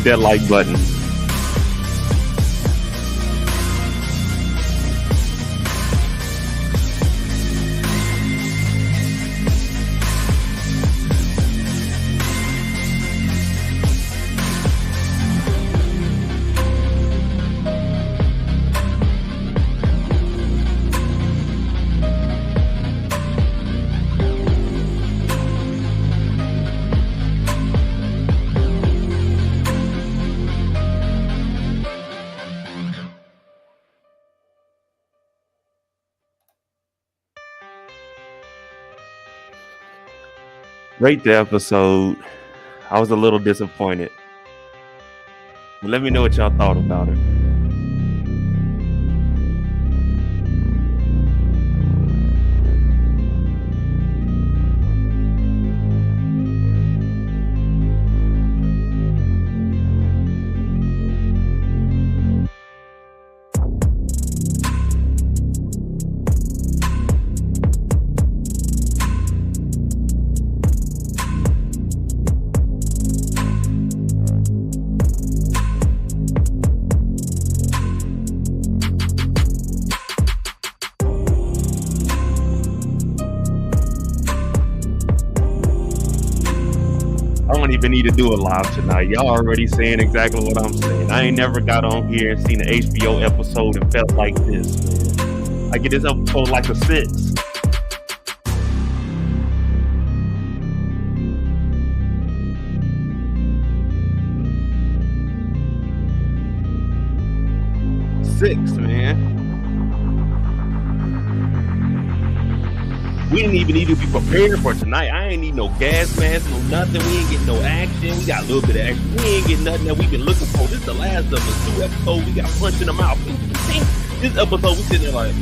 that like button. Rate the episode. I was a little disappointed. Let me know what y'all thought about it. I don't even need to do a live tonight. Y'all already saying exactly what I'm saying. I ain't never got on here and seen an HBO episode and felt like this, man. I get this episode like a 6. Man. We didn't even need to be prepared for tonight. I ain't need no gas mask, no nothing. We ain't getting no action. We got a little bit of action. We ain't getting nothing that we've been looking for. This is the last of us. 2 episodes, we got punched in the mouth. This episode, we sitting there like...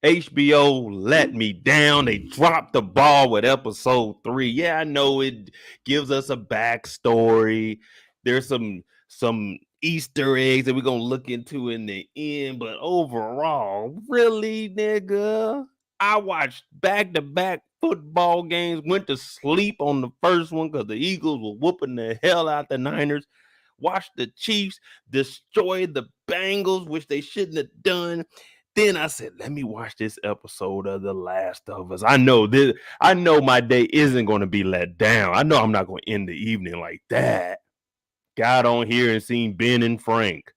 HBO let me down. They dropped the ball with episode 3. Yeah, I know it gives us a backstory. There's some Easter eggs that we're going to look into in the end. But overall, really, nigga? I watched back-to-back football games, went to sleep on the first one because the Eagles were whooping the hell out the Niners. Watched the Chiefs destroy the Bengals, which they shouldn't have done. Then I said, let me watch this episode of The Last of Us. I know my day isn't going to be let down. I know I'm not going to end the evening like that. Got on here and seen Ben and Frank.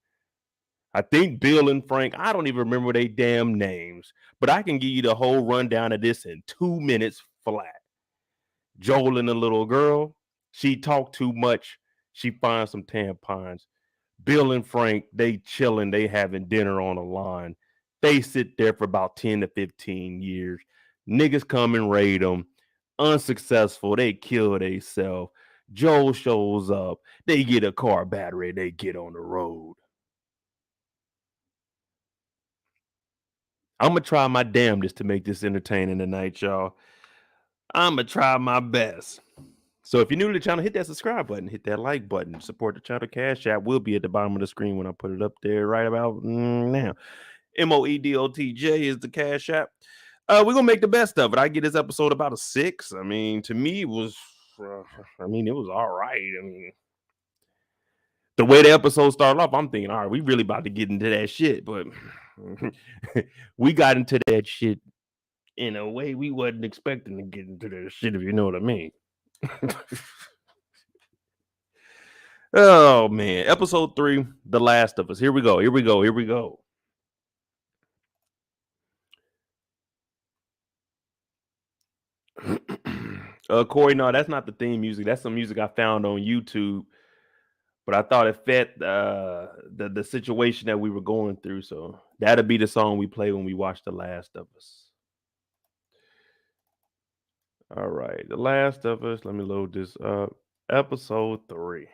I think Bill and Frank, I don't even remember their damn names, but I can give you the whole rundown of this in 2 minutes flat. Joel and the little girl, she talked too much. She finds some tampons. Bill and Frank, they chilling, they having dinner on the lawn. They sit there for about 10 to 15 years. Niggas come and raid them. Unsuccessful. They kill themselves. Joel shows up. They get a car battery. They get on the road. I'm going to try my damnedest to make this entertaining tonight, y'all. I'm going to try my best. So if you're new to the channel, hit that subscribe button. Hit that like button. Support the channel. Cash App will be at the bottom of the screen when I put it up there right about now. MOEDOTJ is the Cash App. We're going to make the best of it. I get this episode about a 6. I mean, to me, it was all right. I mean, the way the episode started off, I'm thinking, all right, we really about to get into that shit. But we got into that shit in a way we wasn't expecting to get into that shit, if you know what I mean. Oh, man. Episode 3, The Last of Us. Here we go. Corey, no, that's not the theme music. That's some music I found on YouTube, but I thought it fit the situation that we were going through. So that'll be the song we play when we watch The Last of Us. All right. The Last of Us. Let me load this up. Episode 3.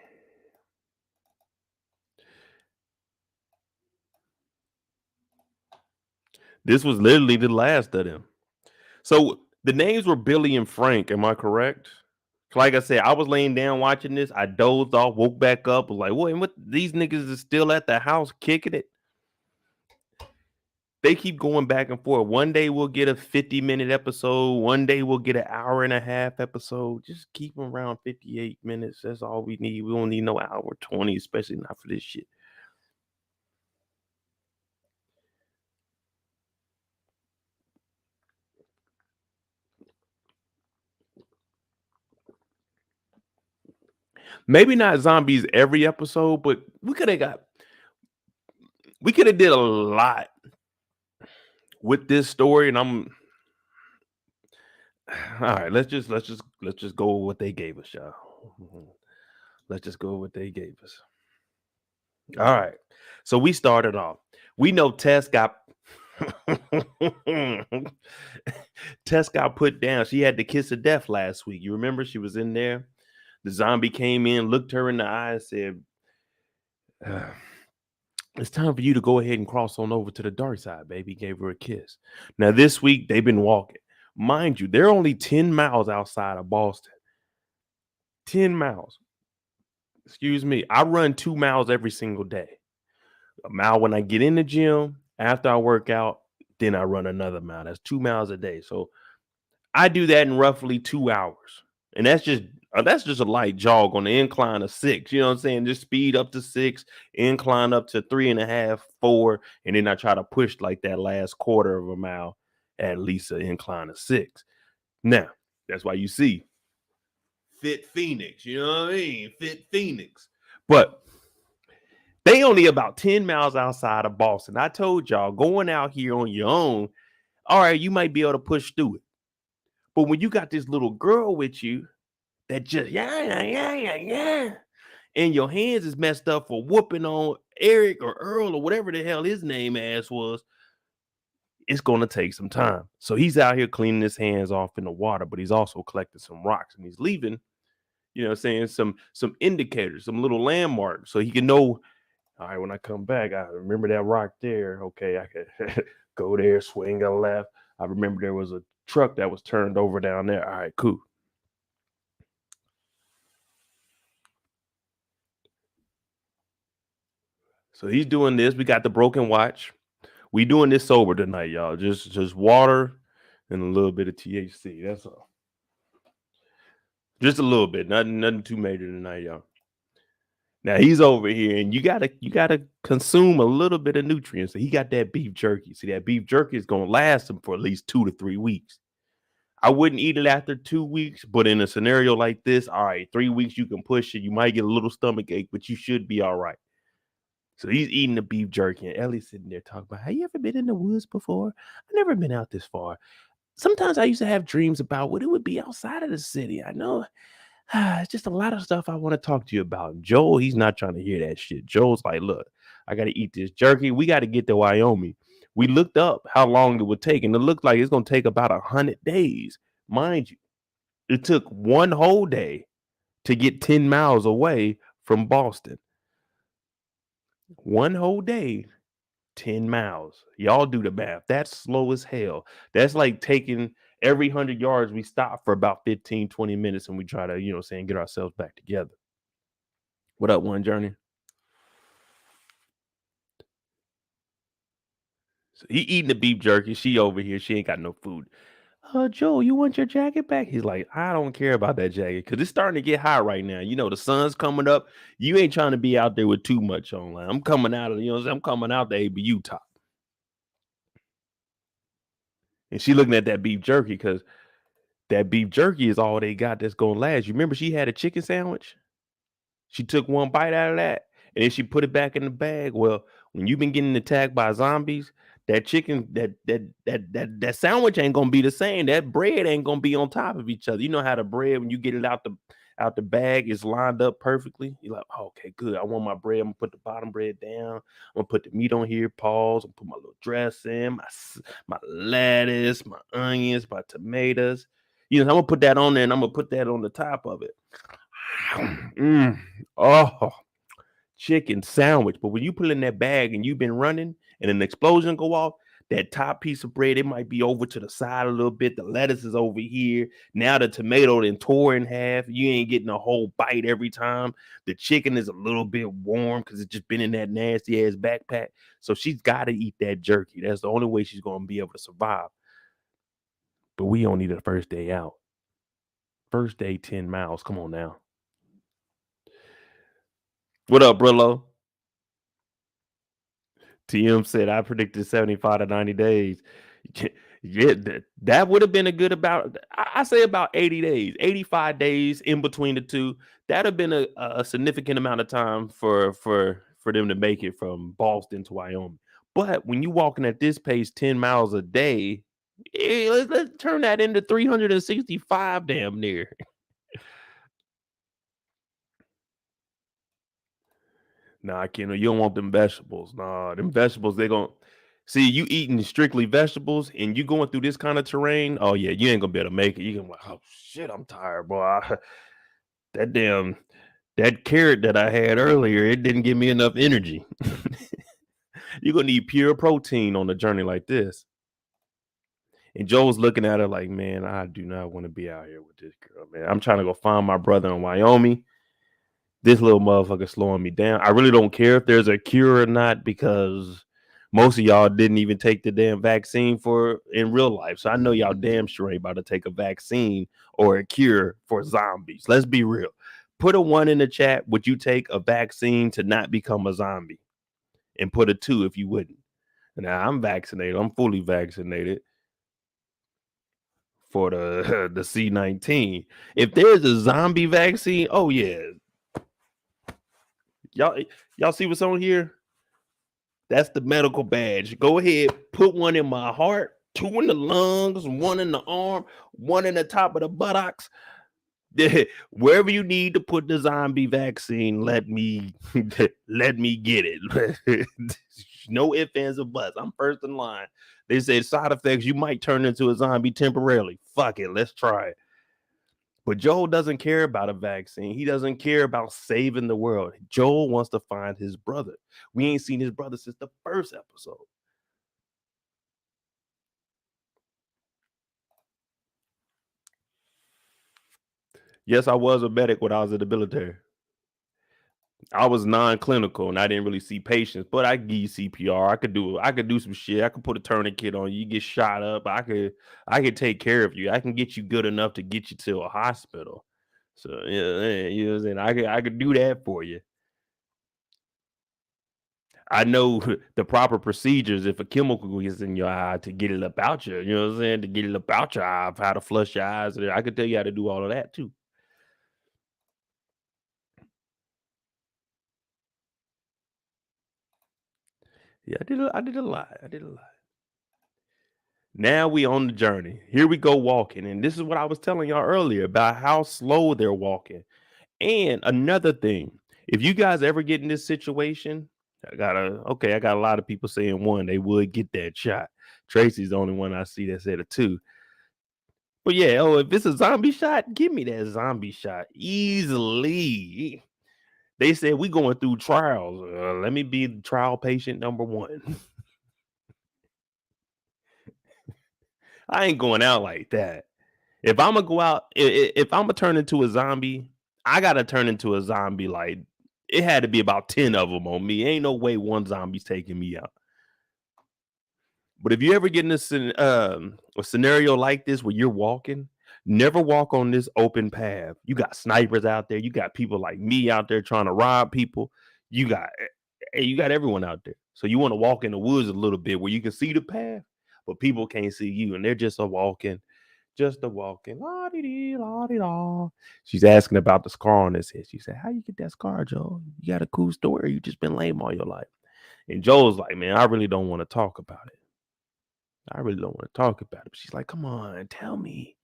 This was literally the last of them. So the names were Billy and Frank. Am I correct? Like I said, I was laying down watching this. I dozed off, woke back up, was like, what? These niggas is still at the house kicking it. They keep going back and forth. One day we'll get a 50-minute episode. One day we'll get an hour and a half episode. Just keep them around 58 minutes. That's all we need. We don't need no hour 20, especially not for this shit. Maybe not zombies every episode, but we could have did a lot with this story. And I'm all right. Let's just go with what they gave us, y'all. Let's just go with what they gave us. All right. So we started off. We know Tess got Tess got put down. She had the kiss of death last week. You remember she was in there. The zombie came in, looked her in the eye, and said, "Uh, it's time for you to go ahead and cross on over to the dark side, baby." Gave her a kiss. Now, this week, they've been walking. Mind you, they're only 10 miles outside of Boston. 10 miles. Excuse me. I run 2 miles every single day. A mile when I get in the gym, after I work out, then I run another mile. That's 2 miles a day. So I do that in roughly 2 hours. And that's just a light jog on the incline of 6. You know what I'm saying? Just speed up to 6, incline up to 3.5, 4, and then I try to push like that last quarter of a mile at least an incline of 6. Now, that's why you see Fit Phoenix. You know what I mean? Fit Phoenix. But they only about 10 miles outside of Boston. I told y'all, going out here on your own, all right, you might be able to push through it. But when you got this little girl with you that just yeah, and your hands is messed up for whooping on Eric or Earl or whatever the hell his name ass was, it's gonna take some time. So he's out here cleaning his hands off in the water, but he's also collecting some rocks and he's leaving, saying some indicators, some little landmarks, so he can know. All right, when I come back, I remember that rock there. Okay, I could go there, swing a left. I remember there was a truck that was turned over down there. All right, cool. So he's doing this. We got the broken watch. We doing this sober tonight, y'all. Just water and a little bit of THC. That's all. Just a little bit. Nothing too major tonight, y'all. Now he's over here, and you gotta consume a little bit of nutrients. So he got that beef jerky. See, that beef jerky is gonna last him for at least 2 to 3 weeks. I wouldn't eat it after 2 weeks, but in a scenario like this, all right, 3 weeks you can push it. You might get a little stomach ache, but you should be all right. So he's eating the beef jerky, and Ellie's sitting there talking about, "Have you ever been in the woods before? I've never been out this far. Sometimes I used to have dreams about what it would be outside of the city. I know it's just a lot of stuff I want to talk to you about." Joel, he's not trying to hear that shit. Joel's like, "Look, I got to eat this jerky. We got to get to Wyoming." We looked up how long it would take, and it looked like it's going to take about 100 days. Mind you, it took one whole day to get 10 miles away from Boston. One whole day, 10 miles. Y'all do the math. That's slow as hell. That's like taking every 100 yards, we stop for about 15, 20 minutes and we try to, get ourselves back together. What up, One Journey? So he eating the beef jerky. She over here. She ain't got no food. Joe, you want your jacket back? He's like, I don't care about that jacket because it's starting to get hot right now. The sun's coming up. You ain't trying to be out there with too much on. I'm coming out of, I'm coming out the ABU top. And she looking at that beef jerky because that beef jerky is all they got that's gonna last. You remember she had a chicken sandwich? She took one bite out of that and then she put it back in the bag. Well, when you've been getting attacked by zombies, that chicken, that sandwich ain't gonna be the same. That bread ain't gonna be on top of each other. You know how the bread, when you get it out the bag, is lined up perfectly. You're like, oh, okay, good. I want my bread. I'm gonna put the bottom bread down. I'm gonna put the meat on here. Pause. I'm gonna put my little dressing, my lettuce, my onions, my tomatoes. I'm gonna put that on there, and I'm gonna put that on the top of it. Mm. Oh, chicken sandwich. But when you put it in that bag and you've been running and an explosion go off, that top piece of bread, it might be over to the side a little bit. The lettuce is over here. Now the tomato then tore in half. You ain't getting a whole bite every time. The chicken is a little bit warm because it's just been in that nasty ass backpack. So she's got to eat that jerky. That's the only way she's going to be able to survive. But we only the first day out. First day, 10 miles. Come on now. What up, Brillo? TM said I predicted 75 to 90 days. Yeah, that would have been a good I say about 80 days, 85 days in between the two. That'd have been a significant amount of time for them to make it from Boston to Wyoming. But when you walking at this pace, 10 miles a day, let's turn that into 365 damn near. Nah, Kendall, you don't want them vegetables. Nah, them vegetables, they gon' see you eating strictly vegetables and you going through this kind of terrain. Oh yeah, you ain't gonna be able to make it. You gonna like, oh shit, I'm tired, boy. That damn that carrot that I had earlier, it didn't give me enough energy. You're gonna need pure protein on a journey like this. And Joe's looking at her like, man, I do not want to be out here with this girl, man. I'm trying to go find my brother in Wyoming. This little motherfucker slowing me down. I really don't care if there's a cure or not because most of y'all didn't even take the damn vaccine for in real life. So I know y'all damn sure ain't about to take a vaccine or a cure for zombies. Let's be real. Put a 1 in the chat. Would you take a vaccine to not become a zombie? And put a 2 if you wouldn't. Now I'm vaccinated. I'm fully vaccinated for the the C-19. If there's a zombie vaccine, oh yeah. Y'all see what's on here? That's the medical badge. Go ahead, put 1 in my heart, 2 in the lungs, 1 in the arm, 1 in the top of the buttocks. Wherever you need to put the zombie vaccine, let me let me get it. No ifs, ands, or buts. I'm first in line. They said side effects, you might turn into a zombie temporarily. Fuck it, let's try it. But Joel doesn't care about a vaccine. He doesn't care about saving the world. Joel wants to find his brother. We ain't seen his brother since the first episode. Yes, I was a medic when I was in the military. I was non-clinical and I didn't really see patients, but I could give you CPR. I could do some shit. I could put a tourniquet on you. You get shot up. I could take care of you. I can get you good enough to get you to a hospital. So yeah, you know what I'm saying? I could do that for you. I know the proper procedures if a chemical gets in your eye to get it up out you. You know what I'm saying? To get it up out your eye, how to flush your eyes. I could tell you how to do all of that too. Yeah, I did a lot. I did a lot. Now we on the journey. Here we go walking. And this is what I was telling y'all earlier about how slow they're walking. And another thing, if you guys ever get in this situation, I got a lot of people saying 1, they would get that shot. Tracy's the only one I see that said a 2. But yeah, if it's a zombie shot, give me that zombie shot easily. They said we going through trials. Let me be the trial patient number 1. I ain't going out like that. If I'm gonna go out, if I'm gonna turn into a zombie, I gotta turn into a zombie. Like it had to be about 10 of them on me. Ain't no way one zombie's taking me out. But if you ever get in a scenario like this where you're walking, never walk on this open path. You got snipers out there. You got people like me out there trying to rob people. You got everyone out there. So you want to walk in the woods a little bit where you can see the path, but people can't see you, and they're just a walking. Just a walking. La-dee-dee, la-dee-da. She's asking about the scar on his head. She said, how you get that scar, Joe? You got a cool story. You just been lame all your life. And Joe's like, man, I really don't want to talk about it. I really don't want to talk about it. She's like, come on, tell me.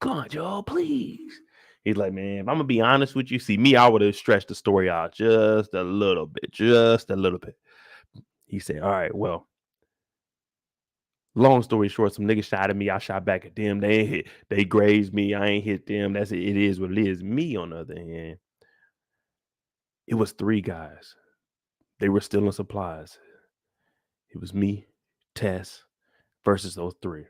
Come on, Joe, please. He's like, man, if I'm gonna be honest with you, see me, I would have stretched the story out just a little bit, just a little bit. He said, all right, well, Long story short, some niggas shot at me. I shot back at them. They ain't hit. They grazed me. I ain't hit them. That's it. It is what it is. Me, on the other hand, it was 3 guys. They were stealing supplies. It was me, Tess, versus those 3.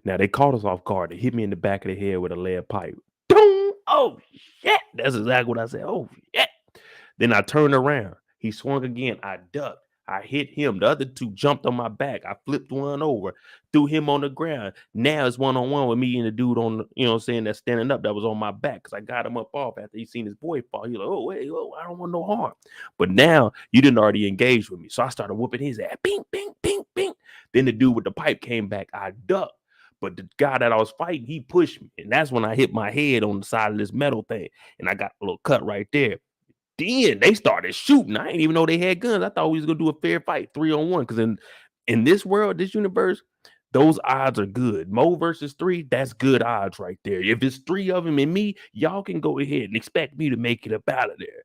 Now they caught us off guard. They hit me in the back of the head with a lead pipe. Boom! Oh shit! That's exactly what I said. Oh shit! Then I turned around. He swung again. I ducked. I hit him. The other 2 jumped on my back. I flipped one over, threw him on the ground. Now it's one-on-one with me and the dude on, you know what I'm saying, that's standing up that was on my back because I got him up off after he seen his boy fall. He like, oh, wait, oh, I don't want no harm. But now you didn't already engage with me. So I started whooping his ass. Bing, bing, bing, bing. Then the dude with the pipe came back. I ducked. But the guy that I was fighting, he pushed me. And that's when I hit my head on the side of this metal thing. And I got a little cut right there. Then they started shooting. I didn't even know they had guns. I thought we was gonna do a fair fight 3-on-1. Because in this world, this universe, those odds are good. Mo versus 3, that's good odds right there. If it's 3 of them and me, y'all can go ahead and expect me to make it up out of there.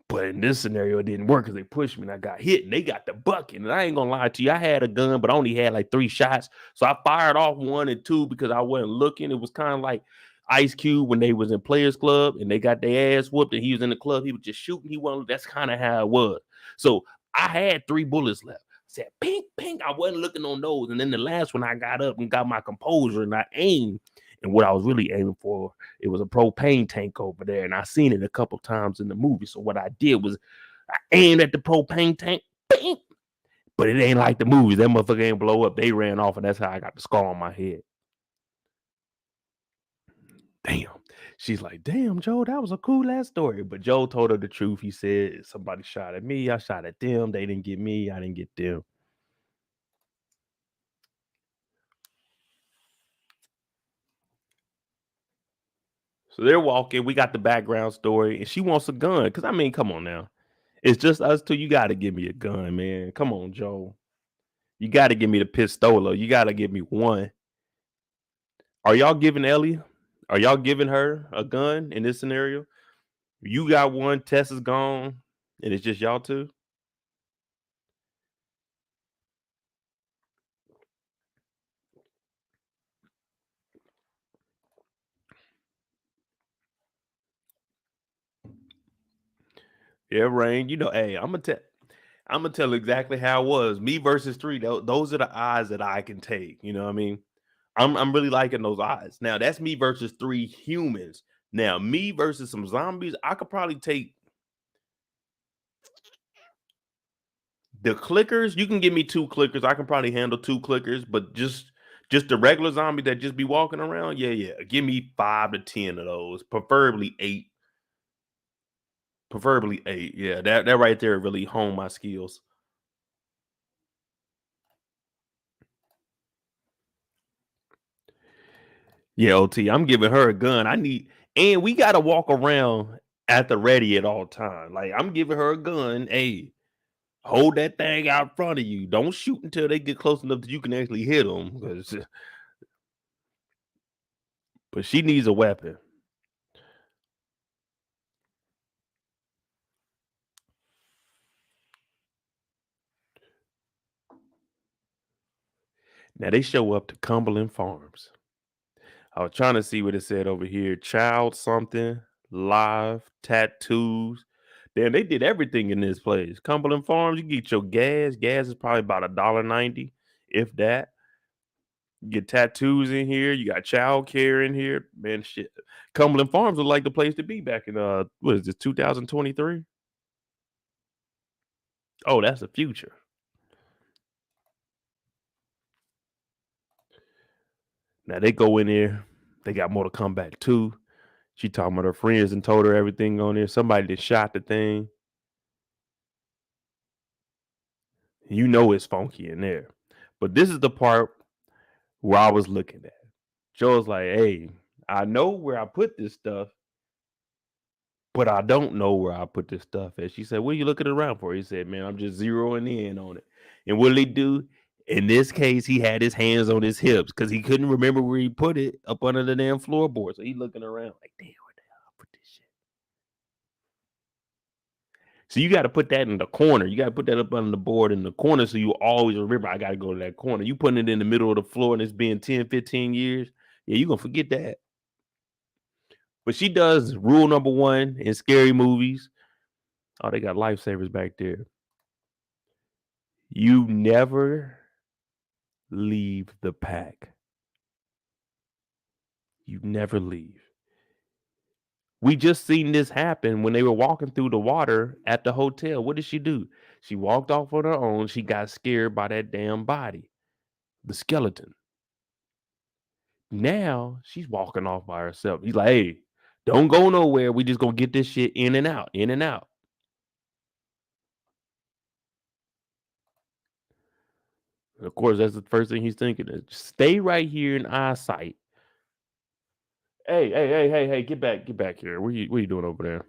But in this scenario, it didn't work because they pushed me and I got hit and they got the bucket. And I ain't gonna lie to you, I had a gun, but I only had like 3 shots. So I fired off 1 and 2 because I wasn't looking. It was kind of like Ice Cube when they was in Players Club and they got their ass whooped and he was in the club. He was just shooting. He wasn't. That's kind of how it was. So I had 3 bullets left. I said, pink, pink. I wasn't looking on those. And then the last one, I got up and got my composure and I aimed. And what I was really aiming for, it was a propane tank over there. And I seen it a couple times in the movie. So what I did was I aimed at the propane tank, bing, but it ain't like the movies. That motherfucker ain't blow up. They ran off, and that's how I got the scar on my head. Damn. She's like, damn, Joe, that was a cool ass story. But Joe told her the truth. He said, somebody shot at me. I shot at them. They didn't get me. I didn't get them. So they're walking. We got the background story, and she wants a gun. Because, I mean, come on now. It's just us two. You got to give me a gun, man. Come on, Joe. You got to give me the pistola. You got to give me one. Are y'all giving Ellie? Are y'all giving her a gun in this scenario? You got one. Tess is gone, and it's just y'all two. Yeah, Rain. You know, hey, I'm gonna tell exactly how it was. Me versus 3. Those are the odds that I can take. You know what I mean? I'm really liking those odds. Now that's me versus 3 humans. Now me versus some zombies. I could probably take the clickers. You can give me 2 clickers. I can probably handle 2 clickers, but just the regular zombie that just be walking around. Yeah, yeah. Give me 5 to 10 of those, preferably 8. Preferably 8. Yeah, that right there really honed my skills. Yeah, OT. I'm giving her a gun. And we gotta walk around at the ready at all time. Like I'm giving her a gun. Hey, hold that thing out in front of you. Don't shoot until they get close enough that you can actually hit them. But she needs a weapon. Now they show up to Cumberland Farms. I was trying to see what it said over here. Child something, live, tattoos. Damn, they did everything in this place. Cumberland Farms, you get your gas. Gas is probably about $1.90, if that. You get tattoos in here. You got child care in here. Man, shit. Cumberland Farms was like the place to be back in what is this, 2023? Oh, that's the future. Now they go in there. They got Mortal Kombat 2. She talking about her friends and told her everything on there. Somebody that shot the thing. You know it's funky in there. But this is the part where I was looking at. Joe's like, hey, I know where I put this stuff, but I don't know where I put this stuff at. She said, what are you looking around for? He said, man, I'm just zeroing in on it. And what did he do? In this case, he had his hands on his hips because he couldn't remember where he put it up under the damn floorboard. So he looking around like, damn, where the hell I put this shit? So you got to put that in the corner. You got to put that up on the board in the corner so you always remember I got to go to that corner. You putting it in the middle of the floor and it's been 10, 15 years. Yeah, you're going to forget that. But she does rule number one in scary movies. Oh, they got lifesavers back there. You never leave the pack. You never leave. We just seen this happen when they were walking through the water at the hotel. What did she do? She walked off on her own. She got scared by that damn body, the skeleton. Now she's walking off by herself. He's like, hey, don't go nowhere. We just gonna get this shit in and out, in and out. And of course, that's the first thing he's thinking is stay right here in eyesight. Hey, get back here. What you doing over there?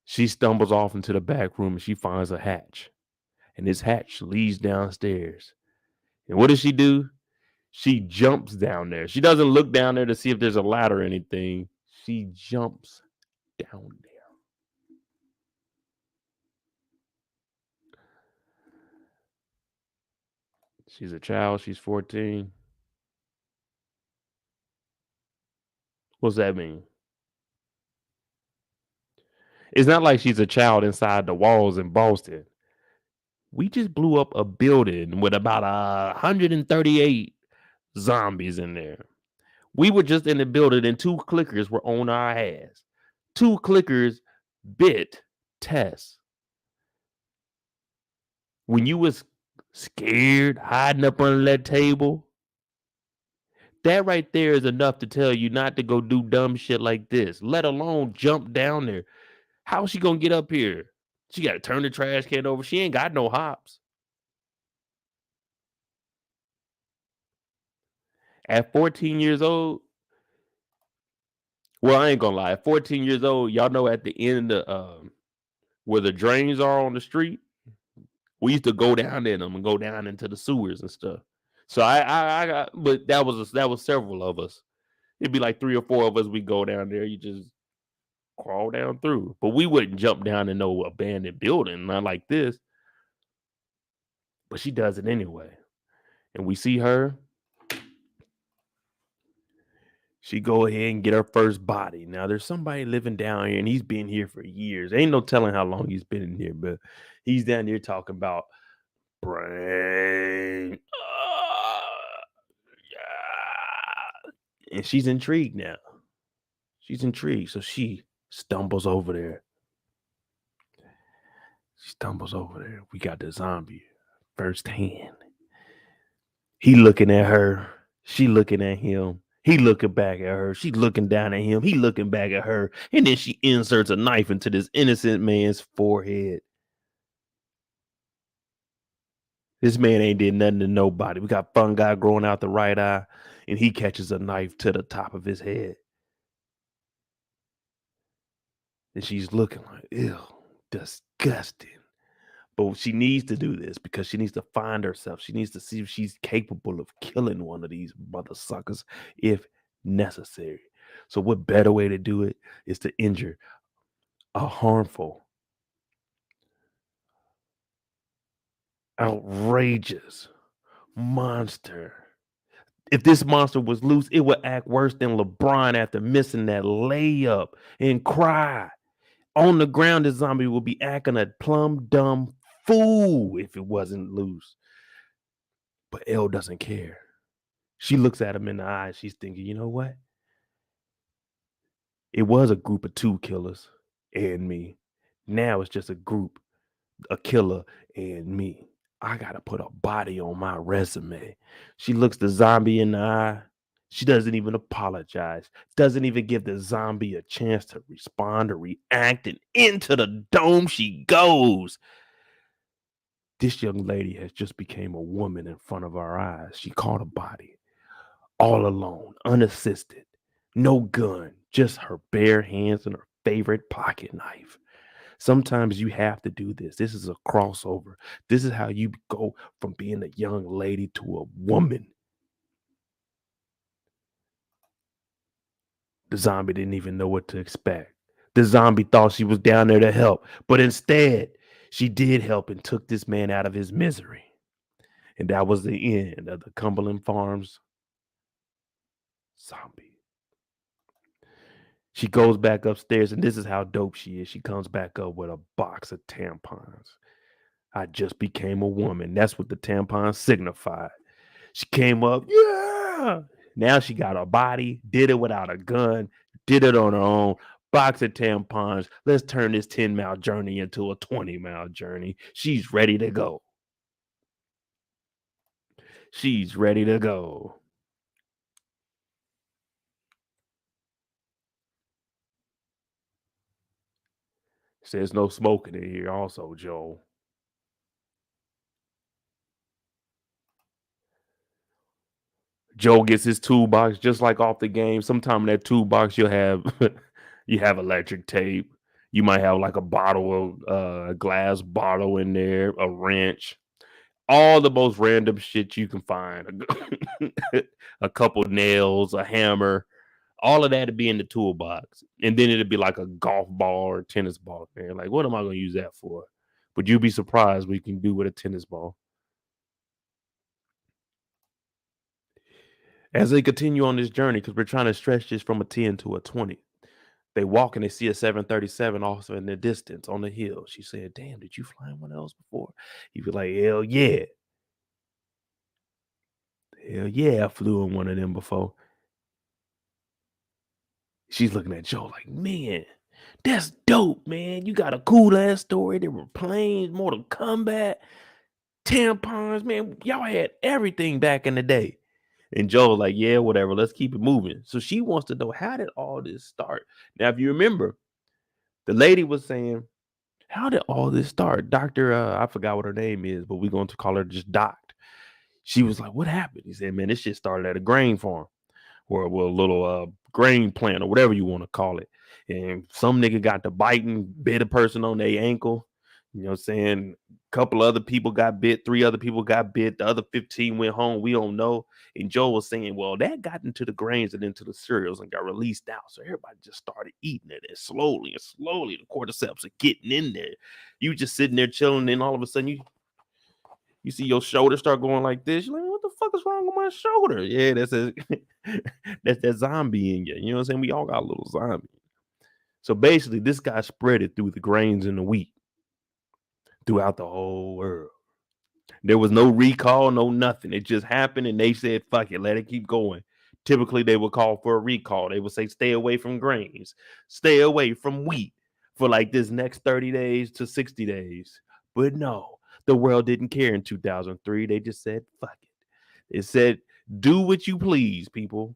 She stumbles off into the back room and she finds a hatch. And this hatch leads downstairs. And what does she do? She jumps down there. She doesn't look down there to see if there's a ladder or anything. She jumps down there. She's a child. She's 14. What's that mean? It's not like she's a child inside the walls in Boston. We just blew up a building with about 138 zombies in there. We were just in the building and 2 clickers were on our ass. 2 clickers bit Tess. When you was scared, hiding up under that table, that right there is enough to tell you not to go do dumb shit like this, let alone jump down there. How's she gonna get up here? She got to turn the trash can over. She ain't got no hops. At 14 years old, well, I ain't gonna lie. At 14 years old, y'all know at the end of where the drains are on the street, we used to go down in them and go down into the sewers and stuff. So I got, but that was several of us. It'd be like 3 or 4 of us. We go down there. You just crawl down through, but we wouldn't jump down in no abandoned building, not like this. But she does it anyway, and we see her. She go ahead and get her first body. Now there's somebody living down here, and he's been here for years. Ain't no telling how long he's been in here, but he's down here talking about brain. And she's intrigued now. She's intrigued, so she stumbles over there. We got the zombie firsthand. He looking at her. She looking at him. He looking back at her. She looking down at him. He looking back at her. And then she inserts a knife into this innocent man's forehead. This man ain't did nothing to nobody. We got fungi growing out the right eye, and he catches a knife to the top of his head. And she's looking like, ew, disgusting. But she needs to do this because she needs to find herself. She needs to see if she's capable of killing one of these mother suckers if necessary. So what better way to do it is to injure a harmful, outrageous monster. If this monster was loose, it would act worse than LeBron after missing that layup and cry. On the ground, the zombie will be acting a plumb dumb fool if it wasn't loose. But Elle doesn't care. She looks at him in the eyes. She's thinking, you know what? It was a group of 2 killers and me. Now it's just a group, a killer and me. I got to put a body on my resume. She looks the zombie in the eye. She doesn't even apologize. Doesn't even give the zombie a chance to respond or react. And into the dome she goes. This young lady has just became a woman in front of our eyes. She caught a body. All alone, unassisted, no gun, just her bare hands and her favorite pocket knife. Sometimes you have to do this. This is a crossover. This is how you go from being a young lady to a woman. The zombie didn't even know what to expect. The zombie thought she was down there to help, but instead, she did help and took this man out of his misery. And that was the end of the Cumberland Farms zombie. She goes back upstairs, and this is how dope she is. She comes back up with a box of tampons. I just became a woman. That's what the tampons signified. She came up, yeah. Now she got a body, did it without a gun, did it on her own. Box of tampons. Let's turn this 10-mile journey into a 20-mile journey. She's ready to go. She's ready to go. Says no smoking in here also, Joel. Joe gets his toolbox just like off the game. Sometime in that toolbox you'll have you have electric tape. You might have like a bottle of a glass bottle in there, a wrench, all the most random shit you can find. A couple nails, a hammer, all of that to be in the toolbox. And then it'd be like a golf ball or tennis ball. Man, like what am I gonna use that for? But you'd be surprised what you can do with a tennis ball. As they continue on this journey, because we're trying to stretch this from a 10 to a 20, they walk and they see a 737 off in the distance on the hill. She said, "Damn, did you fly in one of those before?" He was like, "Hell yeah. Hell yeah, I flew in one of them before." She's looking at Joe like, "Man, that's dope, man. You got a cool ass story. There were planes, Mortal Kombat, tampons, man. Y'all had everything back in the day." And Joe's like, "Yeah, whatever. Let's keep it moving." So she wants to know, how did all this start? Now, if you remember, the lady was saying, how did all this start? Dr. I forgot what her name is, but we're going to call her just Doc. She was like, what happened? He said, man, this shit started at a grain farm or a little grain plant or whatever you want to call it. And some nigga got to biting, bit a person on their ankle. You know what I'm saying? A couple other people got bit, 3 other people got bit, the other 15 went home. We don't know. And Joe was saying, well, that got into the grains and into the cereals and got released out. So everybody just started eating it. And slowly the cordyceps are getting in there. You just sitting there chilling, and all of a sudden you see your shoulder start going like this. You're like, what the fuck is wrong with my shoulder? Yeah, that's that's that zombie in you. You know what I'm saying? We all got a little zombie. So basically, this guy spread it through the grains and the wheat throughout the whole world. There was no recall, no nothing. It just happened, and they said, fuck it, let it keep going. Typically, they would call for a recall. They would say, stay away from grains, stay away from wheat for like this next 30 days to 60 days. But no, the world didn't care in 2003. They just said, fuck it. It said, do what you please, people.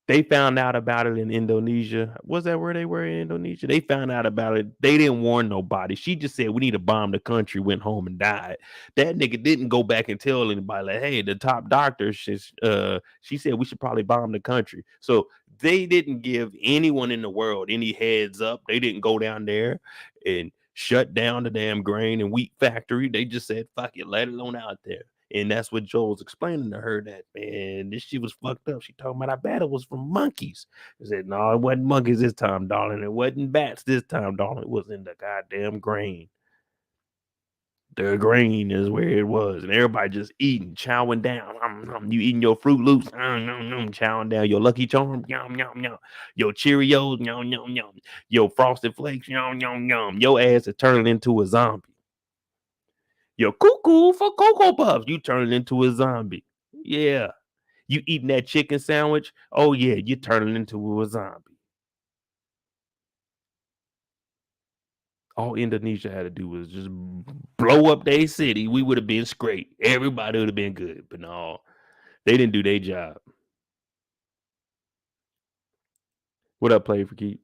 They found out about it in Indonesia. Was that where they were in Indonesia? They found out about it. They didn't warn nobody. She just said, we need to bomb the country, went home and died. That nigga didn't go back and tell anybody, like, hey, the top doctor, she said we should probably bomb the country. So they didn't give anyone in the world any heads up. They didn't go down there and shut down the damn grain and wheat factory. They just said, fuck it, let it alone out there. And that's what Joel was explaining to her, that, man, this shit was fucked up. She talking about, I bet it was from monkeys. He said, no, it wasn't monkeys this time, darling. It wasn't bats this time, darling. It was in the goddamn grain. The grain is where it was. And everybody just eating, chowing down. You eating your Fruit Loops, chowing down your Lucky Charms, yum, yum, yum. Your Cheerios, yum, yum, yum. Your Frosted Flakes, yum, yum, yum. Your ass is turning into a zombie. You're cuckoo for Cocoa Puffs. You turning into a zombie. Yeah. You eating that chicken sandwich? Oh, yeah. You turning into a zombie. All Indonesia had to do was just blow up their city. We would have been straight. Everybody would have been good. But no, they didn't do their job. What up, Play for Keep?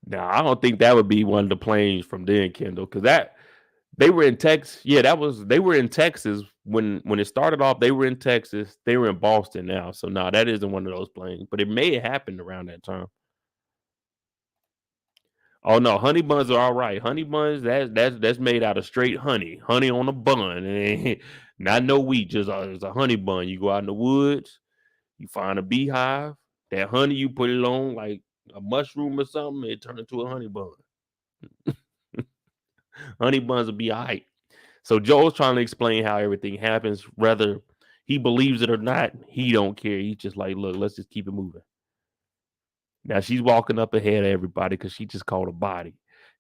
Now, I don't think that would be one of the planes from then, Kendall, because that they were in Texas. Yeah, they were in Texas when it started off. They were in Texas. They were in Boston now. So no, that isn't one of those planes. But it may have happened around that time. Oh no, honey buns are all right. Honey buns, that's made out of straight honey on a bun, and not no wheat. Just it's a honey bun. You go out in the woods. You find a beehive, that honey, you put it on like a mushroom or something, it turns into a honey bun. Honey buns will be all right. So Joel's trying to explain how everything happens, whether he believes it or not. He don't care. He's just like, look, let's just keep it moving. Now she's walking up ahead of everybody because she just caught a body.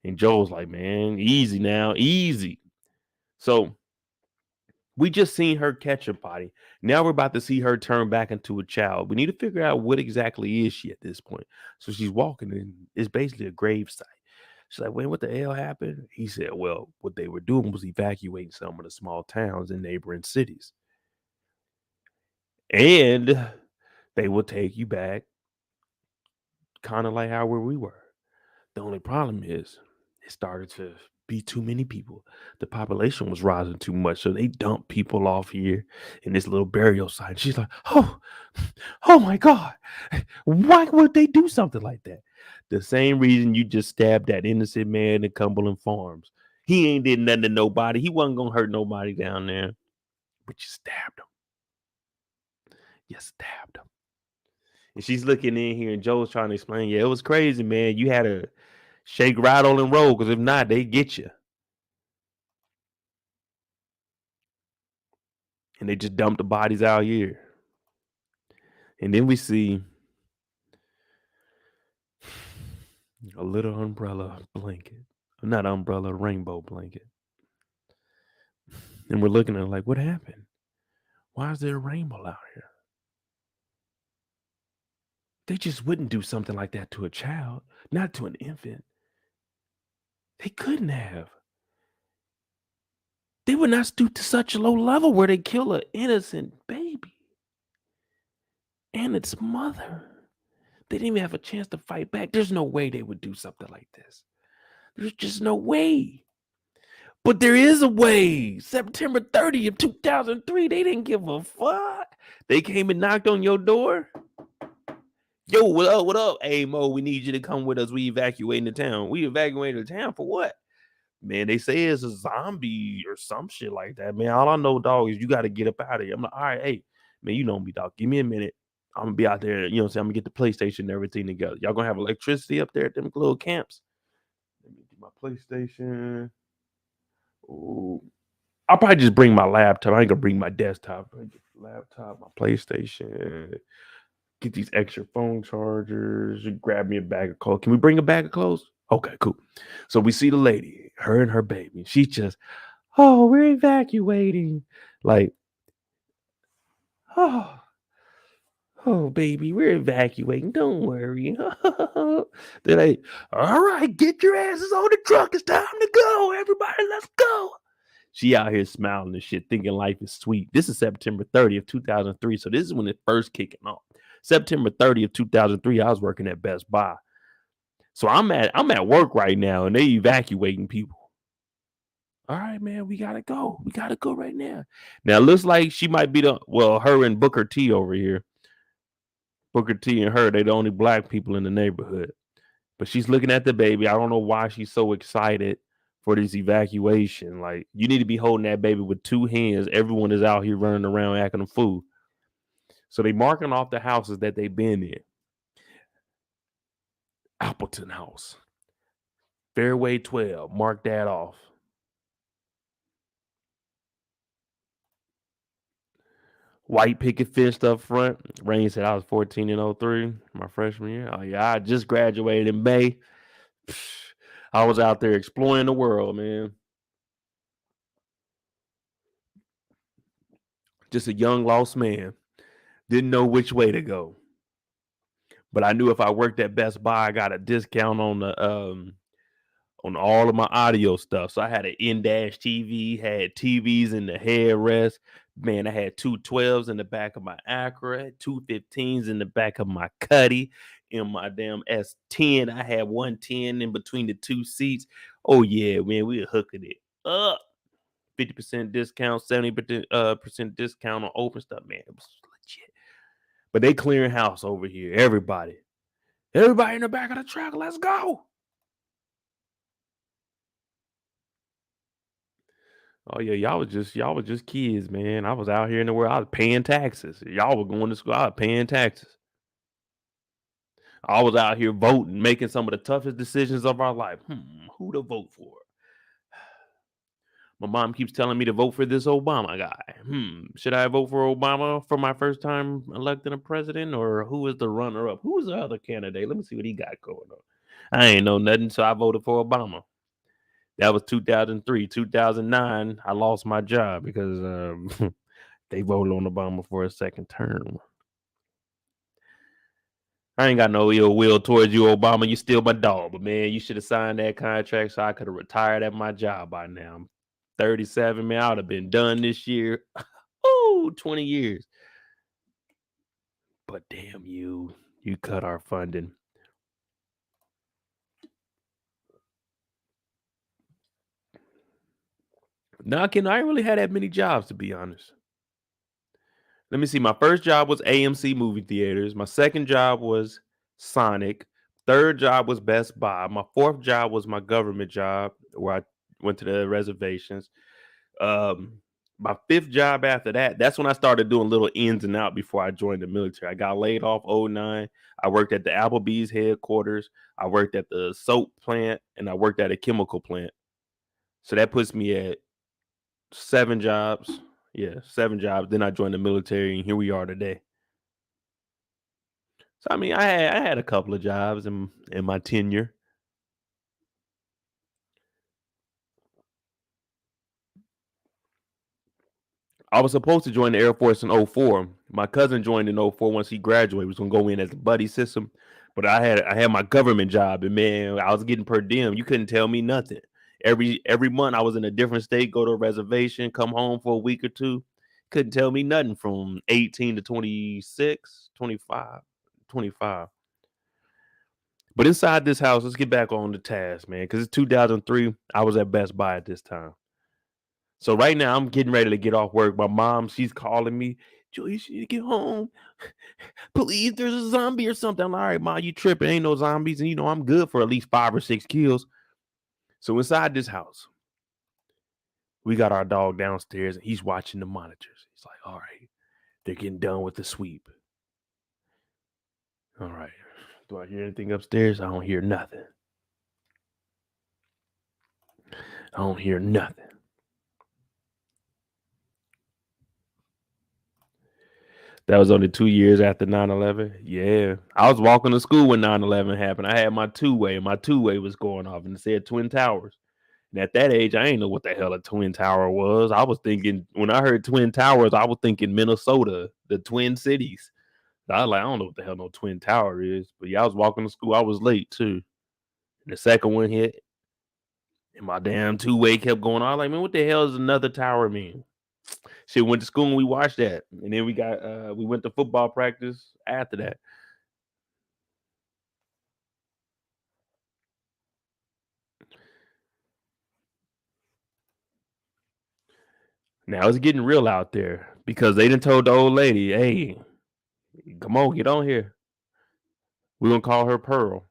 And Joel's like, man, easy now, easy. So we just seen her catch a body. Now we're about to see her turn back into a child. We need to figure out what exactly is she at this point. So she's walking and it's basically a grave site. She's like, wait, what the hell happened? He said, well, what they were doing was evacuating some of the small towns and neighboring cities. And they will take you back kind of like how where we were. The only problem is it started to be too many people. The population was rising too much. So they dumped people off here in this little burial site. She's like, oh my God. Why would they do something like that? The same reason you just stabbed that innocent man in Cumberland Farms. He ain't did nothing to nobody. He wasn't gonna hurt nobody down there. But you stabbed him. You stabbed him. And she's looking in here, and Joe's trying to explain, yeah, it was crazy, man. You had to shake, rattle, and roll, because if not, they get you. And they just dump the bodies out here. And then we see a little umbrella blanket. Not umbrella, rainbow blanket. And we're looking at it like, what happened? Why is there a rainbow out here? They just wouldn't do something like that to a child, not to an infant. They couldn't have. They would not stoop to such a low level where they kill an innocent baby and its mother. They didn't even have a chance to fight back. There's no way they would do something like this. There's just no way. But there is a way. September 30th, 2003, they didn't give a fuck. They came and knocked on your door. Yo, what up? What up? Hey, Mo, we need you to come with us. We evacuating the town. We evacuating the town for what? Man, they say it's a zombie or some shit like that. Man, all I know, dog, is you got to get up out of here. I'm like, all right, hey, man, you know me, dog. Give me a minute. I'm gonna be out there. You know what I'm saying? I'm gonna get the PlayStation and everything together. Y'all gonna have electricity up there at them little camps? Let me get my PlayStation. Ooh. I'll probably just bring my laptop. I ain't gonna bring my desktop. I get the laptop, my PlayStation. Get these extra phone chargers. Grab me a bag of clothes. Can we bring a bag of clothes? Okay, cool. So we see the lady, her and her baby. She's just, oh, we're evacuating. Like, oh, oh, baby, we're evacuating. Don't worry. They're like, all right, get your asses on the truck. It's time to go. Everybody, let's go. She out here smiling and shit, thinking life is sweet. This is September 30th, 2003. So this is when it first kicking off. September 30th, 2003, I was working at Best Buy. So I'm at work right now and they evacuating people. All right, man, we gotta go. We gotta go right now. Now it looks like she might be her and Booker T over here. Booker T and her, they the only black people in the neighborhood. But she's looking at the baby. I don't know why she's so excited for this evacuation. Like, you need to be holding that baby with two hands. Everyone is out here running around acting a fool. So they marking off the houses that they've been in. Appleton House. Fairway 12. Mark that off. White picket fence up front. Rain said I was 14 in 03, my freshman year. Oh, yeah, I just graduated in May. I was out there exploring the world, man. Just a young lost man. Didn't know which way to go. But I knew if I worked at Best Buy, I got a discount on all of my audio stuff. So I had an in-dash TV, had TVs in the headrest. Man, I had two 12s in the back of my Acura, two 15s in the back of my Cuddy. In my damn S10, I had 110 in between the two seats. Oh yeah, man, we were hooking it up. 50% discount, 70% discount on open stuff. Man, it was legit. But they clearing house over here. Everybody in the back of the truck. Let's go. Oh yeah, y'all was just kids, man. I was out here in the world. I was paying taxes. Y'all were going to school. I was paying taxes. I was out here voting, making some of the toughest decisions of our life. Who to vote for? My mom keeps telling me to vote for this Obama guy. Should I vote for Obama for my first time electing a president, or who is the runner up? Who is the other candidate? Let me see what he got going on. I ain't know nothing, so I voted for Obama. That was 2003. 2009, I lost my job because they voted on Obama for a second term. I ain't got no ill will towards you, Obama. You still my dog, but man, you should have signed that contract so I could have retired at my job by now. I'm 37, man. I would have been done this year. Ooh, 20 years. But damn you cut our funding. Now, I ain't really had that many jobs to be honest. Let me see. My first job was AMC movie theaters. My second job was Sonic. Third job was Best Buy. My fourth job was my government job where I went to the reservations. My fifth job after that, that's when I started doing little ins and out before I joined the military. I got laid off '09. I worked at the Applebee's headquarters. I worked at the soap plant and I worked at a chemical plant. So that puts me at 7 jobs. Yeah, 7 jobs. Then I joined the military and here we are today. So I mean, I had a couple of jobs in my tenure. I was supposed to join the Air Force in '04. My cousin joined in '04 once he graduated. He was gonna go in as a buddy system. But I had my government job and man, I was getting per diem. You couldn't tell me nothing. Every month I was in a different state, go to a reservation, come home for a week or two. Couldn't tell me nothing from 18 to 26, 25, 25. But inside this house, let's get back on the task, man. Because it's 2003. I was at Best Buy at this time. So right now I'm getting ready to get off work. My mom, she's calling me. Joe, you should get home. Please, there's a zombie or something. I'm like, all right, ma, you tripping. Ain't no zombies. And I'm good for at least 5 or 6 kills. So inside this house, we got our dog downstairs and he's watching the monitors. He's like, all right, they're getting done with the sweep. All right. Do I hear anything upstairs? I don't hear nothing. I don't hear nothing. That was only 2 years after 9/11. Yeah. I was walking to school when 9/11 happened. I had my two-way, and my two-way was going off, and it said Twin Towers. And at that age, I ain't know what the hell a Twin Tower was. I was thinking, when I heard Twin Towers, I was thinking Minnesota, the Twin Cities. I was like, I don't know what the hell no Twin Tower is. But yeah, I was walking to school. I was late, too. And the second one hit, and my damn two-way kept going on. I was like, man, what the hell does another tower mean? Shit, went to school and we watched that, and then we went to football practice after that. Now it's getting real out there because they done told the old lady, "Hey, come on, get on here. We're gonna call her Pearl,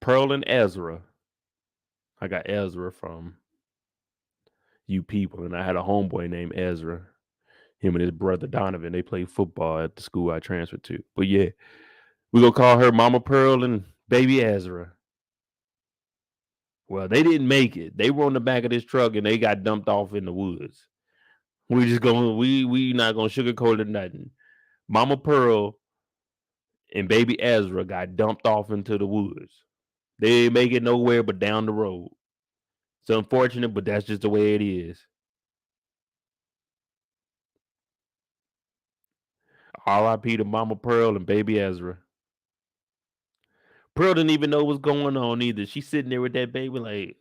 Pearl and Ezra." I got Ezra from You People, and I had a homeboy named Ezra. Him and his brother Donovan, they played football at the school I transferred to. But yeah, we gonna call her Mama Pearl and Baby Ezra. Well, they didn't make it. They were on the back of this truck and they got dumped off in the woods. We not gonna sugarcoat it nothing. Mama Pearl and baby Ezra got dumped off into the woods. They ain't make it nowhere but down the road. It's unfortunate, but that's just the way it is. R.I.P. to Mama Pearl and baby Ezra. Pearl didn't even know what's going on either. She's sitting there with that baby like,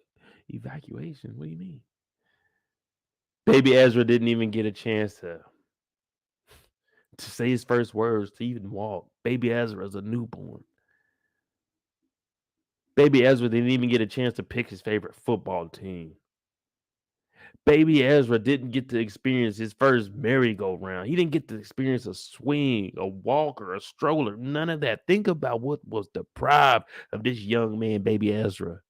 evacuation? What do you mean? Baby Ezra didn't even get a chance to say his first words, to even walk. Baby Ezra's a newborn. Baby Ezra didn't even get a chance to pick his favorite football team. Baby Ezra didn't get to experience his first merry-go-round. He didn't get to experience a swing, a walker, a stroller, none of that. Think about what was deprived of this young man, baby Ezra.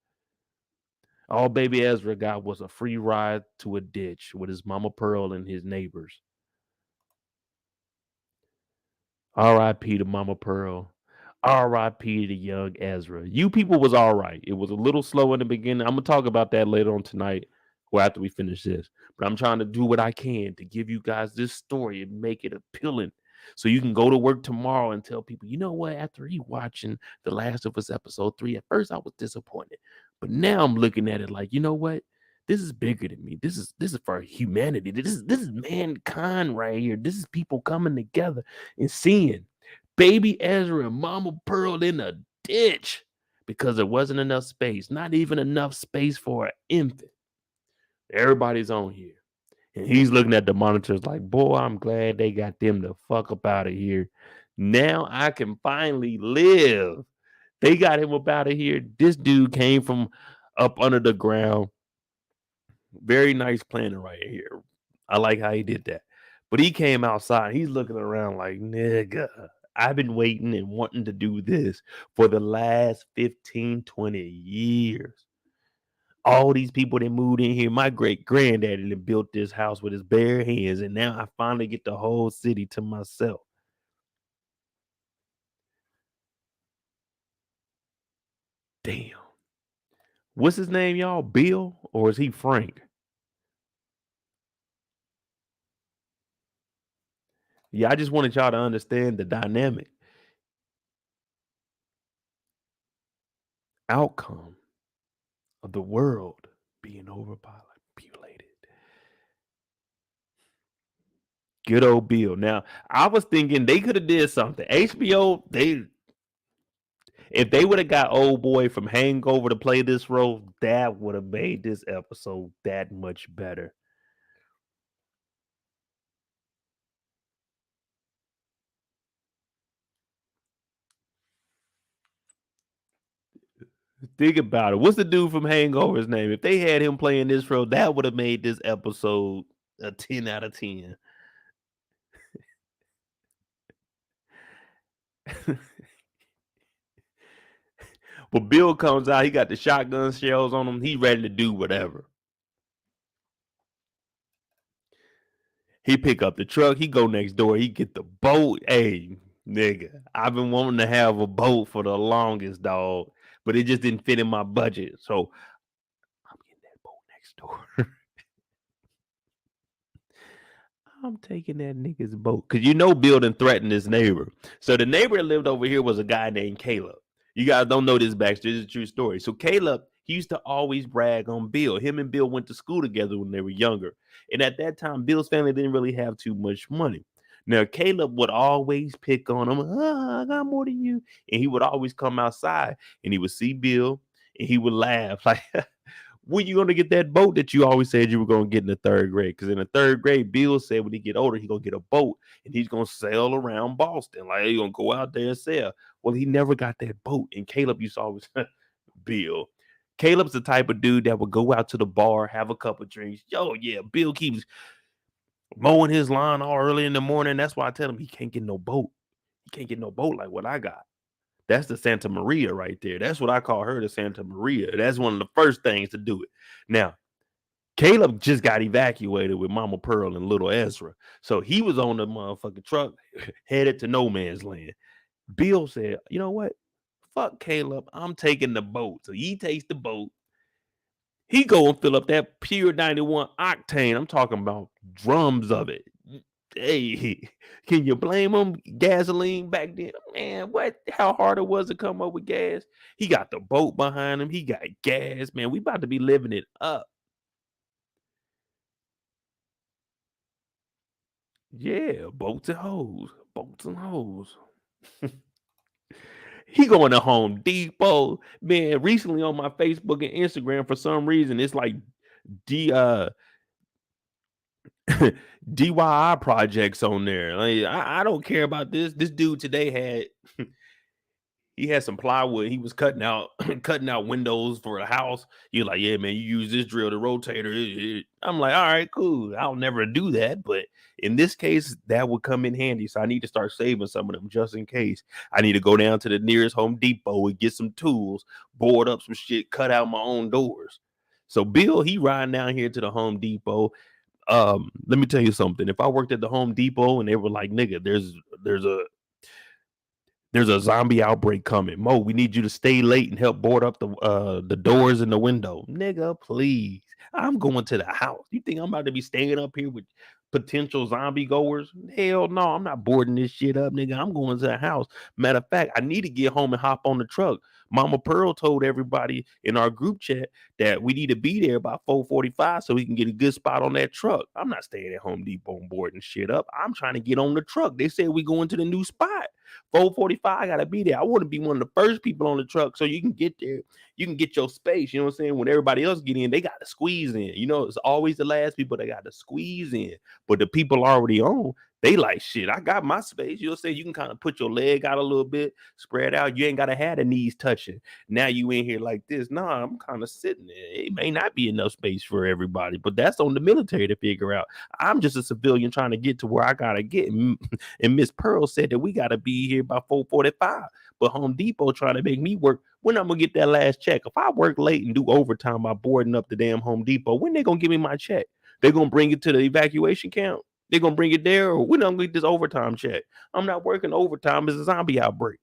All baby Ezra got was a free ride to a ditch with his mama Pearl and his neighbors. R.I.P. to Mama Pearl. R.I.P. to young Ezra. You people was all right. It was a little slow in the beginning. I'm gonna talk about that later on tonight, or after we finish this. But I'm trying to do what I can to give you guys this story and make it appealing, so you can go to work tomorrow and tell people, you know what? After watching The Last of Us episode 3, at first I was disappointed, but now I'm looking at it like, you know what? This is bigger than me. This is for humanity. This is mankind right here. This is people coming together and seeing baby Ezra and Mama Pearl in a ditch because there wasn't enough space, not even enough space for an infant. Everybody's on here. And he's looking at the monitors like, boy, I'm glad they got them the fuck up out of here. Now I can finally live. They got him up out of here. This dude came from up under the ground. Very nice planning right here. I like how he did that. But he came outside. He's looking around like, nigga, I've been waiting and wanting to do this for the last 15, 20 years. All these people that moved in here, my great granddaddy that built this house with his bare hands, and now I finally get the whole city to myself. Damn. What's his name, y'all? Bill? Or is he Frank? Yeah, I just wanted y'all to understand the dynamic outcome of the world being overpopulated. Good old Bill. Now, I was thinking they could have did something. HBO, if they would have got old boy from Hangover to play this role, that would have made this episode that much better. Think about it. What's the dude from Hangover's name? If they had him playing this role, that would have made this episode a 10 out of 10. But Bill comes out, he got the shotgun shells on him. He ready to do whatever. He pick up the truck. He go next door. He get the boat. Hey, nigga, I've been wanting to have a boat for the longest, dog, but it just didn't fit in my budget. So I'm getting that boat next door. I'm taking that nigga's boat because Bill done threatened his neighbor. So the neighbor that lived over here was a guy named Caleb. You guys don't know this backstory. This is a true story. So Caleb, he used to always brag on Bill. Him and Bill went to school together when they were younger. And at that time, Bill's family didn't really have too much money. Now, Caleb would always pick on him. I got more than you. And he would always come outside and he would see Bill and he would laugh like, when you gonna get that boat that you always said you were gonna get in the third grade? Because in the third grade, Bill said when he get older, he gonna get a boat and he's gonna sail around Boston. Like he's gonna go out there and sail. Well, he never got that boat. And Caleb used to always Bill. Caleb's the type of dude that would go out to the bar, have a couple drinks. Yo, yeah, Bill keeps mowing his lawn all early in the morning. That's why I tell him he can't get no boat. He can't get no boat like what I got. That's the Santa Maria right there. That's what I call her, the Santa Maria. That's one of the first things to do it. Now, Caleb just got evacuated with Mama Pearl and little Ezra. So he was on the motherfucking truck headed to no man's land. Bill said, you know what? Fuck Caleb. I'm taking the boat. So he takes the boat. He go and fill up that pure 91 octane. I'm talking about drums of it. Hey, can you blame him? Gasoline back then, man. What? How hard it was to come up with gas? He got the boat behind him. He got gas, man. We about to be living it up. Yeah, boats and hoes, boats and hoes. He going to Home Depot, man. Recently on my Facebook and Instagram, for some reason, it's like D DIY projects on there. Like, I don't care about this. This dude today had he had some plywood. He was cutting out cutting out windows for a house. You're like, yeah, man, you use this drill, the rotator. I'm like, all right, cool. I'll never do that, but in this case, that would come in handy. So I need to start saving some of them just in case. I need to go down to the nearest Home Depot and get some tools, board up some shit, cut out my own doors. So Bill, he riding down here to the Home Depot. Let me tell you something. If I worked at the Home Depot and they were like, nigga, there's a there's a zombie outbreak coming. Mo, we need you to stay late and help board up the doors and the window. Nigga, please. I'm going to the house. You think I'm about to be staying up here with potential zombie goers? Hell no, I'm not boarding this shit up, nigga. I'm going to the house. Matter of fact, I need to get home and hop on the truck. Mama Pearl told everybody in our group chat that we need to be there by 4:45 so we can get a good spot on that truck. I'm not staying at Home Depot and boarding shit up. I'm trying to get on the truck. They said we going to the new spot. 4:45, I gotta be there. I want to be one of the first people on the truck so you can get there. You can get your space. You know what I'm saying? When everybody else get in, they got to squeeze in. You know, it's always the last people that got to squeeze in. But the people already on, they like, shit, I got my space. You know what I'm saying? You can kind of put your leg out a little bit, spread out. You ain't got to have the knees touching. Now you in here like this. Nah, I'm kind of sitting there. It may not be enough space for everybody, but that's on the military to figure out. I'm just a civilian trying to get to where I got to get. And Miss Pearl said that we got to be here by 4:45. But Home Depot trying to make me work. When I'm gonna get that last check? If I work late and do overtime by boarding up the damn Home Depot, when they gonna give me my check? They gonna bring it to the evacuation camp? They gonna bring it there, or when I'm gonna get this overtime check? I'm not working overtime. It's a zombie outbreak.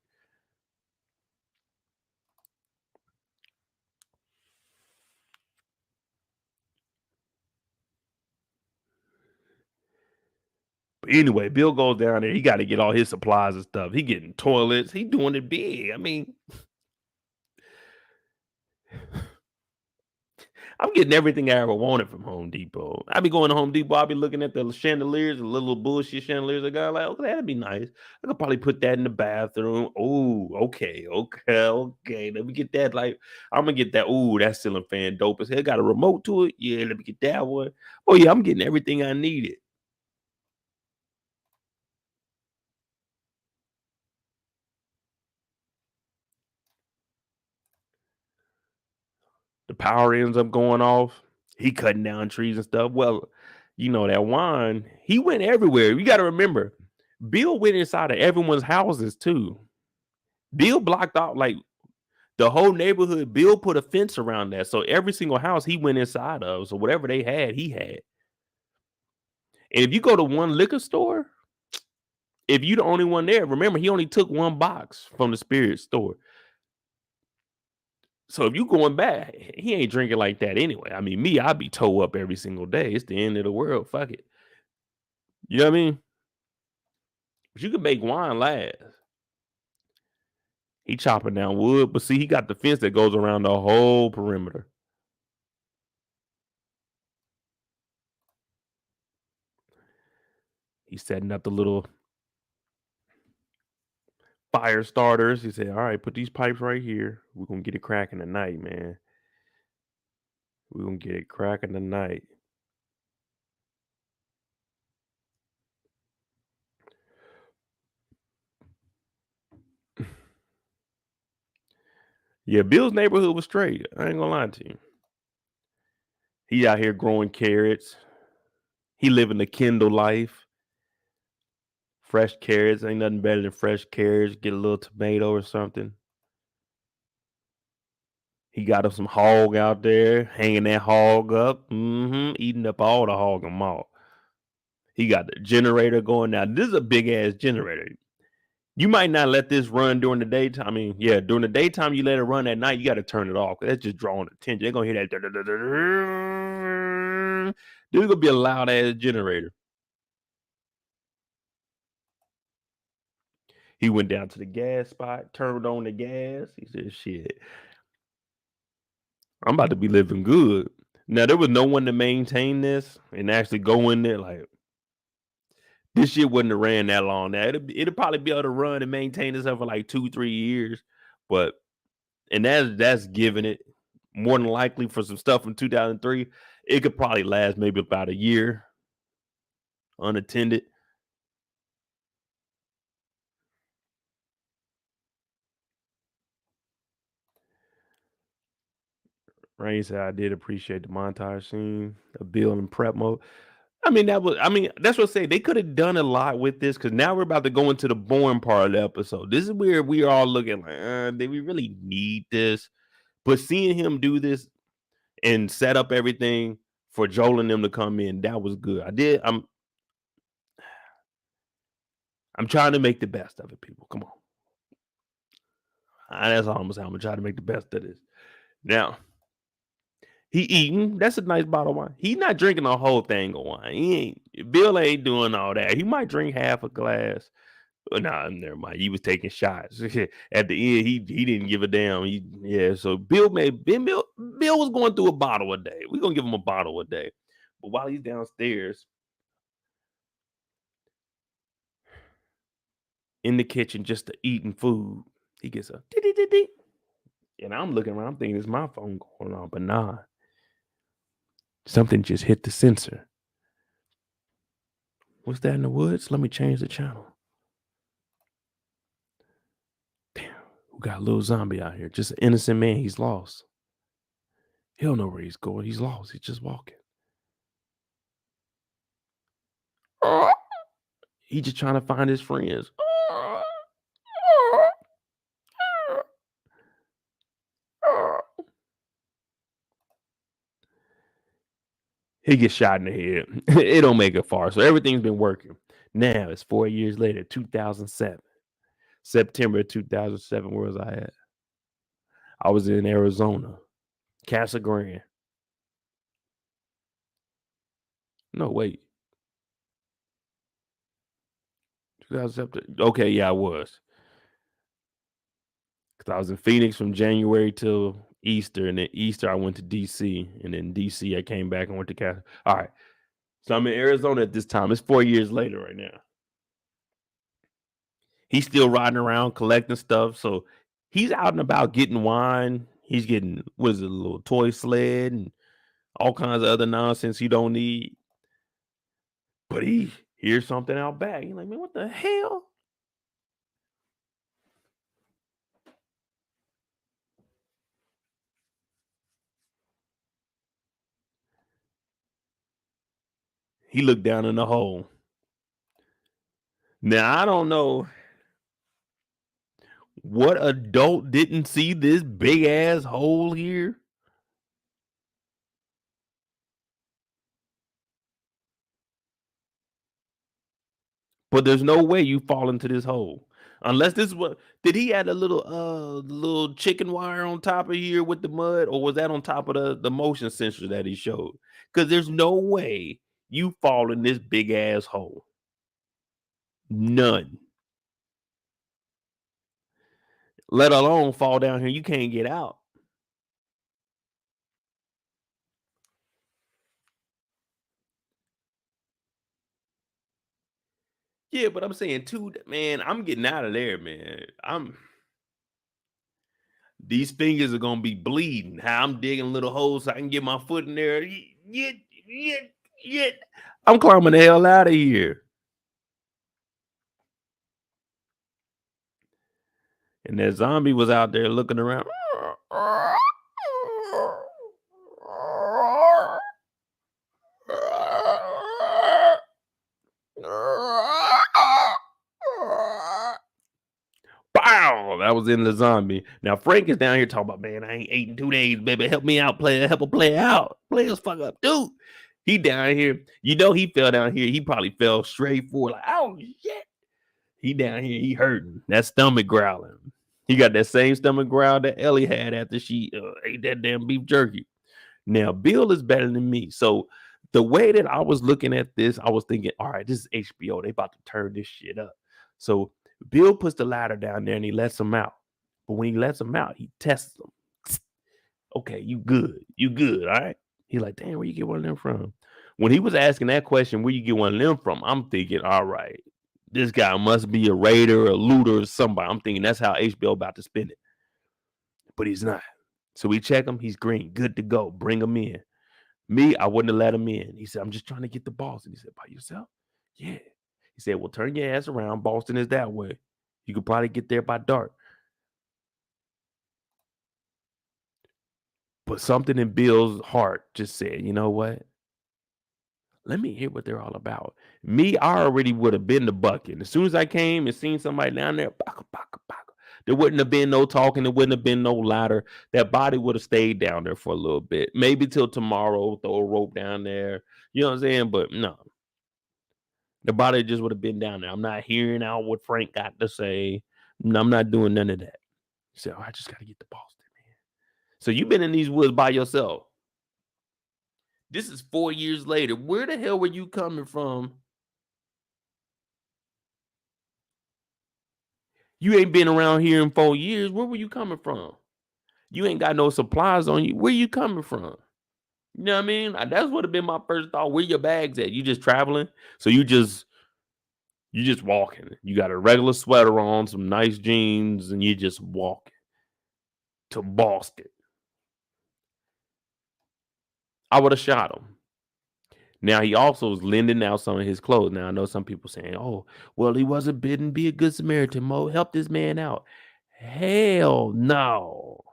But anyway, Bill goes down there. He got to get all his supplies and stuff. He getting toilets. He doing it big. I mean, I'm getting everything I ever wanted from Home Depot. I be going to Home Depot. I be looking at the chandeliers, the little bullshit chandeliers. I got like, okay, that'd be nice. I could probably put that in the bathroom. Oh, okay. Let me get that. Like, I'm gonna get that. Ooh, that ceiling fan dope as hell. Got a remote to it. Yeah, let me get that one. Oh yeah, I'm getting everything I needed. The power ends up going off. He cutting down trees and stuff. Well, you know that wine. He went everywhere. You got to remember, Bill went inside of everyone's houses too. Bill blocked out like the whole neighborhood. Bill put a fence around that, so every single house he went inside of. So whatever they had, he had. And if you go to one liquor store, if you the only one there, remember he only took one box from the spirit store. So if you going back, he ain't drinking like that anyway. I mean, me, I'd be toe up every single day. It's the end of the world. Fuck it. You know what I mean? But you can make wine last. He chopping down wood, but see, he got the fence that goes around the whole perimeter. He's setting up the little fire starters. He said, "All right, put these pipes right here. We're gonna get it cracking tonight, man. We're gonna get it cracking tonight." Yeah, Bill's neighborhood was straight. I ain't gonna lie to you. He out here growing carrots. He living the Kindle life. Fresh carrots ain't nothing better than fresh carrots. Get a little tomato or something. He got him some hog out there, hanging that hog up, eating up all the hog and malt. He got the generator going now. This is a big ass generator. You might not let this run during the daytime. I mean, yeah, during the daytime, you let it run at night, you got to turn it off. That's just drawing attention. They're gonna hear that. This is gonna be a loud ass generator. He went down to the gas spot, turned on the gas. He said, "Shit, I'm about to be living good." Now there was no one to maintain this and actually go in there. Like this shit wouldn't have ran that long. Now it'd probably be able to run and maintain itself for like 2-3 years, but and that's giving it more than likely for some stuff from 2003. It could probably last maybe about a year unattended. Rain said I did appreciate the montage scene, the build and prep mode. I mean, that's what I say. They could have done a lot with this because now we're about to go into the boring part of the episode. This is where we are all looking like, did we really need this? But seeing him do this and set up everything for Joel and them to come in. That was good. I'm trying to make the best of it, people. Come on. That's all I'm gonna say. I'm gonna try to make the best of this. Now, he eating. That's a nice bottle of wine. He's not drinking the whole thing of wine. Bill ain't doing all that. He might drink half a glass. Nah, never mind. He was taking shots. At the end, he didn't give a damn. So Bill was going through a bottle a day. We're gonna give him a bottle a day. But while he's downstairs in the kitchen just to eating food, he gets a dee. And I'm looking around, I'm thinking it's my phone going on, but nah. Something just hit the sensor. What's that in the woods? Let me change the channel. Damn, we got a little zombie out here. Just an innocent man. He's lost. He don't know where he's going. He's lost. He's just walking. He just trying to find his friends. He gets shot in the head. It don't make it far. So everything's been working. Now it's 4 years later, 2007. September 2007. Where was I at? I was in Arizona. Casa Grande. No, wait. 2007. Okay, yeah, I was. Because I was in Phoenix from January till Easter. And then Easter, I went to D.C. And then D.C., I came back and went to Casa. All right. So I'm in Arizona at this time. It's 4 years later right now. He's still riding around collecting stuff. So he's out and about getting wine. He's getting, a little toy sled and all kinds of other nonsense he don't need. But he hears something out back. He's like, man, what the hell? He looked down in the hole. Now, I don't know what adult didn't see this big ass hole here. But there's no way you fall into this hole. Unless this was, did he add a little chicken wire on top of here with the mud, or was that on top of the motion sensor that he showed? Because there's no way you fall in this big ass hole. None. Let alone fall down here. You can't get out. Yeah, but I'm saying too, man, I'm getting out of there, man. These fingers are gonna be bleeding. How I'm digging little holes so I can get my foot in there. Yeah. I'm climbing the hell out of here. And that zombie was out there looking around. Bow! That was in the zombie. Now Frank is down here talking about, man, I ain't ate in 2 days, baby. Help me out, player. Help a player out. Players fuck up, dude. He down here. You know he fell down here. He probably fell straight forward, like, oh shit. He down here. He hurting. That stomach growling. He got that same stomach growl that Ellie had after she ate that damn beef jerky. Now Bill is better than me. So the way that I was looking at this, I was thinking, all right, this is HBO. They about to turn this shit up. So Bill puts the ladder down there and he lets him out. But when he lets him out, he tests him. Okay, you good. You good. All right. He's like, damn, where you get one of them from? When he was asking that question, where you get one of them from? I'm thinking, all right, this guy must be a raider, a looter, or somebody. I'm thinking that's how HBO about to spin it. But he's not. So we check him. He's green. Good to go. Bring him in. Me, I wouldn't have let him in. He said, I'm just trying to get the Boston. He said, by yourself? Yeah. He said, well, turn your ass around. Boston is that way. You could probably get there by dark. But something in Bill's heart just said, you know what? Let me hear what they're all about. Me, I already would have been the bucket. As soon as I came and seen somebody down there, baka, baka, baka. There wouldn't have been no talking. There wouldn't have been no ladder. That body would have stayed down there for a little bit, maybe till tomorrow. Throw a rope down there. You know what I'm saying? But no, the body just would have been down there. I'm not hearing out what Frank got to say. No, I'm not doing none of that. He said, "Oh, I just got to get to Boston, man." So you've been in these woods by yourself. This is 4 years later. Where the hell were you coming from? You ain't been around here in 4 years. Where were you coming from? You ain't got no supplies on you. Where you coming from? You know what I mean? That's would have been my first thought. Where your bags at? You just traveling? So you just walking. You got a regular sweater on, some nice jeans, and you just walking to Boston. I would have shot him. Now he also was lending out some of his clothes. Now I know some people saying, "Oh, well, he wasn't bidden. Be a good Samaritan, Mo. Help this man out." Hell no.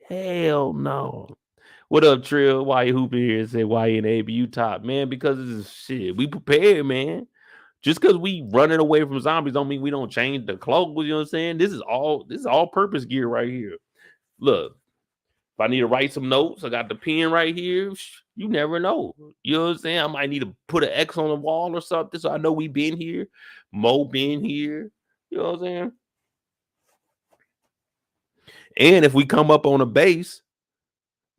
Hell no. What up, Trill? Why you hooping here and say why you in ABU top, man? Because this is shit. We prepared, man. Just because we running away from zombies don't mean we don't change the clothes. You know what I'm saying? This is all purpose gear right here. Look, if I need to write some notes, I got the pen right here. You never know. You know what I'm saying? I might need to put an X on the wall or something so I know we been here. Mo been here. You know what I'm saying? And if we come up on a base,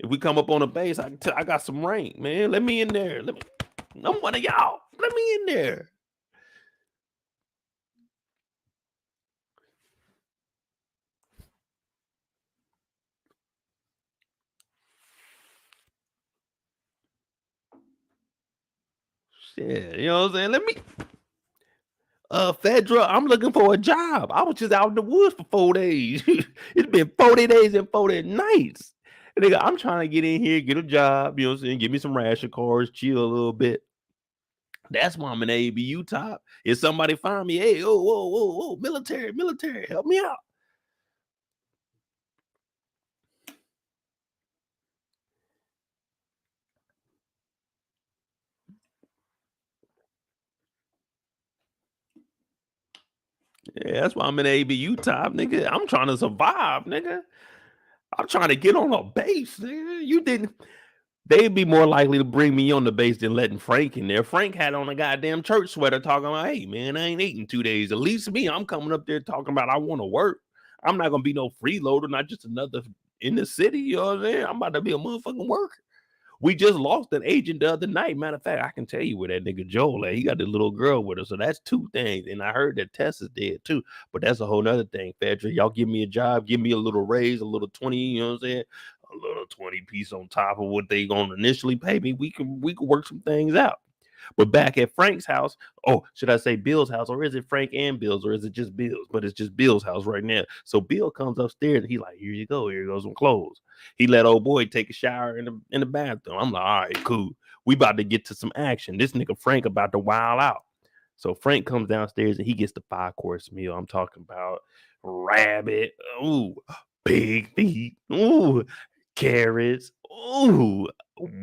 I got some rank, man. Let me in there. I'm one of y'all. Let me in there. Shit, you know what I'm saying? Let me Fedra, I'm looking for a job. I was just out in the woods for 4 days. It's been 40 days and 40 nights. And nigga, I'm trying to get in here, get a job, you know what I'm saying? Give me some ration cards, chill a little bit. That's why I'm an ABU top. If somebody find me, hey, oh, whoa, whoa, whoa, military, help me out. Yeah, that's why I'm an ABU top, nigga. I'm trying to survive, nigga. I'm trying to get on a base, nigga. You didn't. They'd be more likely to bring me on the base than letting Frank in there. Frank had on a goddamn church sweater talking about, hey, man, I ain't eating 2 days. At least me, I'm coming up there talking about I want to work. I'm not going to be no freeloader, not just another in the city. You know what I'm saying? I'm about to be a motherfucking worker. We just lost an agent the other night. Matter of fact, I can tell you where that nigga Joel at. He got the little girl with her. So that's 2 things. And I heard that Tess is dead too. But that's a whole nother thing, Fedra. Y'all give me a job, give me a little raise, a little 20, you know what I'm saying? A little 20 piece on top of what they gonna initially pay me. We can work some things out. But back at Frank's house, oh, should I say Bill's house, or is it Frank and Bill's, or is it just Bill's? But it's just Bill's house right now. So Bill comes upstairs and he like, here you go, here goes some clothes. He let old boy take a shower in the bathroom. I'm like, all right, cool. We about to get to some action. This nigga Frank about to wild out. So Frank comes downstairs and he gets the 5-course meal. I'm talking about rabbit, ooh, pig feet, ooh, carrots, ooh,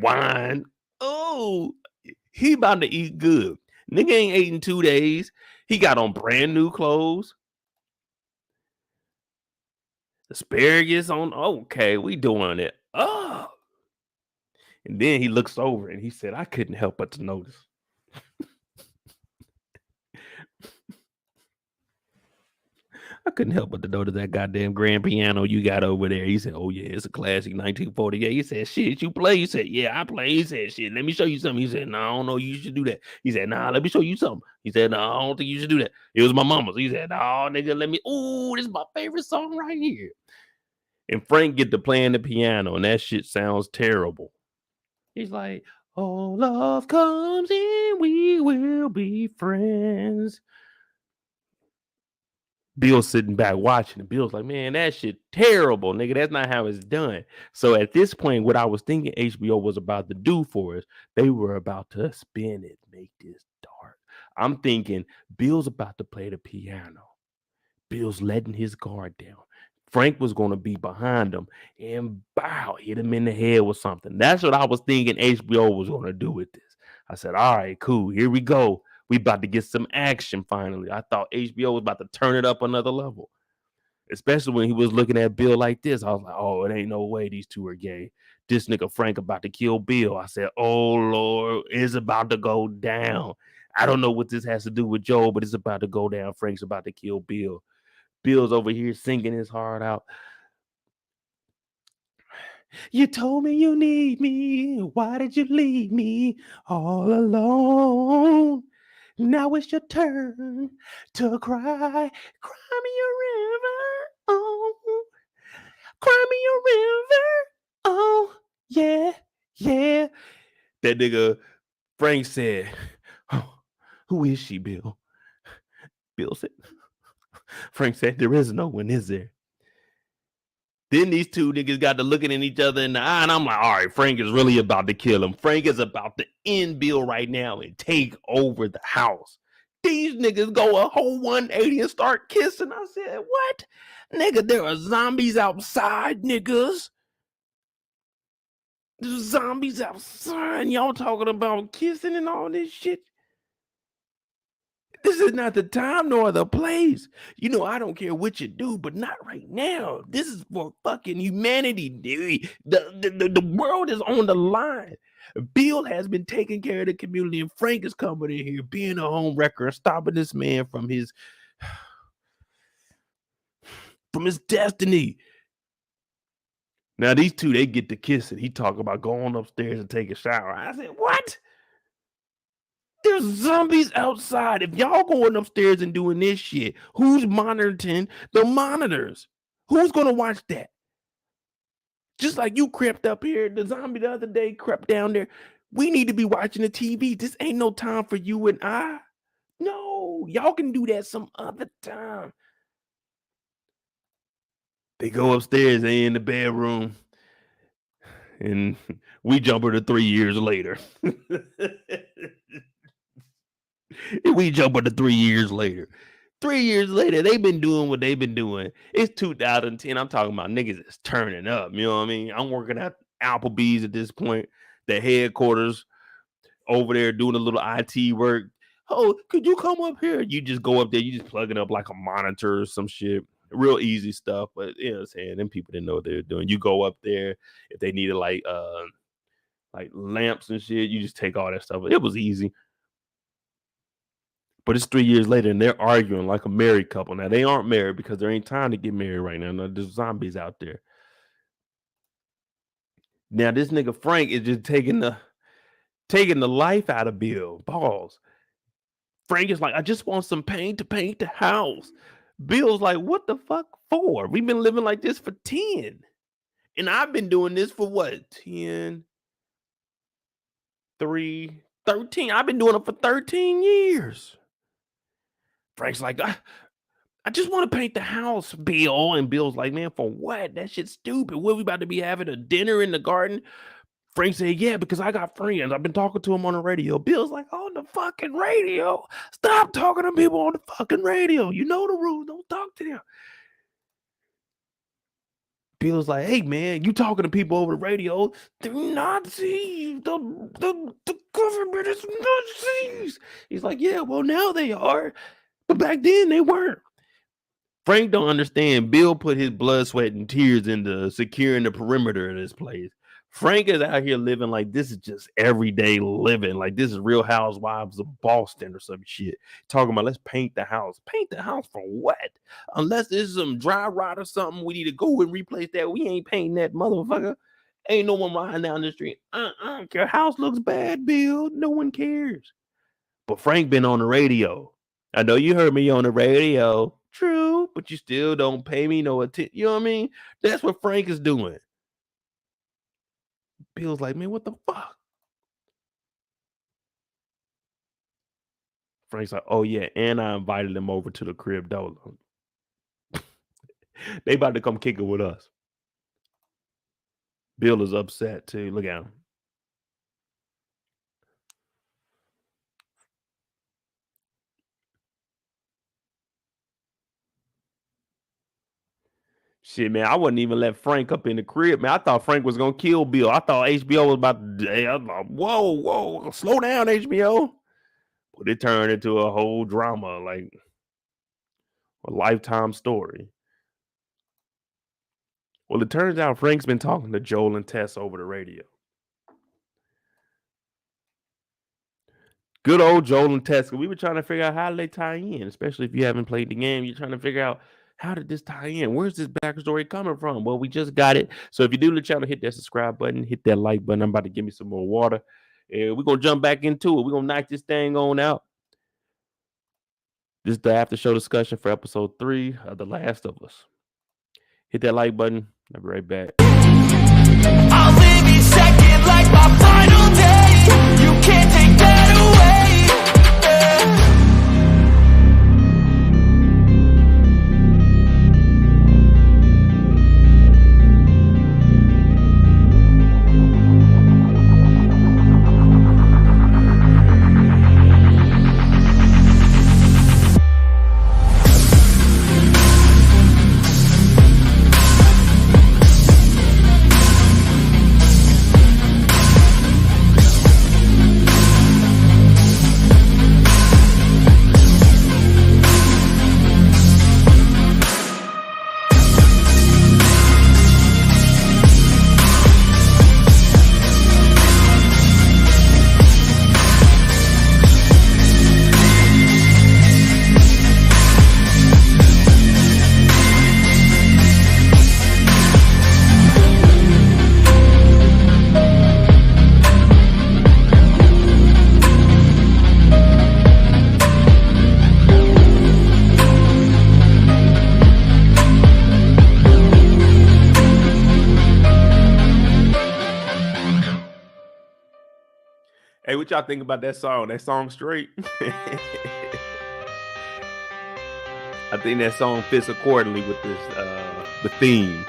wine, ooh. He about to eat good. Nigga ain't ate in 2 days. He got on brand new clothes. Asparagus on. Okay, we doing it. Oh. And then he looks over and he said, I couldn't help but to notice. I couldn't help but to notice that goddamn grand piano you got over there. He said, oh, yeah, it's a classic 1948. He said, shit, you play? He said, yeah, I play. He said, shit, let me show you something. He said, no, I don't know. You should do that. He said, nah, let me show you something. He said, no, I don't think you should do that. It was my mama's. He said, no, nigga, let me. Ooh, this is my favorite song right here. And Frank get to playing the piano, and that shit sounds terrible. He's like, oh, love comes in, we will be friends. Bill's sitting back watching it. Bill's like, man, that shit terrible, nigga. That's not how it's done. So at this point, what I was thinking HBO was about to do for us, they were about to spin it, make this dark. I'm thinking Bill's about to play the piano. Bill's letting his guard down. Frank was going to be behind him and bow, hit him in the head with something. That's what I was thinking HBO was going to do with this. I said, all right, cool. Here we go. We about to get some action finally. I thought HBO was about to turn it up another level. Especially when he was looking at Bill like this. I was like, oh, it ain't no way these two are gay. This nigga Frank about to kill Bill. I said, oh, Lord, it's about to go down. I don't know what this has to do with Joe, but it's about to go down. Frank's about to kill Bill. Bill's over here singing his heart out. You told me you need me. Why did you leave me all alone? Now it's your turn to cry. Cry me a river. Oh, cry me a river. Oh, yeah, yeah. That nigga Frank said, oh, who is she, Bill? Bill said, Frank said, there is no one, is there? Then these two niggas got to looking at each other in the eye, and I'm like, all right, Frank is really about to kill him. Frank is about to end Bill right now and take over the house. These niggas go a whole 180 and start kissing. I said, what? Nigga, there are zombies outside, niggas. There's zombies outside. Y'all talking about kissing and all this shit. This is not the time nor the place. You know, I don't care what you do, but not right now. This is for fucking humanity, dude. The world is on the line. Bill has been taking care of the community, and Frank is coming in here being a home wrecker and stopping this man from his destiny. Now, these two, they get to kissing. He talk about going upstairs and take a shower. I said, what? There's zombies outside. If y'all going upstairs and doing this shit, who's monitoring the monitors? Who's going to watch that? Just like you crept up here, the zombie the other day crept down there. We need to be watching the TV. This ain't no time for you and I. No, y'all can do that some other time. They go upstairs, they in the bedroom, and we jump her to 3 years later. We jump her to 3 years later. 3 years later, they've been doing what they've been doing. It's 2010. I'm talking about niggas is turning up. You know what I mean? I'm working at Applebee's at this point, the headquarters over there doing a little IT work. Oh, could you come up here? You just go up there, you just plug it up like a monitor or some shit. Real easy stuff, but you know what I'm saying? Them people didn't know what they were doing. You go up there if they needed like lamps and shit, you just take all that stuff. It was easy. But it's 3 years later and they're arguing like a married couple. Now they aren't married because there ain't time to get married right now. No, there's zombies out there. Now this nigga Frank is just taking the life out of Bill. Balls. Frank is like, I just want some paint to paint the house. Bill's like, what the fuck for? We've been living like this for 10. And I've been doing this for what? 10, 3, 13. I've been doing it for 13 years. Frank's like, I just want to paint the house, Bill. And Bill's like, man, for what? That shit's stupid. What, we about to be having a dinner in the garden? Frank said, yeah, because I got friends. I've been talking to them on the radio. Bill's like, on the fucking radio? Stop talking to people on the fucking radio. You know the rules. Don't talk to them. Bill's like, hey, man, you talking to people over the radio. They're Nazis. The government is Nazis. He's like, yeah, well, now they are. But back then, they weren't. Frank don't understand. Bill put his blood, sweat, and tears into securing the perimeter of this place. Frank is out here living like this is just everyday living. Like this is Real Housewives of Boston or some shit. Talking about let's paint the house. Paint the house for what? Unless there's some dry rot or something, we need to go and replace that. We ain't painting that motherfucker. Ain't no one riding down the street. I don't care. House looks bad, Bill. No one cares. But Frank been on the radio. I know you heard me on the radio. True, but you still don't pay me no attention. You know what I mean? That's what Frank is doing. Bill's like, man, what the fuck? Frank's like, oh yeah, and I invited them over to the crib dolo. They about to come kick it with us. Bill is upset too. Look at him. Shit, man, I wouldn't even let Frank up in the crib, man. I thought Frank was gonna kill Bill. I thought HBO was about to. I thought, whoa, slow down, HBO. but it turned into a whole drama, like a lifetime story. Well, it turns out Frank's been talking to Joel and Tess over the radio. Good old Joel and Tess. We were trying to figure out how they tie in, especially if you haven't played the game. You're trying to figure out how did this tie in? Where's this backstory coming from? Well, we just got it. So if you're new to the channel, hit that subscribe button, hit that like button. I'm about to give me some more water. And we're going to jump back into it. We're going to knock this thing on out. This is the after show discussion for episode 3 of The Last of Us. Hit that like button. I'll be right back. I'll live each second like my final day. You can't take that away. Hey, what y'all think about that song? That song straight? I think that song fits accordingly with this the theme.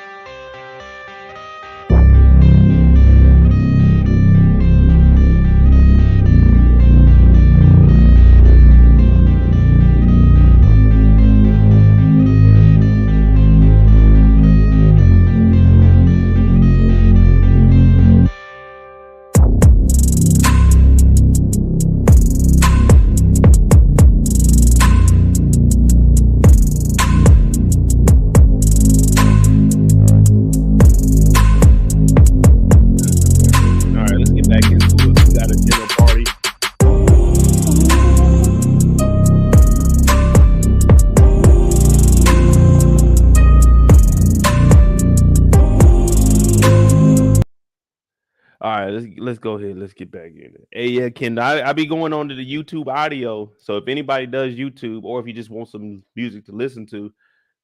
Let's go ahead. Let's get back in it. Hey, yeah, Ken, I be going on to the YouTube audio. So if anybody does YouTube, or if you just want some music to listen to,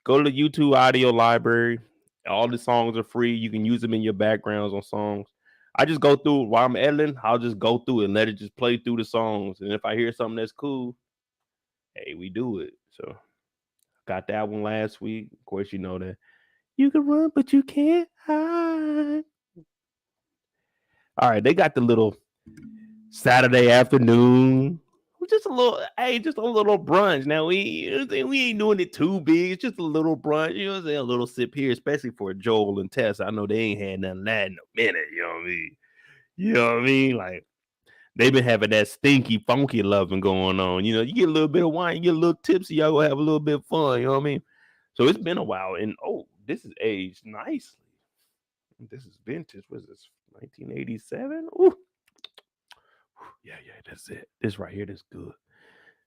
go to the YouTube audio library. All the songs are free. You can use them in your backgrounds on songs. I just go through while I'm editing. I'll just go through it and let it just play through the songs. And if I hear something that's cool, hey, we do it. So got that one last week. Of course, you know that you can run, but you can't hide. All right, they got the little Saturday afternoon, just a little brunch. Now we ain't doing it too big. It's just a little brunch, you know what I'm saying? A little sip here, especially for Joel and Tess. I know they ain't had nothing of that in a minute. You know what I mean? You know what I mean? Like they've been having that stinky, funky loving going on. You know, you get a little bit of wine, you get a little tipsy, y'all gonna have a little bit of fun. You know what I mean? So it's been a while, and this is aged nicely. This is vintage. What is this? 1987? Ooh. Yeah, that's it. This right here, that's good.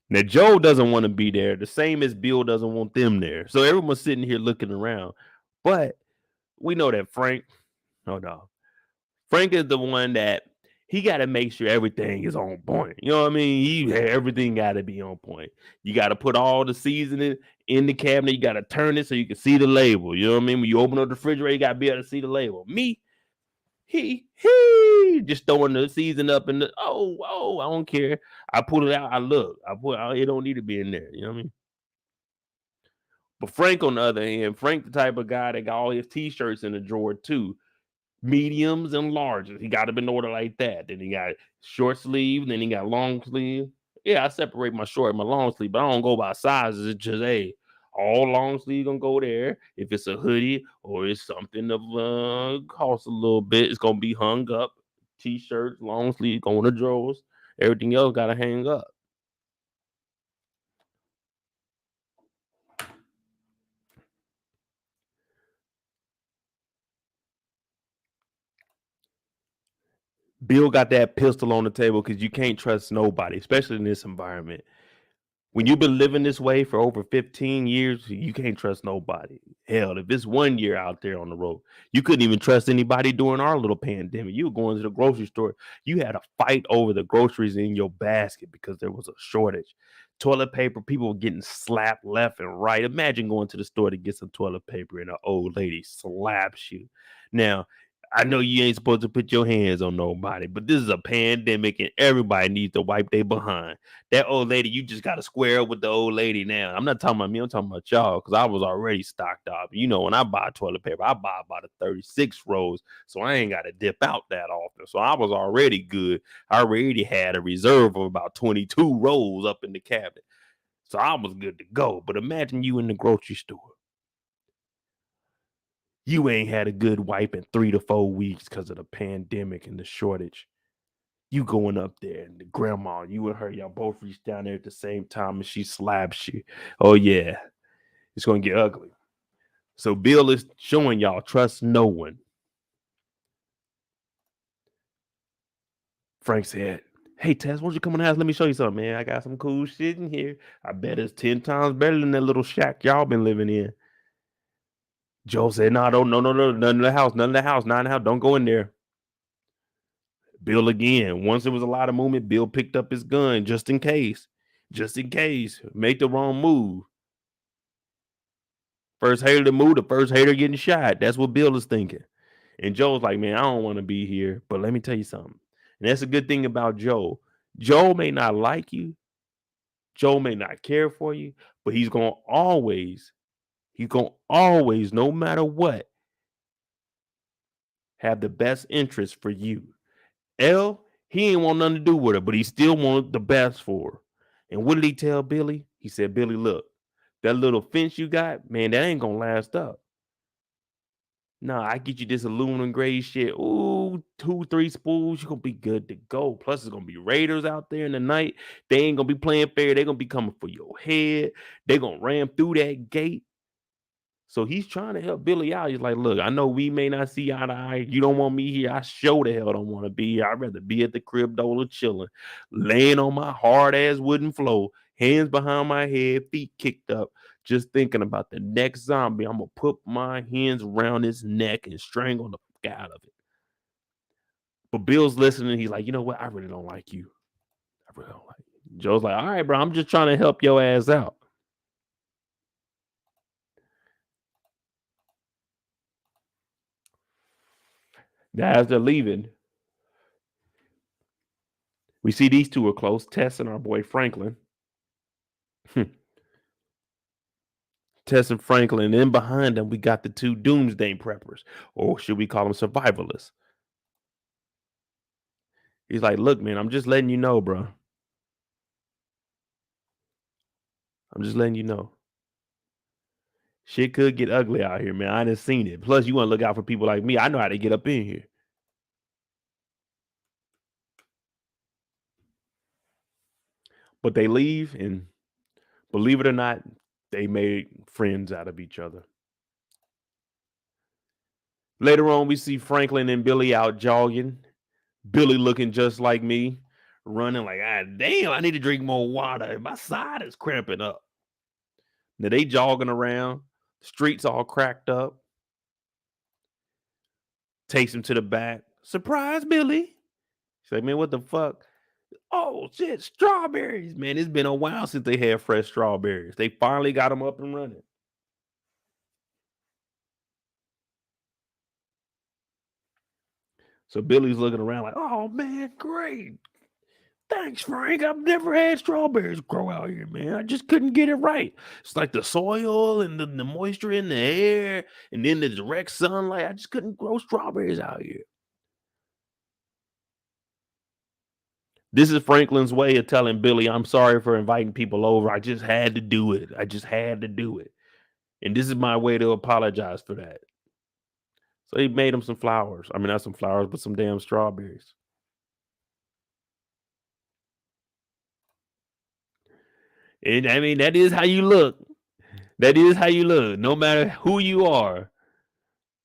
Now, Joe doesn't want to be there, the same as Bill doesn't want them there. So everyone's sitting here looking around. But we know that Frank is the one that he got to make sure everything is on point. You know what I mean? Everything got to be on point. You got to put all the seasoning in the cabinet. You got to turn it so you can see the label. You know what I mean? When you open up the refrigerator, you got to be able to see the label. Me, he just throwing the season up in the I don't care. I pull it out. It don't need to be in there. You know what I mean? But Frank, on the other hand, Frank the type of guy that got all his t-shirts in the drawer too. Mediums and larges. He got them in order like that. Then he got short sleeve, then he got long sleeve. Yeah, I separate my short and my long sleeve, but I don't go by sizes. It's just all long sleeve gonna go there. If it's a hoodie or it's something of cost a little bit, it's gonna be hung up. T-shirts, long sleeve, going to drawers. Everything else gotta hang up. Bill got that pistol on the table because you can't trust nobody, especially in this environment. When you've been living this way for over 15 years, you can't trust nobody. Hell, if it's 1 year out there on the road, you couldn't even trust anybody during our little pandemic. You were going to the grocery store. You had a fight over the groceries in your basket because there was a shortage. Toilet paper, people were getting slapped left and right. Imagine going to the store to get some toilet paper and an old lady slaps you. Now, I know you ain't supposed to put your hands on nobody, but this is a pandemic and everybody needs to wipe their behind. That old lady, you just got to square up with the old lady now. I'm not talking about me, I'm talking about y'all because I was already stocked up. You know, when I buy toilet paper, I buy about a 36 rolls, so I ain't got to dip out that often. So I was already good. I already had a reserve of about 22 rolls up in the cabinet. So I was good to go. But imagine you in the grocery store. You ain't had a good wipe in 3 to 4 weeks because of the pandemic and the shortage. You going up there and the grandma, you and her, y'all both reach down there at the same time and she slaps you. Oh yeah, it's gonna get ugly. So Bill is showing y'all trust no one. Frank said, "Hey Tess, why don't you come in the house? Let me show you something, man. I got some cool shit in here. I bet it's 10 times better than that little shack y'all been living in." Joe said, "No, don't, no, none of the house, not in the house. Don't go in there." Bill again. Once there was a lot of movement, Bill picked up his gun just in case. Just in case. Make the wrong move. First hater to move, the first hater getting shot. That's what Bill is thinking. And Joe's like, man, I don't want to be here, but let me tell you something. And that's a good thing about Joe. Joe may not like you. Joe may not care for you, but he's going to always, no matter what, have the best interest for you. L, he ain't want nothing to do with her, but he still wanted the best for her. And what did he tell Billy? He said, Billy, look, that little fence you got, man, that ain't gonna last up. Nah, I get you this aluminum grade shit. Ooh, 2-3 spools, you're gonna be good to go. Plus, it's gonna be raiders out there in the night. They ain't gonna be playing fair. They're gonna be coming for your head. They're gonna ram through that gate. So he's trying to help Billy out. He's like, look, I know we may not see eye to eye. You don't want me here. I sure the hell don't want to be here. I'd rather be at the crib dola chilling, laying on my hard ass wooden floor, hands behind my head, feet kicked up, just thinking about the next zombie. I'm gonna put my hands around his neck and strangle the fuck out of it. But Bill's listening. He's like, you know what? I really don't like you. I really don't like you. Joe's like, all right, bro, I'm just trying to help your ass out. Now, as they're leaving, we see these two are close, Tess and our boy Franklin. Tess and Franklin, and then behind them, we got the two doomsday preppers, or should we call them survivalists? He's like, look, man, I'm just letting you know, bro. I'm just letting you know. Shit could get ugly out here, man. I done seen it. Plus, you want to look out for people like me. I know how to get up in here. But they leave, and believe it or not, they made friends out of each other. Later on, we see Franklin and Billy out jogging. Billy looking just like me, running like, ah, damn, I need to drink more water. My side is cramping up. Now they jogging around, streets all cracked up. Takes him to the back. Surprise, Billy. He's like, man, what the fuck? Oh shit, strawberries, man. It's been a while since they had fresh strawberries. They finally got them up and running. So Billy's looking around like, oh man, great. Thanks, Frank. I've never had strawberries grow out here, man. I just couldn't get it right. It's like the soil and the moisture in the air and then the direct sunlight. I just couldn't grow strawberries out here. This is Franklin's way of telling Billy, I'm sorry for inviting people over. I just had to do it. I just had to do it. And this is my way to apologize for that. So he made him some flowers. I mean, not some flowers, but some damn strawberries. And I mean, that is how you look. That is how you look. No matter who you are,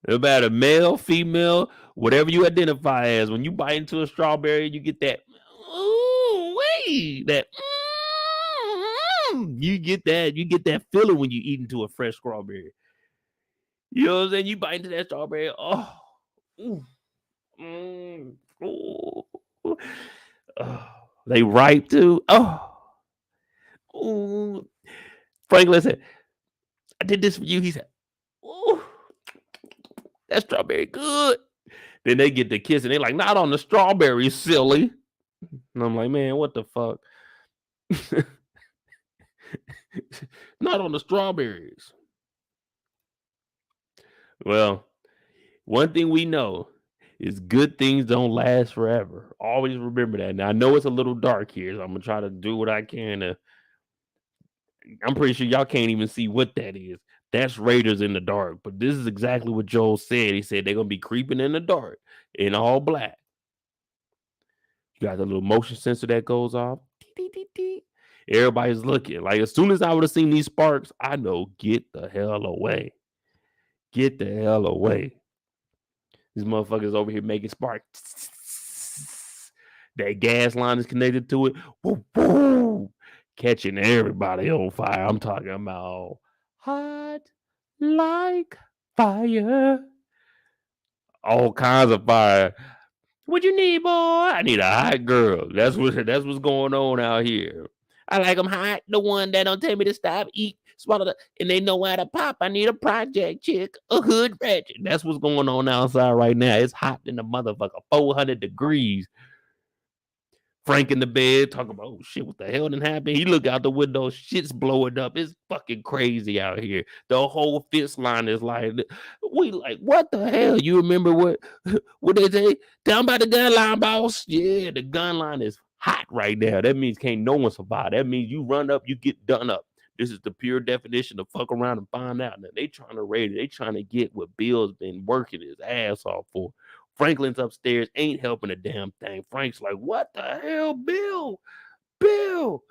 No matter male, female, whatever you identify as, when you bite into a strawberry, you get that. Ooh, wait, that. You get that feeling when you eat into a fresh strawberry. You know what I'm saying? You bite into that strawberry. Oh, ooh, ooh, oh, they ripe too. Oh, ooh. Franklin said, "I did this for you." He said, "Ooh, that strawberry good." Then they get the kiss and they're like, "Not on the strawberry, silly." And I'm like, "Man, what the fuck?" Not on the strawberries. Well, one thing we know is good things don't last forever. Always remember that. Now I know it's a little dark here, so I'm gonna try to do what I can to. I'm pretty sure y'all can't even see what that is. That's Raiders in the dark. But this is exactly what Joel said. He said they're gonna be creeping in the dark in all black. You got the little motion sensor that goes off. Everybody's looking. Like as soon as I would have seen these sparks, I know get the hell away. Get the hell away. These motherfuckers over here making sparks. That gas line is connected to it. Woo, woo, catching everybody on fire. I'm talking about hot like fire. All kinds of fire. What you need, boy? I need a hot girl. That's what's going on out here. I like them hot. The one that don't tell me to stop, eat, swallow, and they know how to pop. I need a project chick, a hood ratchet. That's what's going on outside right now. It's hot in the motherfucker, 400 degrees. Frank in the bed talking about, oh shit, what the hell done happened? He look out the window, shit's blowing up. It's fucking crazy out here. The whole fence line is like, we like, what the hell? You remember what they say? Down by the gun line, boss. Yeah, the gun line is hot right now. That means can't no one survive. That means you run up, you get done up. This is the pure definition of fuck around and find out. Now they trying to raid it. They trying to get what Bill's been working his ass off for. Franklin's upstairs, ain't helping a damn thing. Frank's like, what the hell, Bill? Bill,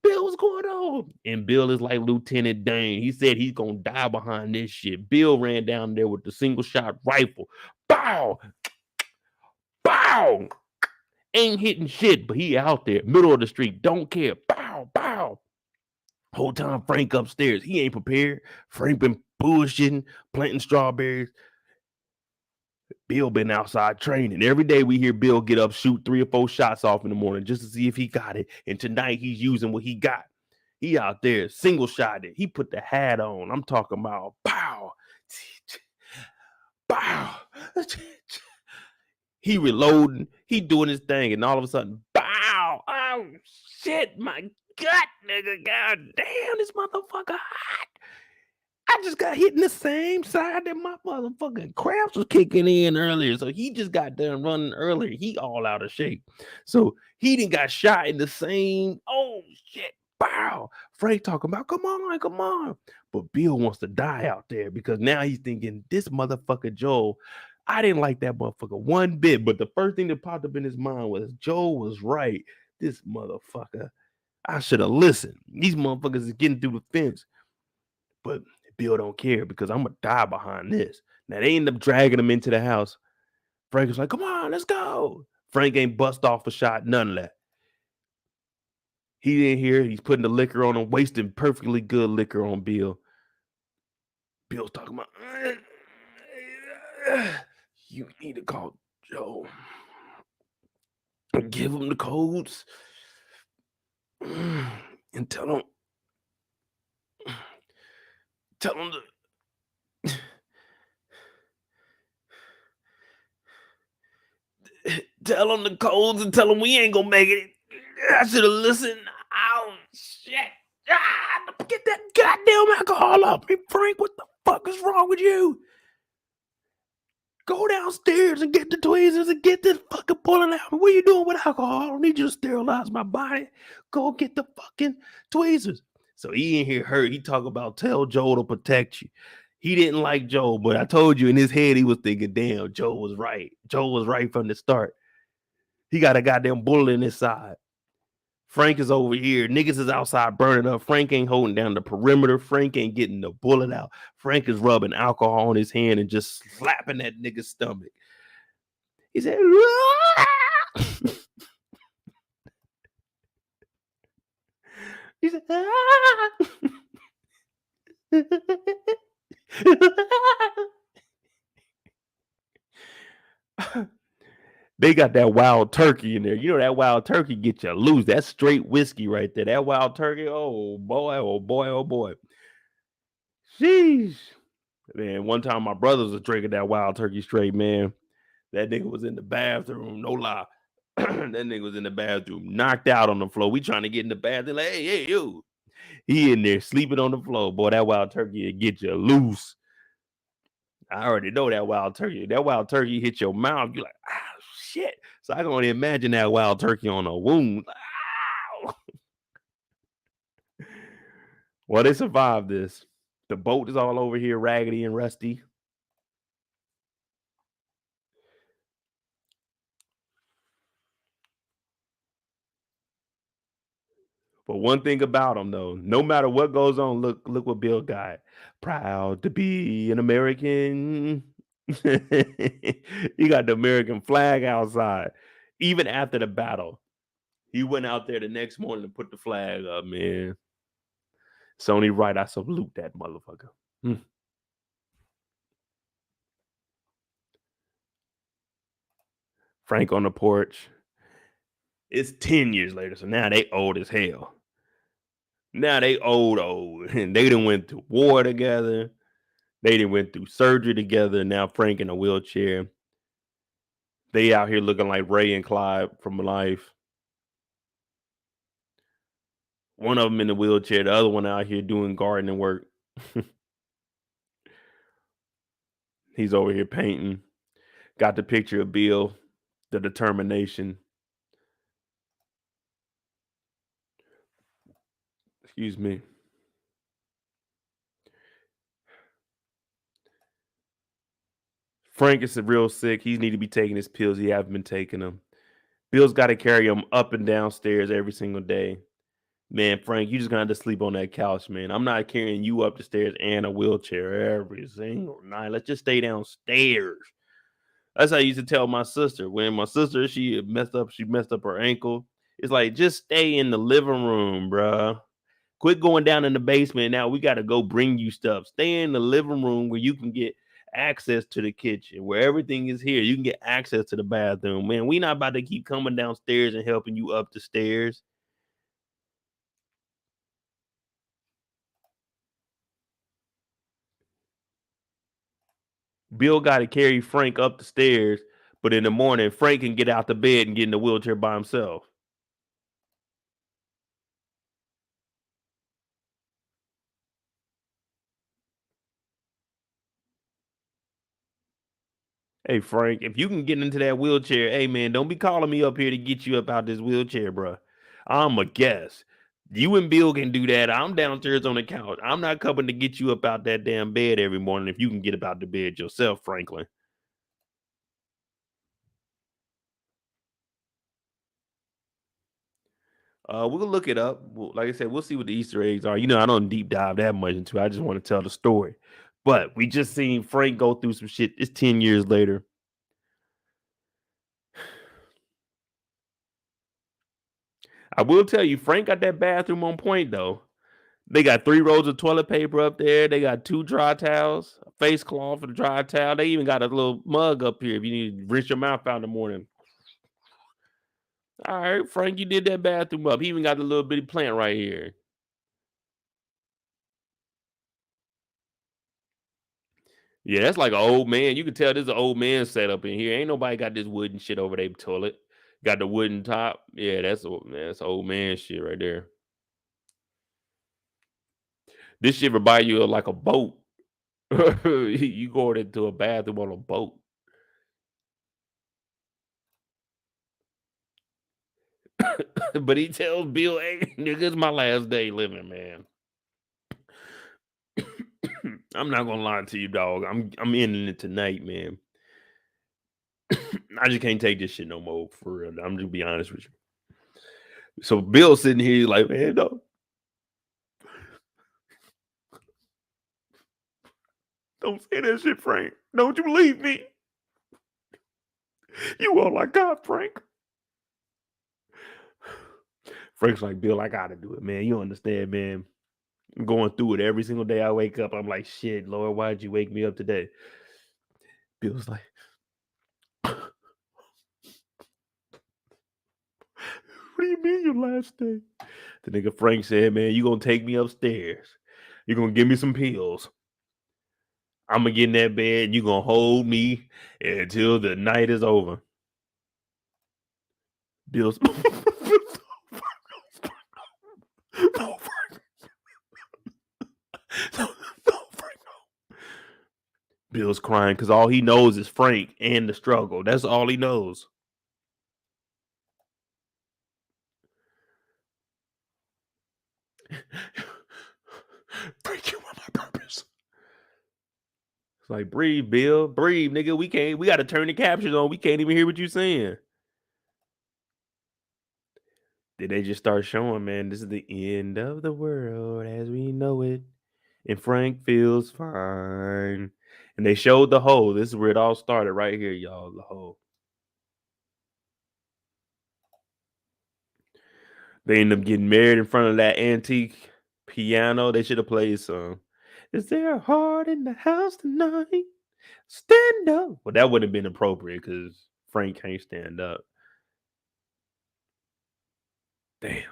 what's going on? And Bill is like Lieutenant Dane. He said he's gonna die behind this shit. Bill ran down there with the single shot rifle. Bow! Bow! Ain't hitting shit, but he out there, middle of the street, don't care. Bow, bow. Whole time Frank upstairs, he ain't prepared. Frank been bullshitting, planting strawberries. Bill been outside training. Every day we hear Bill get up, shoot 3 or 4 shots off in the morning just to see if he got it. And tonight he's using what he got. He out there single shotted. He put the hat on. I'm talking about pow, pow. He reloading. He doing his thing, and all of a sudden, bow! Oh shit, my gut, nigga! God damn, this motherfucker hot. I just got hit in the same side that my motherfucking cramps was kicking in earlier. So he just got done running earlier. He all out of shape. So he didn't got shot in the same. Oh shit. Bow. Frank talking about, come on. But Bill wants to die out there because now he's thinking, this motherfucker Joel, I didn't like that motherfucker one bit. But the first thing that popped up in his mind was Joel was right. This motherfucker, I should have listened. These motherfuckers is getting through the fence. But Bill don't care because I'm gonna die behind this. Now they end up dragging him into the house. Frank was like, come on, let's go. Frank ain't bust off a shot, none of that. He didn't hear. He's putting the liquor on him, wasting perfectly good liquor on Bill. Bill's talking about, you need to call Joe. Give him the codes and tell him the codes and tell him we ain't gonna make it. I should have listened. Oh shit. Get that goddamn alcohol off me, Frank. What the fuck is wrong with you? Go downstairs and get the tweezers and get this fucking pulling out. What are you doing with alcohol? I don't need you to sterilize my body. Go get the fucking tweezers. So he in here hurt. He talk about tell Joe to protect you. He didn't like Joe, but I told you in his head he was thinking, damn, Joe was right. Joe was right from the start. He got a goddamn bullet in his side. Frank is over here. Niggas is outside burning up. Frank ain't holding down the perimeter. Frank ain't getting the bullet out. Frank is rubbing alcohol on his hand and just slapping that nigga's stomach. He said, he said, they got that wild turkey in there. You know that wild turkey get you loose. That's straight whiskey right there. That wild turkey, oh boy, oh boy, oh boy. Sheesh. Man, one time my brothers was drinking that wild turkey straight, man. That nigga was in the bathroom, no lie. That nigga was in the bathroom, knocked out on the floor. We trying to get in the bathroom, like, hey, you. He in there sleeping on the floor. Boy, that wild turkey will get you loose. I already know that wild turkey. That wild turkey hit your mouth. You're like, ah, shit. So I can only imagine that wild turkey on a wound. Ow. Well, they survived this. The boat is all over here, raggedy and rusty. But one thing about him, though, no matter what goes on, look what Bill got. Proud to be an American. He got the American flag outside. Even after the battle, he went out there the next morning to put the flag up, man. It's only right I salute that motherfucker. Frank on the porch. It's 10 years later, so now they old as hell. Now they old. And they done went to war together. They done went through surgery together. Now Frank in a wheelchair. They out here looking like Ray and Clyde from Life. One of them in the wheelchair, the other one out here doing gardening work. He's over here painting. Got the picture of Bill, the determination. Excuse me. Frank is real sick. He need to be taking his pills. He haven't been taking them. Bill's got to carry him up and down stairs every single day. Man, Frank, you just gonna have to sleep on that couch, man. I'm not carrying you up the stairs and a wheelchair every single night. Let's just stay downstairs. That's how I used to tell my sister. When my sister, she messed up her ankle. It's like, just stay in the living room, bruh. Quit going down in the basement. Now we got to go bring you stuff. Stay in the living room where you can get access to the kitchen, where everything is here. You can get access to the bathroom. Man, we not about to keep coming downstairs and helping you up the stairs. Bill got to carry Frank up the stairs, but in the morning, Frank can get out the bed and get in the wheelchair by himself. Hey, Frank, if you can get into that wheelchair, hey, man, don't be calling me up here to get you up out this wheelchair, bro. I'm a guest. You and Bill can do that. I'm downstairs on the couch. I'm not coming to get you up out that damn bed every morning if you can get up out the bed yourself, Franklin. We'll look it up. Like I said, we'll see what the Easter eggs are. You know, I don't deep dive that much into it. I just want to tell the story. But we just seen Frank go through some shit. It's 10 years later. I will tell you, Frank got that bathroom on point, though. They got 3 rolls of toilet paper up there. They got 2 dry towels, a face cloth for the dry towel. They even got a little mug up here if you need to rinse your mouth out in the morning. All right, Frank, you did that bathroom up. He even got a little bitty plant right here. Yeah, that's like an old man. You can tell this is an old man setup in here. Ain't nobody got this wooden shit over their toilet. Got the wooden top. Yeah, that's old man shit right there. This shit remind you of like a boat. You going into a bathroom on a boat. But he tells Bill, hey, nigga, it's my last day living, man. I'm not gonna lie to you, dog. I'm ending it tonight, man. I just can't take this shit no more, for real. I'm just be honest with you. So Bill sitting here like, man, no. Don't say that shit, Frank. Don't you leave me. You all I got, Frank. Frank's like, Bill, I gotta do it, man. You understand, man. I'm going through it every single day I wake up. I'm like, shit, Lord, why'd you wake me up today? Bill's like, what do you mean your last day? The nigga Frank said, man, you gonna take me upstairs. You're gonna give me some pills. I'm gonna get in that bed and you're gonna hold me until the night is over. Bill's no, Frank. No, Frank, no. Bill's crying because all he knows is Frank and the struggle. That's all he knows. Frank, you are my purpose. It's like, breathe, Bill. Breathe, nigga. We gotta turn the captions on. We can't even hear what you saying. Then they just start showing, man, this is the end of the world as we know it. And Frank feels fine. And they showed the hole. This is where it all started right here, y'all. The hole. They end up getting married in front of that antique piano. They should have played some. Is there a heart in the house tonight? Stand up. Well, that would have been appropriate because Frank can't stand up. Damn.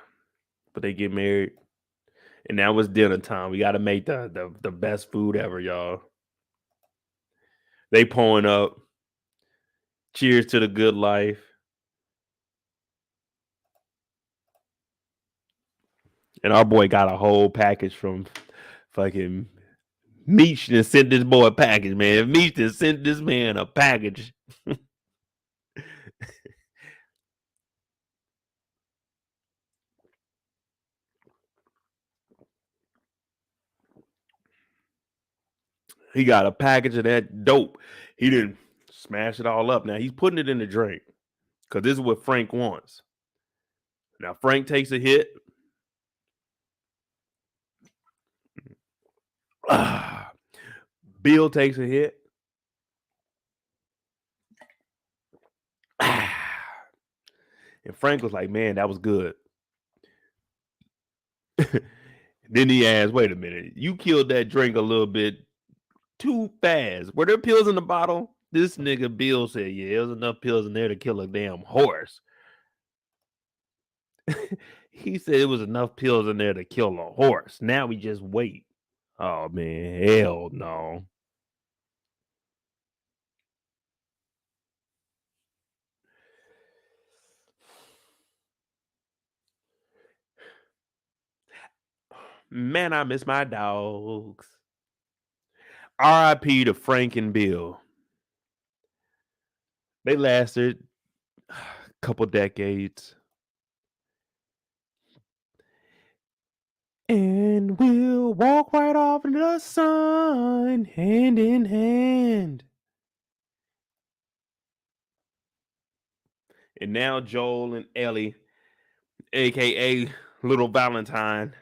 But they get married. And now it's dinner time. We gotta make the best food ever, y'all. They pouring up. Cheers to the good life. And our boy got a whole package from fucking Meech and sent this boy a package, man. Meech and sent this man a package. He got a package of that dope. He didn't smash it all up. Now he's putting it in the drink because this is what Frank wants. Now Frank takes a hit. Bill takes a hit. And Frank was like, man, that was good. Then he asked, wait a minute, you killed that drink a little bit too fast. Were there pills in the bottle? This nigga Bill said, yeah, there was enough pills in there to kill a damn horse. He said it was enough pills in there to kill a horse. Now we just wait. Oh man, hell no. Man, I miss my dogs. R.I.P. to Frank and Bill. They lasted a couple decades. And we'll walk right off into the sun, hand in hand. And now Joel and Ellie, aka Little Valentine,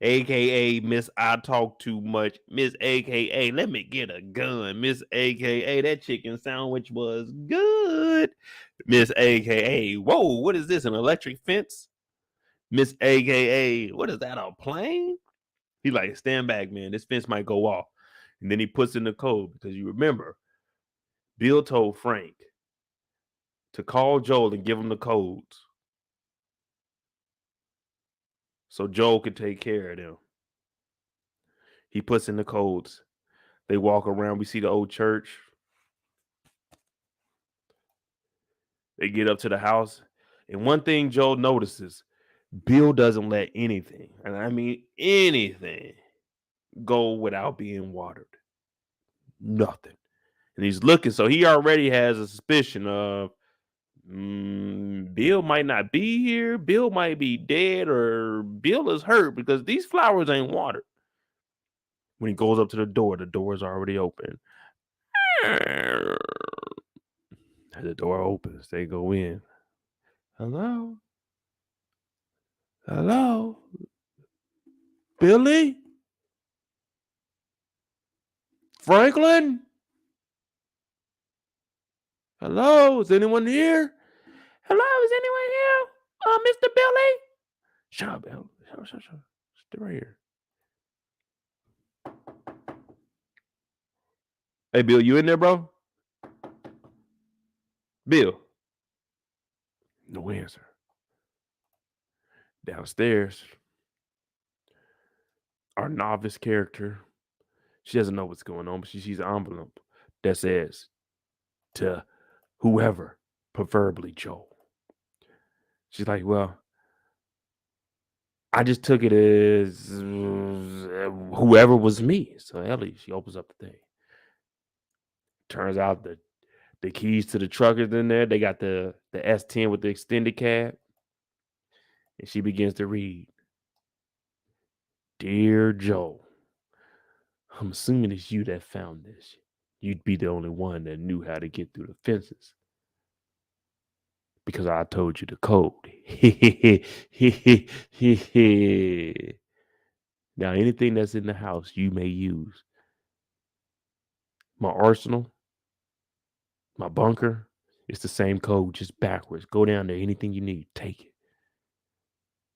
aka Miss I Talk Too Much, Miss aka Let Me Get a Gun, Miss aka That Chicken Sandwich Was Good, Miss aka Whoa, what is this, an electric fence? Miss aka What is that, a plane? He like, stand back, man, this fence might go off. And then he puts in the code because you remember Bill told Frank to call Joel and give him the codes so Joel could take care of them. He puts in the codes. They walk around. We see the old church. They get up to the house. And one thing Joel notices, Bill doesn't let anything, and I mean anything, go without being watered. Nothing. And he's looking, so he already has a suspicion of Bill might not be here. Bill might be dead, or Bill is hurt because these flowers ain't watered. When he goes up to the door is already open. As the door opens, they go in. Hello? Hello? Billy? Franklin? Hello? Is anyone here? Hello? Is anyone here? Mr. Billy? Shut up, Ellie. Shut up. Stay right here. Hey, Bill, you in there, bro? Bill. No answer. Downstairs, our novice character, she doesn't know what's going on, but she sees an envelope that says, to whoever, preferably Joel. She's like, well, I just took it as whoever was me. So Ellie, she opens up the thing. Turns out that the keys to the truck is in there. They got the S10 with the extended cab. And she begins to read, Dear Joel, I'm assuming it's you that found this. You'd be the only one that knew how to get through the fences. Because I told you the code. Now, anything that's in the house you may use. My arsenal, my bunker, it's the same code, just backwards. Go down there, anything you need, take it.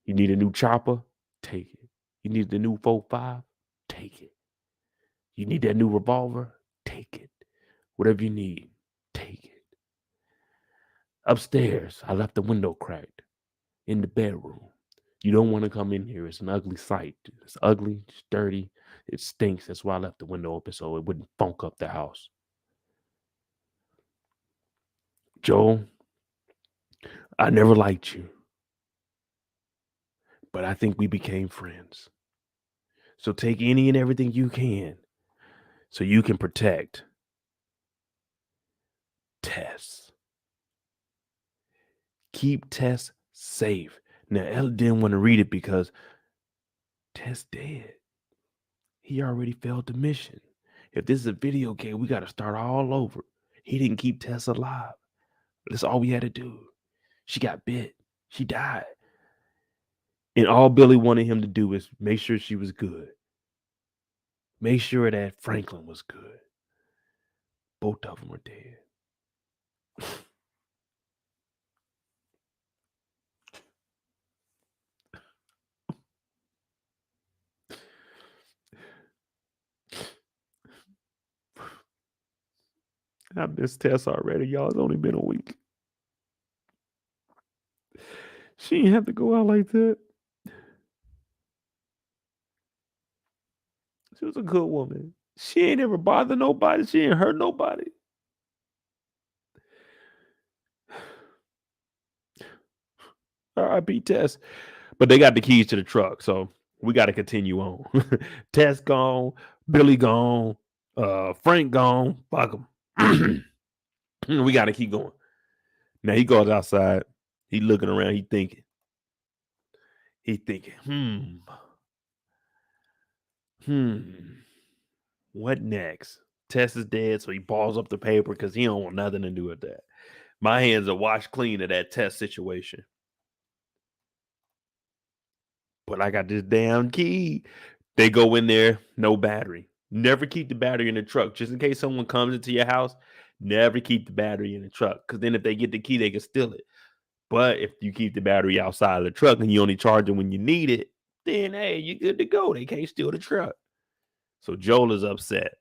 You need a new chopper? Take it. You need the new 4.5? Take it. You need that new revolver? Take it. Whatever you need, take it. Upstairs, I left the window cracked. In the bedroom. You don't want to come in here. It's an ugly sight. It's ugly, it's dirty, it stinks. That's why I left the window open so it wouldn't funk up the house. Joel, I never liked you, but I think we became friends. So take any and everything you can so you can protect Tess. Keep Tess safe. Now, Ella didn't want to read it because Tess dead. He already failed the mission. If this is a video game, we got to start all over. He didn't keep Tess alive. That's all we had to do. She got bit. She died. And all Billy wanted him to do was make sure she was good. Make sure that Franklin was good. Both of them were dead. I miss Tess already, y'all. It's only been a week. She didn't have to go out like that. She was a good woman. She ain't ever bothered nobody. She ain't hurt nobody. R.I.P. Tess. But they got the keys to the truck, so we got to continue on. Tess gone, Billy gone, Frank gone. Fuck him. We got to keep going. Now he goes outside. He looking around. He thinking. What next? Tess is dead, so he balls up the paper because he don't want nothing to do with that. My hands are washed clean of that Tess situation. But I got this damn key. They go in there, no battery. Never keep the battery in the truck. Just in case someone comes into your house, never keep the battery in the truck. Because then if they get the key, they can steal it. But if you keep the battery outside of the truck and you only charge it when you need it, then hey, you're good to go. They can't steal the truck. So Joel is upset.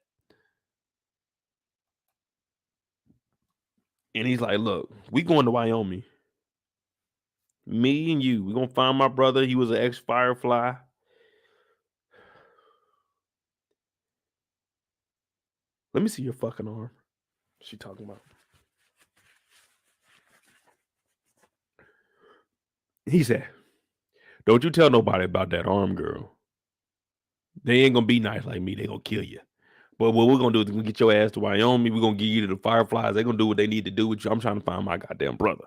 And he's like, look, we going to Wyoming. Me and you. We're going to find my brother. He was an ex-Firefly. Let me see your fucking arm. What's she talking about? He said, don't you tell nobody about that arm, girl. They ain't going to be nice like me. They going to kill you. But what we're going to do is we're going to get your ass to Wyoming. We're going to give you to the Fireflies. They're going to do what they need to do with you. I'm trying to find my goddamn brother.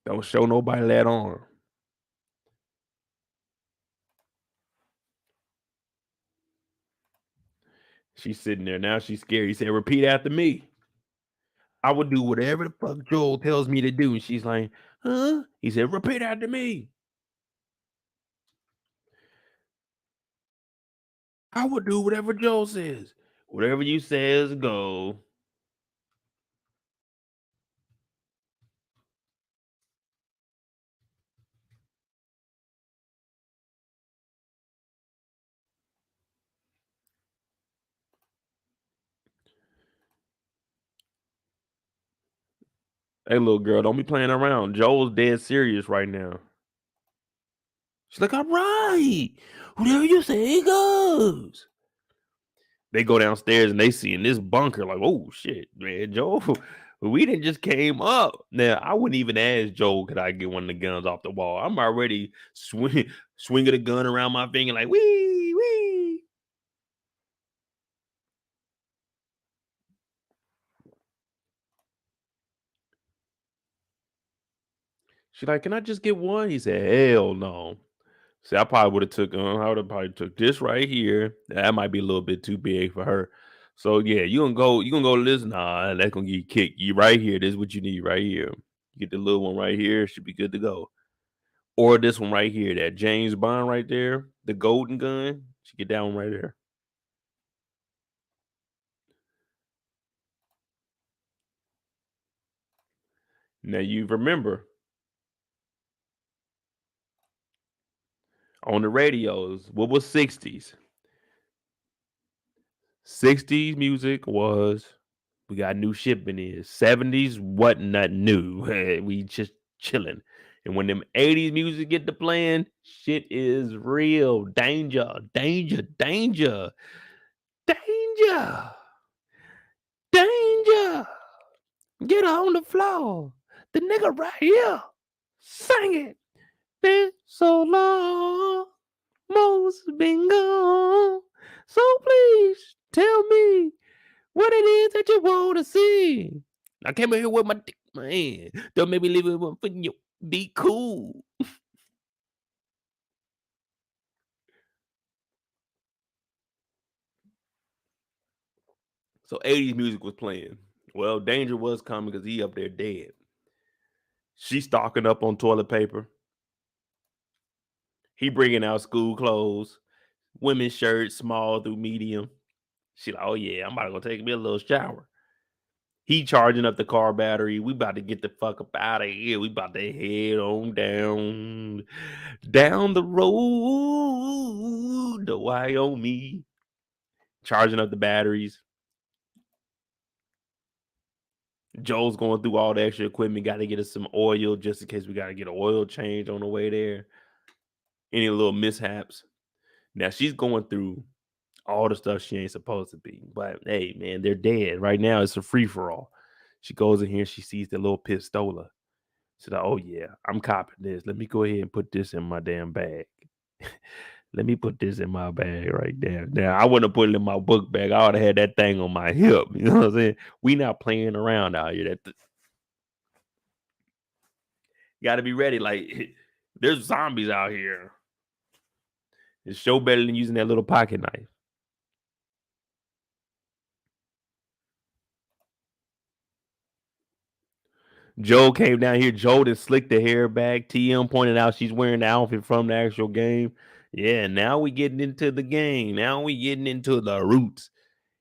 Don't show nobody that arm. She's sitting there now. She's scared. He said, repeat after me. I would do whatever the fuck Joel tells me to do. And she's like, huh? He said, repeat after me. I would do whatever Joel says. Whatever you says, go. Hey, little girl, don't be playing around. Joel's dead serious right now. She's like, all right. Whatever you say goes. They go downstairs and they see in this bunker, like, oh shit, man, Joel, we didn't just came up. Now, I wouldn't even ask Joel, could I get one of the guns off the wall? I'm already swinging the gun around my finger, like, wee, wee. She's like, can I just get one? He said, hell no. See, I probably would have took I would have probably took this right here. That might be a little bit too big for her. So yeah, you gonna go to this. Nah, that's gonna get you kicked. You right here. This is what you need right here. You get the little one right here, should be good to go. Or this one right here, that James Bond right there, the golden gun. Should get that one right there. Now you remember on the radios, what was 60s? 60s music was we got new shipment in. 70s wasn't nothing new. We just chilling. And when them 80s music get to playing, shit is real. Danger, danger, danger, danger, danger. Get on the floor. The nigga right here. Sing it. Been so long. Most been gone. So please tell me what it is that you want to see. I came in here with my dick in my hand. Don't make me leave it with my foot in your. Be cool. So 80s music was playing. Well, danger was coming because he up there dead. She stocking up on toilet paper. He bringing out school clothes, women's shirts, small through medium. She like, oh yeah, I'm about to go take me a little shower. He charging up the car battery. We about to get the fuck up out of here. We about to head on down the road to Wyoming. Charging up the batteries. Joel's going through all the extra equipment. Got to get us some oil just in case we got to get an oil change on the way there. Any little mishaps. Now she's going through all the stuff she ain't supposed to be. But hey, man, they're dead. Right now, it's a free-for-all. She goes in here, she sees the little pistola. She's like, oh yeah, I'm copping this. Let me go ahead and put this in my damn bag. Let me put this in my bag right there. Now, I wouldn't have put it in my book bag. I would have had that thing on my hip. You know what I'm saying? We not playing around out here. Got to be ready. Like, there's zombies out here. It's show better than using that little pocket knife. Joe came down here. Joe just slicked the hair back. TM pointed out she's wearing the outfit from the actual game. Yeah, now we getting into the game. Now we getting into the roots.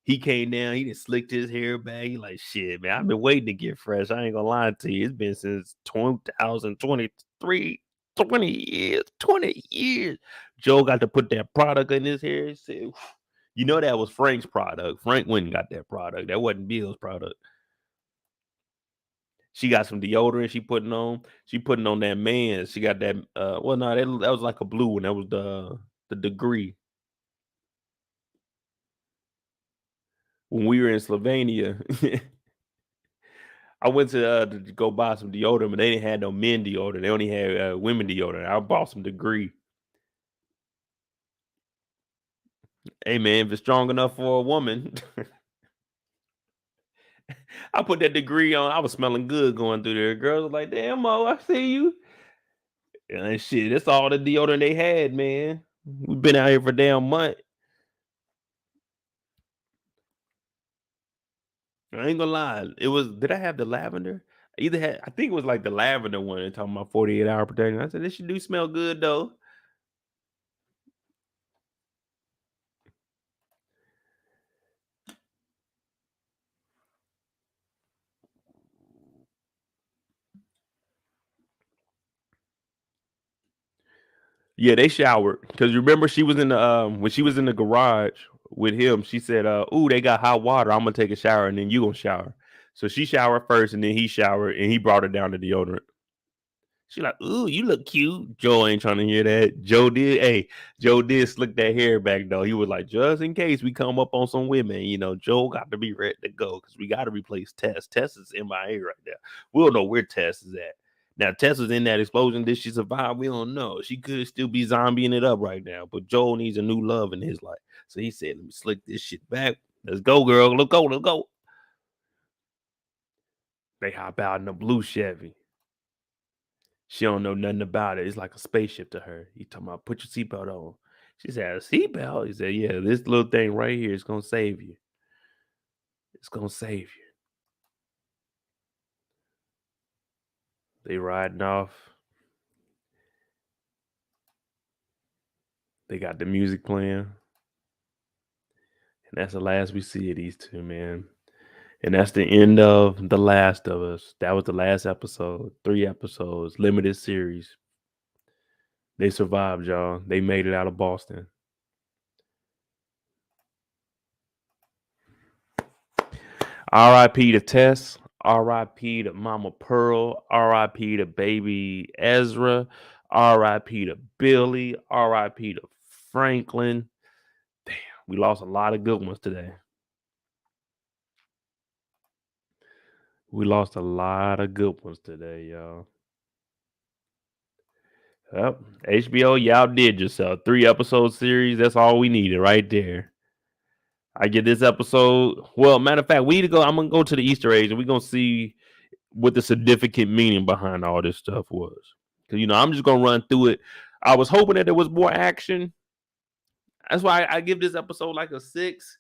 He came down. He just slicked his hair back. He like, shit, man. I've been waiting to get fresh. I ain't gonna lie to you. It's been since 2023. 20 years. 20 years. Joe got to put that product in his hair. He said, you know that was Frank's product. Frank went and got that product. That wasn't Bill's product. She got some deodorant she putting on. She putting on that man. She got that well no, that was like a blue one. That was the degree. When we were in Slovenia, I went to go buy some deodorant, but they didn't have no men deodorant. They only had women deodorant. I bought some degree. Hey man, if it's strong enough for a woman, I put that degree on. I was smelling good going through there. Girls were like, damn, Mo, I see you. And shit, that's all the deodorant they had, man. We've been out here for a damn month. I ain't gonna lie. It was. Did I have the lavender? Either had. I think it was like the lavender one. And talking about 48-hour protection. I said this should do smell good though. Yeah, they showered because remember she was in the when she was in the garage with him. She said, "Ooh, they got hot water. I'm gonna take a shower and then you gonna shower." So she showered first and then he showered and he brought her down to deodorant. She like, "Ooh, you look cute." Joe ain't trying to hear that. Joe did. Hey, Joe did slick that hair back though. He was like, just in case we come up on some women, Joe got to be ready to go because we got to replace Tess. Tess is MIA right now. We don't know where Tess is at. Now Tess was in that explosion. Did she survive? We don't know. She could still be zombieing it up right now. But Joel needs a new love in his life, so he said, "Let me slick this shit back. Let's go, girl. Let's go. Let's go." They hop out in a blue Chevy. She don't know nothing about it. It's like a spaceship to her. He talking about put your seatbelt on. She said, a seatbelt? He said, yeah, this little thing right here is gonna save you. It's gonna save you. They riding off. They got the music playing. And that's the last we see of these two, man. And that's the end of The Last of Us. That was the last episode. 3 episodes, limited series. They survived, y'all. They made it out of Boston. R.I.P. to Tess. R.I.P. to Mama Pearl. R.I.P. to baby Ezra. R.I.P. to Billy. R.I.P. to Franklin. Damn, we lost a lot of good ones today. We lost a lot of good ones today, y'all. Yep. HBO, y'all did yourself. 3 episode series. That's all we needed right there. I get this episode. Well, matter of fact, we need to go. I'm gonna go to the Easter eggs and we're gonna see what the significant meaning behind all this stuff was. Because I'm just gonna run through it. I was hoping that there was more action. That's why I give this episode like a 6.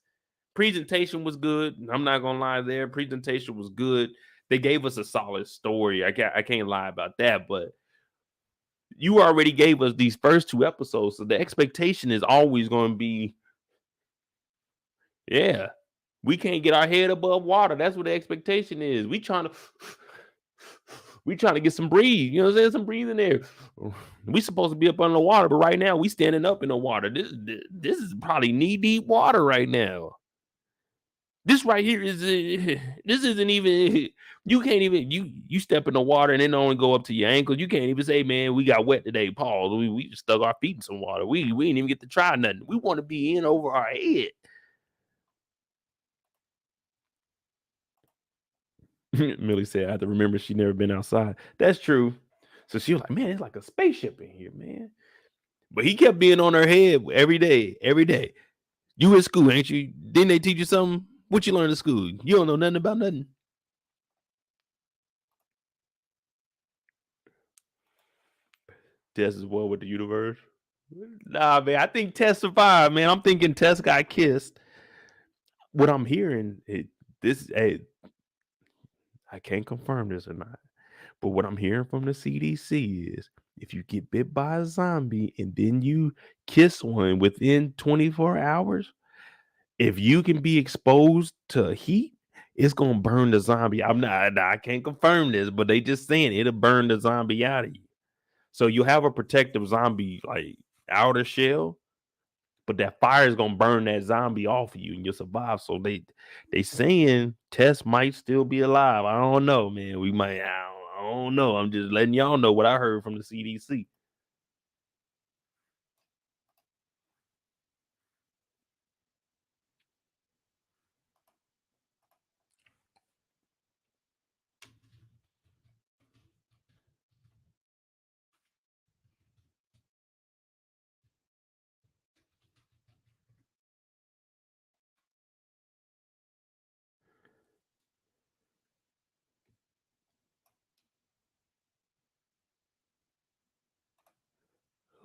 Presentation was good. I'm not gonna lie there. Presentation was good. They gave us a solid story. I can't lie about that, but you already gave us these first 2 episodes, so the expectation is always going to be, yeah, we can't get our head above water. That's what the expectation is. We trying to get some breathe. You know what I'm saying? Some breathe in there. We supposed to be up under the water, but right now we standing up in the water. This is probably knee deep water right now. This right here is this isn't even. You can't even you step in the water and it only go up to your ankles. You can't even say, man, we got wet today. Pause. We just stuck our feet in some water. We didn't even get to try nothing. We want to be in over our head. Millie said, I have to remember she never been outside. That's true. So she was like, man, it's like a spaceship in here, man. But he kept being on her head every day, every day. You in school, ain't you? Didn't they teach you something? What you learned in school? You don't know nothing about nothing. Tess is well with the universe. Nah, man, I think Tess survived, man. I'm thinking Tess got kissed. What I'm hearing, hey, I can't confirm this or not, but what I'm hearing from the CDC is if you get bit by a zombie and then you kiss one within 24 hours, if you can be exposed to heat, it's gonna burn the zombie. I can't confirm this, but they just saying it'll burn the zombie out of you. So you have a protective zombie like outer shell, but that fire is gonna burn that zombie off of you and you'll survive. So they saying Tess might still be alive. I don't know, man. We might. I don't know. I'm just letting y'all know what I heard from the CDC.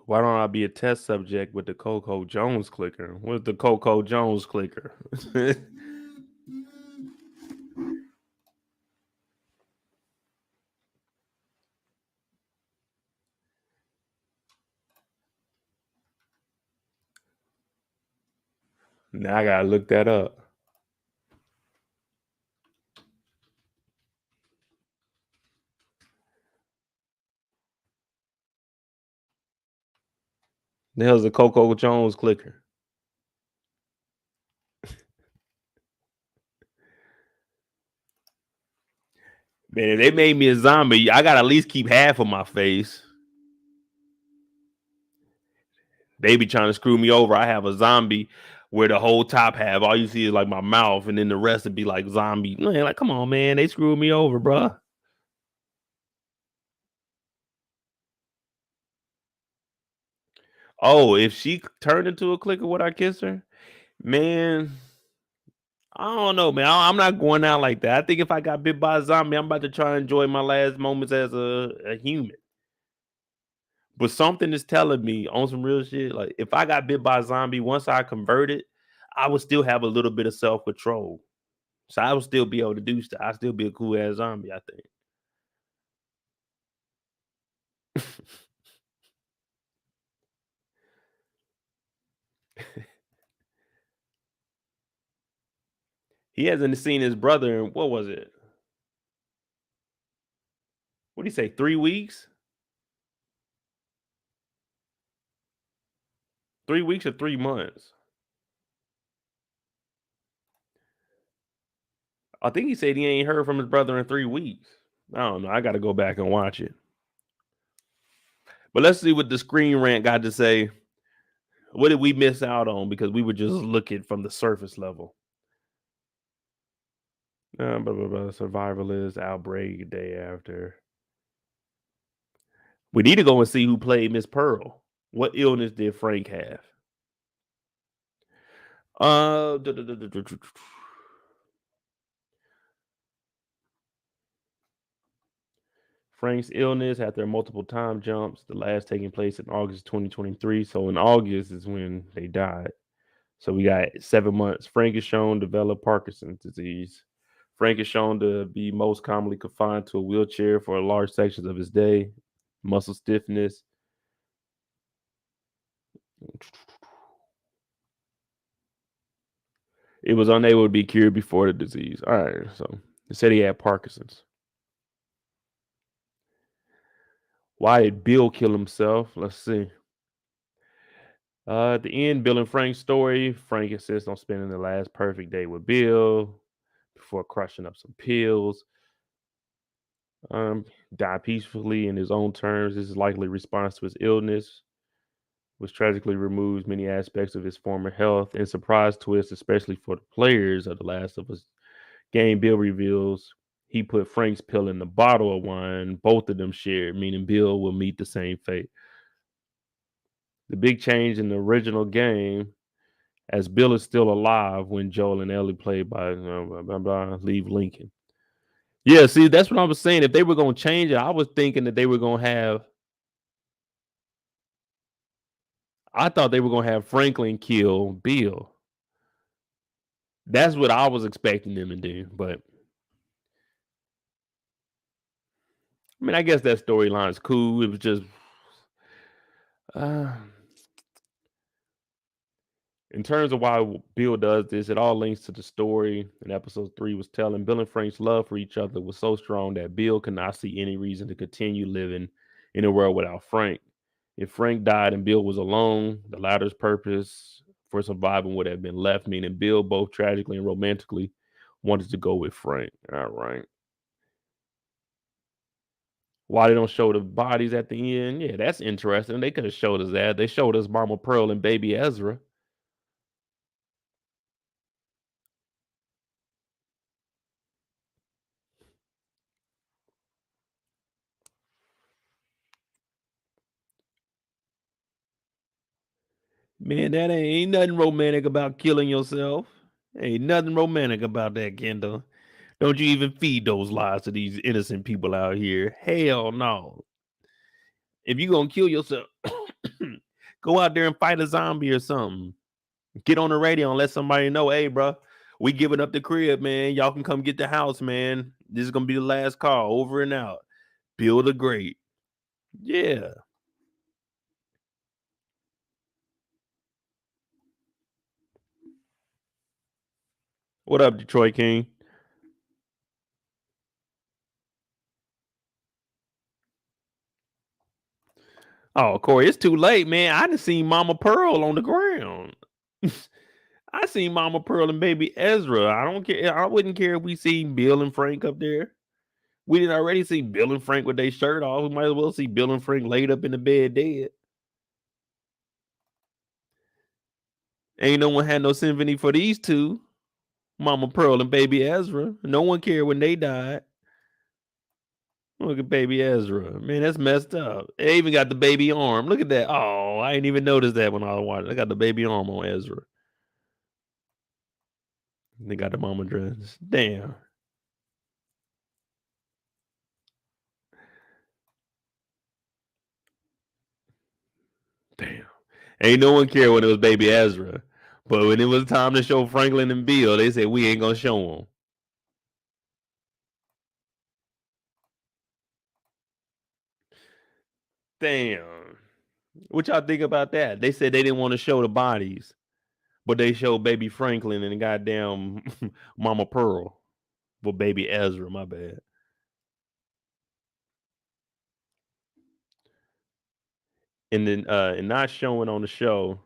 Why don't I be a test subject with the Coco Jones clicker? What's the Coco Jones clicker? Now I gotta look that up. The hell's a Coco Jones clicker? Man, if they made me a zombie, I gotta at least keep half of my face. They be trying to screw me over. I have a zombie where the whole top half, all you see is like my mouth, and then the rest would be like zombie. Man, like, come on, man, they screwed me over, bruh. Oh, if she turned into a clicker, would I kiss her? Man, I don't know, man. I'm not going out like that. I think if I got bit by a zombie, I'm about to try and enjoy my last moments as a human. But something is telling me on some real shit. Like if I got bit by a zombie, once I converted, I would still have a little bit of self control. So I would still be able to do stuff. I still be a cool ass zombie. I think. He hasn't seen his brother in what was it? What do you say? 3 weeks? 3 weeks or 3 months? I think he said he ain't heard from his brother in 3 weeks. I don't know. I got to go back and watch it. But let's see what the Screen Rant got to say. What did we miss out on because we were just looking from the surface level? Blah, blah, blah, survivalist outbreak day after. We need to go and see who played Miss Pearl. What illness did Frank have? Uh, Frank's illness after multiple time jumps, the last taking place in August 2023. So in August is when they died. So we got 7 months. Frank is shown to develop Parkinson's disease. Frank is shown to be most commonly confined to a wheelchair for large sections of his day. Muscle stiffness. It was unable to be cured before the disease. All right, so they said he had Parkinson's. Why did Bill kill himself? Let's see. At the end, Bill and Frank's story, Frank insists on spending the last perfect day with Bill before crushing up some pills. Die peacefully in his own terms. This is likely a response to his illness, which tragically removes many aspects of his former health. And surprise twist, especially for the players of The Last of Us game, Bill reveals he put Frank's pill in the bottle of wine both of them shared, meaning Bill will meet the same fate. The big change in the original game, as Bill is still alive when Joel and Ellie, played by blah, blah, blah, leave Lincoln. Yeah, see, that's what I was saying. If they were going to change it, I was thinking that they were going to have. I thought they were going to have Franklin kill Bill. That's what I was expecting them to do. But I mean, I guess that storyline is cool. It was just. Uh, In terms of why Bill does this, it all links to the story in episode 3 was telling. Bill and Frank's love for each other was so strong that Bill could not see any reason to continue living in a world without Frank. If Frank died and Bill was alone, the latter's purpose for surviving would have been left, meaning Bill, both tragically and romantically, wanted to go with Frank. All right. Why they don't show the bodies at the end? Yeah, that's interesting. They could have showed us that. They showed us Mama Pearl and baby Ezra. Man, that ain't nothing romantic about killing yourself. Ain't nothing romantic about that, Kendall. Don't you even feed those lies to these innocent people out here. Hell no. If you gonna kill yourself, go out there and fight a zombie or something. Get on the radio and let somebody know, hey, bro, we giving up the crib, man. Y'all can come get the house, man. This is gonna be the last call. Over and out. Build a great. Yeah. What up, Detroit King? Oh, Corey, it's too late, man. I done seen Mama Pearl on the ground. I seen Mama Pearl and baby Ezra. I don't care. I wouldn't care if we see Bill and Frank up there. We didn't already see Bill and Frank with their shirt off. We might as well see Bill and Frank laid up in the bed dead. Ain't no one had no sympathy for these two, Mama Pearl and baby Ezra. No one cared when they died. Look at baby Ezra. Man, that's messed up. They even got the baby arm. Look at that. Oh, I ain't even noticed that when I was watching. I got the baby arm on Ezra. They got the mama dress. Damn. Damn. Ain't no one care when it was baby Ezra. But when it was time to show Franklin and Bill, they said we ain't gonna show them. Damn. What y'all think about that? They said they didn't want to show the bodies, but they showed baby Franklin and goddamn Mama Pearl. Well, baby Ezra, my bad. And then and not showing on the show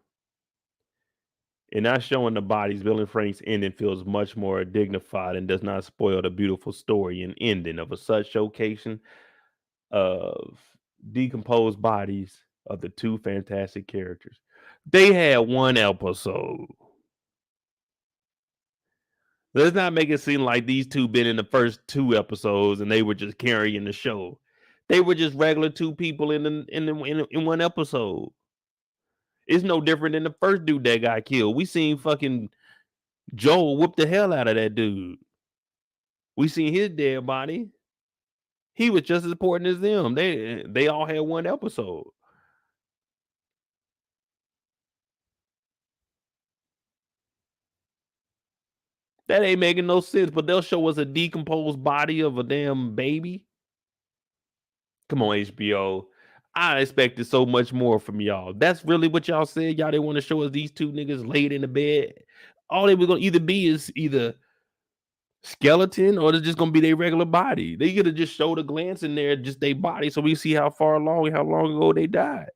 and not showing the bodies, Bill and Frank's ending feels much more dignified and does not spoil the beautiful story and ending of a such showcasing of decomposed bodies of the two fantastic characters. They had one episode. Let's not make it seem like these two been in the first two episodes and they were just carrying the show. They were just regular two people in one episode. It's no different than the first dude that got killed. We seen fucking Joel whoop the hell out of that dude. We seen his dead body. He was just as important as them. They all had one episode. That ain't making no sense, but they'll show us a decomposed body of a damn baby. Come on, HBO. I expected so much more from y'all. That's really what y'all said. Y'all didn't want to show us these two niggas laid in the bed. All they were gonna either be is either skeleton or it's just gonna be their regular body. They could have just showed a glance in there, just their body, so we see how far along and how long ago they died.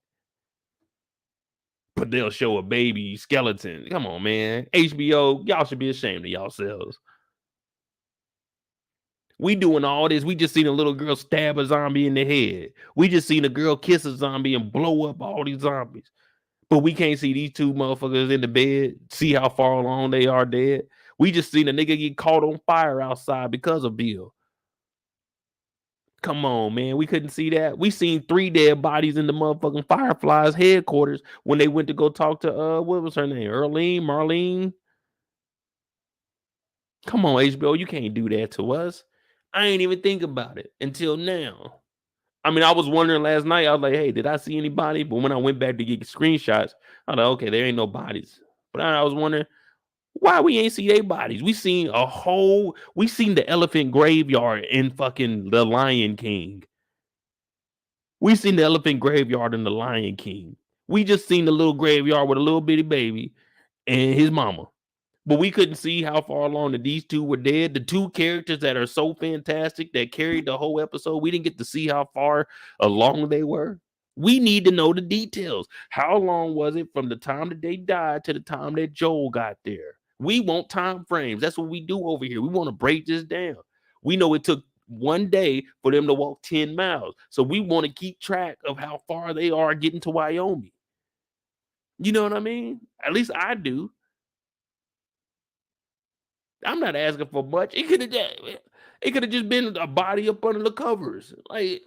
But they'll show a baby skeleton. Come on, man. HBO, y'all should be ashamed of yourselves. We doing all this. We just seen a little girl stab a zombie in the head. We just seen a girl kiss a zombie and blow up all these zombies. But we can't see these two motherfuckers in the bed, see how far along they are dead. We just seen a nigga get caught on fire outside because of Bill. Come on, man. We couldn't see that. We seen 3 dead bodies in the motherfucking Fireflies headquarters when they went to go talk to what was her name? Marlene. Come on, HBO. You can't do that to us. I ain't even think about it until now. I mean, I was wondering last night. I was like, "Hey, did I see anybody?" But when I went back to get screenshots, I was like, "Okay, there ain't no bodies." But I was wondering why we ain't see their bodies. We seen the elephant graveyard in fucking The Lion King. We seen the elephant graveyard in The Lion King. We just seen the little graveyard with a little bitty baby and his mama. But we couldn't see how far along that these two were dead. The two characters that are so fantastic that carried the whole episode, we didn't get to see how far along they were. We need to know the details. How long was it from the time that they died to the time that Joel got there? We want time frames. That's what we do over here. We want to break this down. We know it took 1 day for them to walk 10 miles. So we want to keep track of how far they are getting to Wyoming. You know what I mean? At least I do. I'm not asking for much. It could have just been a body up under the covers. Like,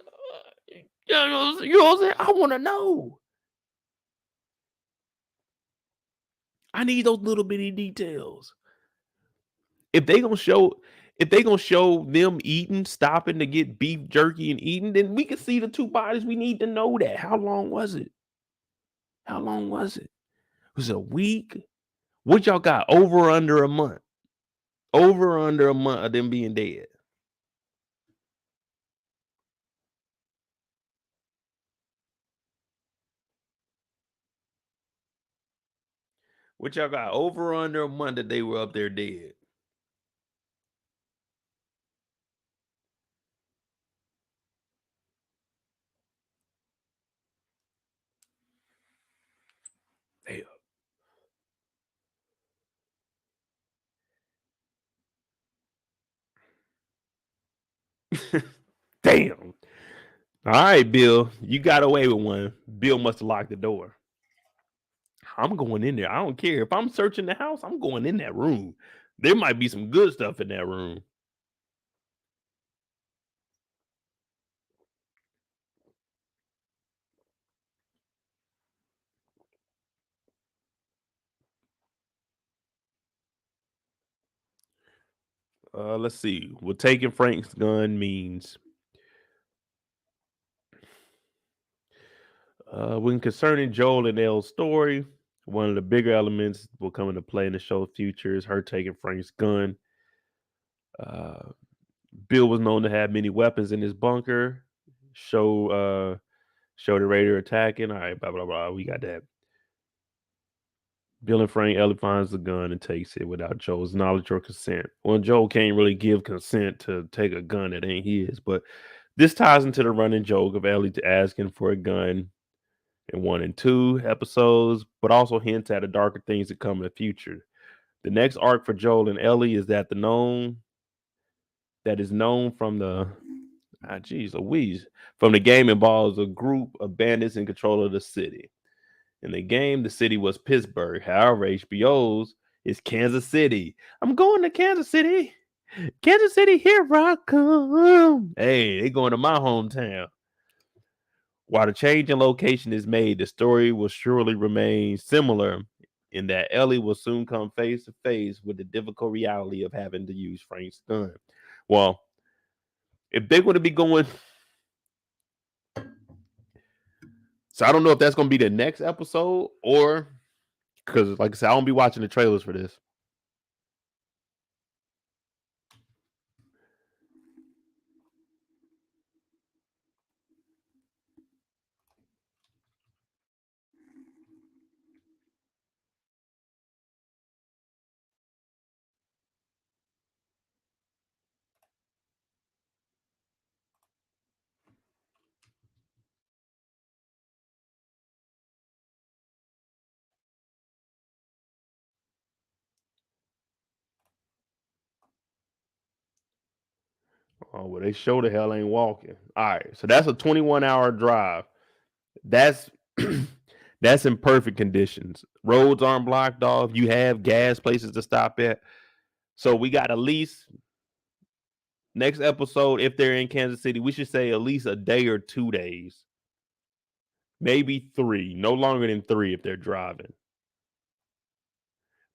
you know what I'm saying? I want to know. I need those little bitty details. If they gonna show, if they gonna show them eating, stopping to get beef jerky and eating, then we can see the two bodies. We need to know that. How long was it? How long was it? Was it a week? What y'all got? Over or under a month? Over or under a month of them being dead? What y'all got? Over or under a month that they were up there dead? Damn. All right, Bill, you got away with one. Bill must have locked the door. I'm going in there. I don't care. If I'm searching the house, I'm going in that room. There might be some good stuff in that room. Let's see. What taking Frank's gun means. When concerning Joel and Elle's story, one of the bigger elements will come into play in the show's future is her taking Frank's gun. Uh, Bill was known to have many weapons in his bunker. Show show the raider attacking. All right, blah blah blah. We got that. Bill and Frank, Ellie finds the gun and takes it without Joel's knowledge or consent. Well, Joel can't really give consent to take a gun that ain't his, but this ties into the running joke of Ellie to asking for a gun in 1 and 2 episodes, but also hints at the darker things that come in the future. The next arc for Joel and Ellie is that is known from the geez Louise from the game involves a group of bandits in control of the city. In the game, the city was Pittsburgh. However, HBO's is Kansas City. I'm going to Kansas City. Kansas City, here I come. Hey, they going to my hometown. While the change in location is made, the story will surely remain similar in that Ellie will soon come face to face with the difficult reality of having to use Frank's gun. Well, if they're going to be going, so I don't know if that's going to be the next episode or because, like I said, I don't be watching the trailers for this. Oh, well, they show the hell ain't walking. All right, so that's a 21-hour drive. That's that's in perfect conditions. Roads aren't blocked off. You have gas places to stop at. So we got at least next episode, if they're in Kansas City, we should say at least a day or 2 days, maybe three, no longer than three if they're driving.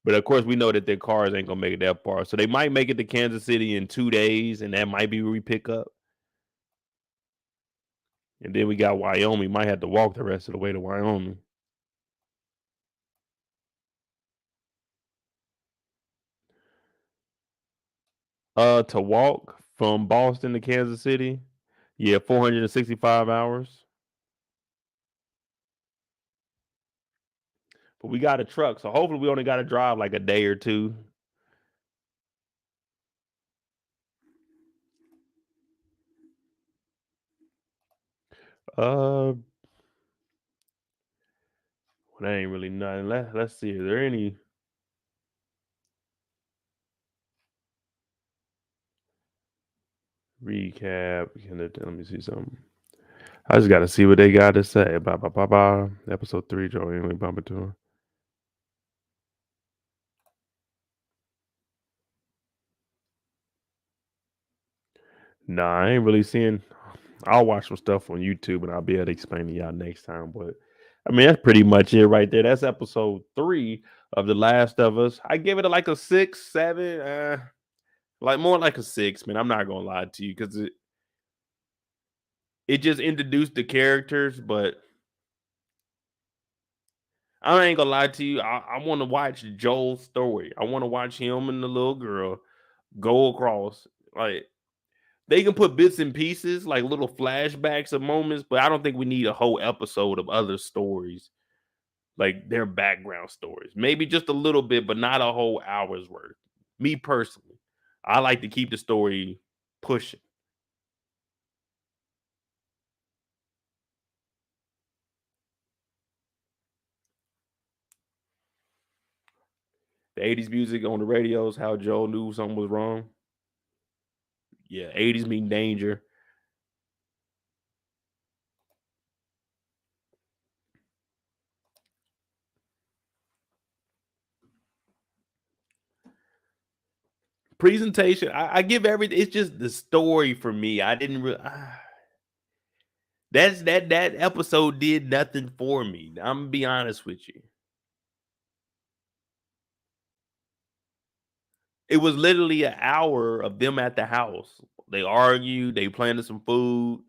But of course, we know that their cars ain't gonna make it that far, so they might make it to Kansas City in 2 days, and that might be where we pick up. And then we got Wyoming. Might have to walk the rest of the way to Wyoming. To walk from Boston to Kansas City, yeah, 465 hours. But we got a truck, so hopefully we only got to drive like a day or two. Uh, well, that ain't really nothing. Let's see. Is there any recap? Let me see something. I just got to see what they got to say. Episode 3, Joe Emily bumping to him. Nah, I ain't really seeing. I'll watch some stuff on YouTube and I'll be able to explain to y'all next time. But I mean, that's pretty much it right there. That's episode 3 of The Last of Us. I give it like a 6, 7, like more like a 6, man. I'm not gonna lie to you because it just introduced the characters, but I ain't gonna lie to you. I want to watch Joel's story. I want to watch him and the little girl go across. Like they can put bits and pieces, like little flashbacks of moments, but I don't think we need a whole episode of other stories, like their background stories. Maybe just a little bit, but not a whole hour's worth. Me personally, I like to keep the story pushing. The 80s music on the radios, how Joel knew something was wrong. Yeah, 80s mean danger. Presentation, I give everything. It's just the story for me. I didn't really. That episode did nothing for me. I'm gonna be honest with you. It was literally an hour of them at the house. They argued. They planted some food.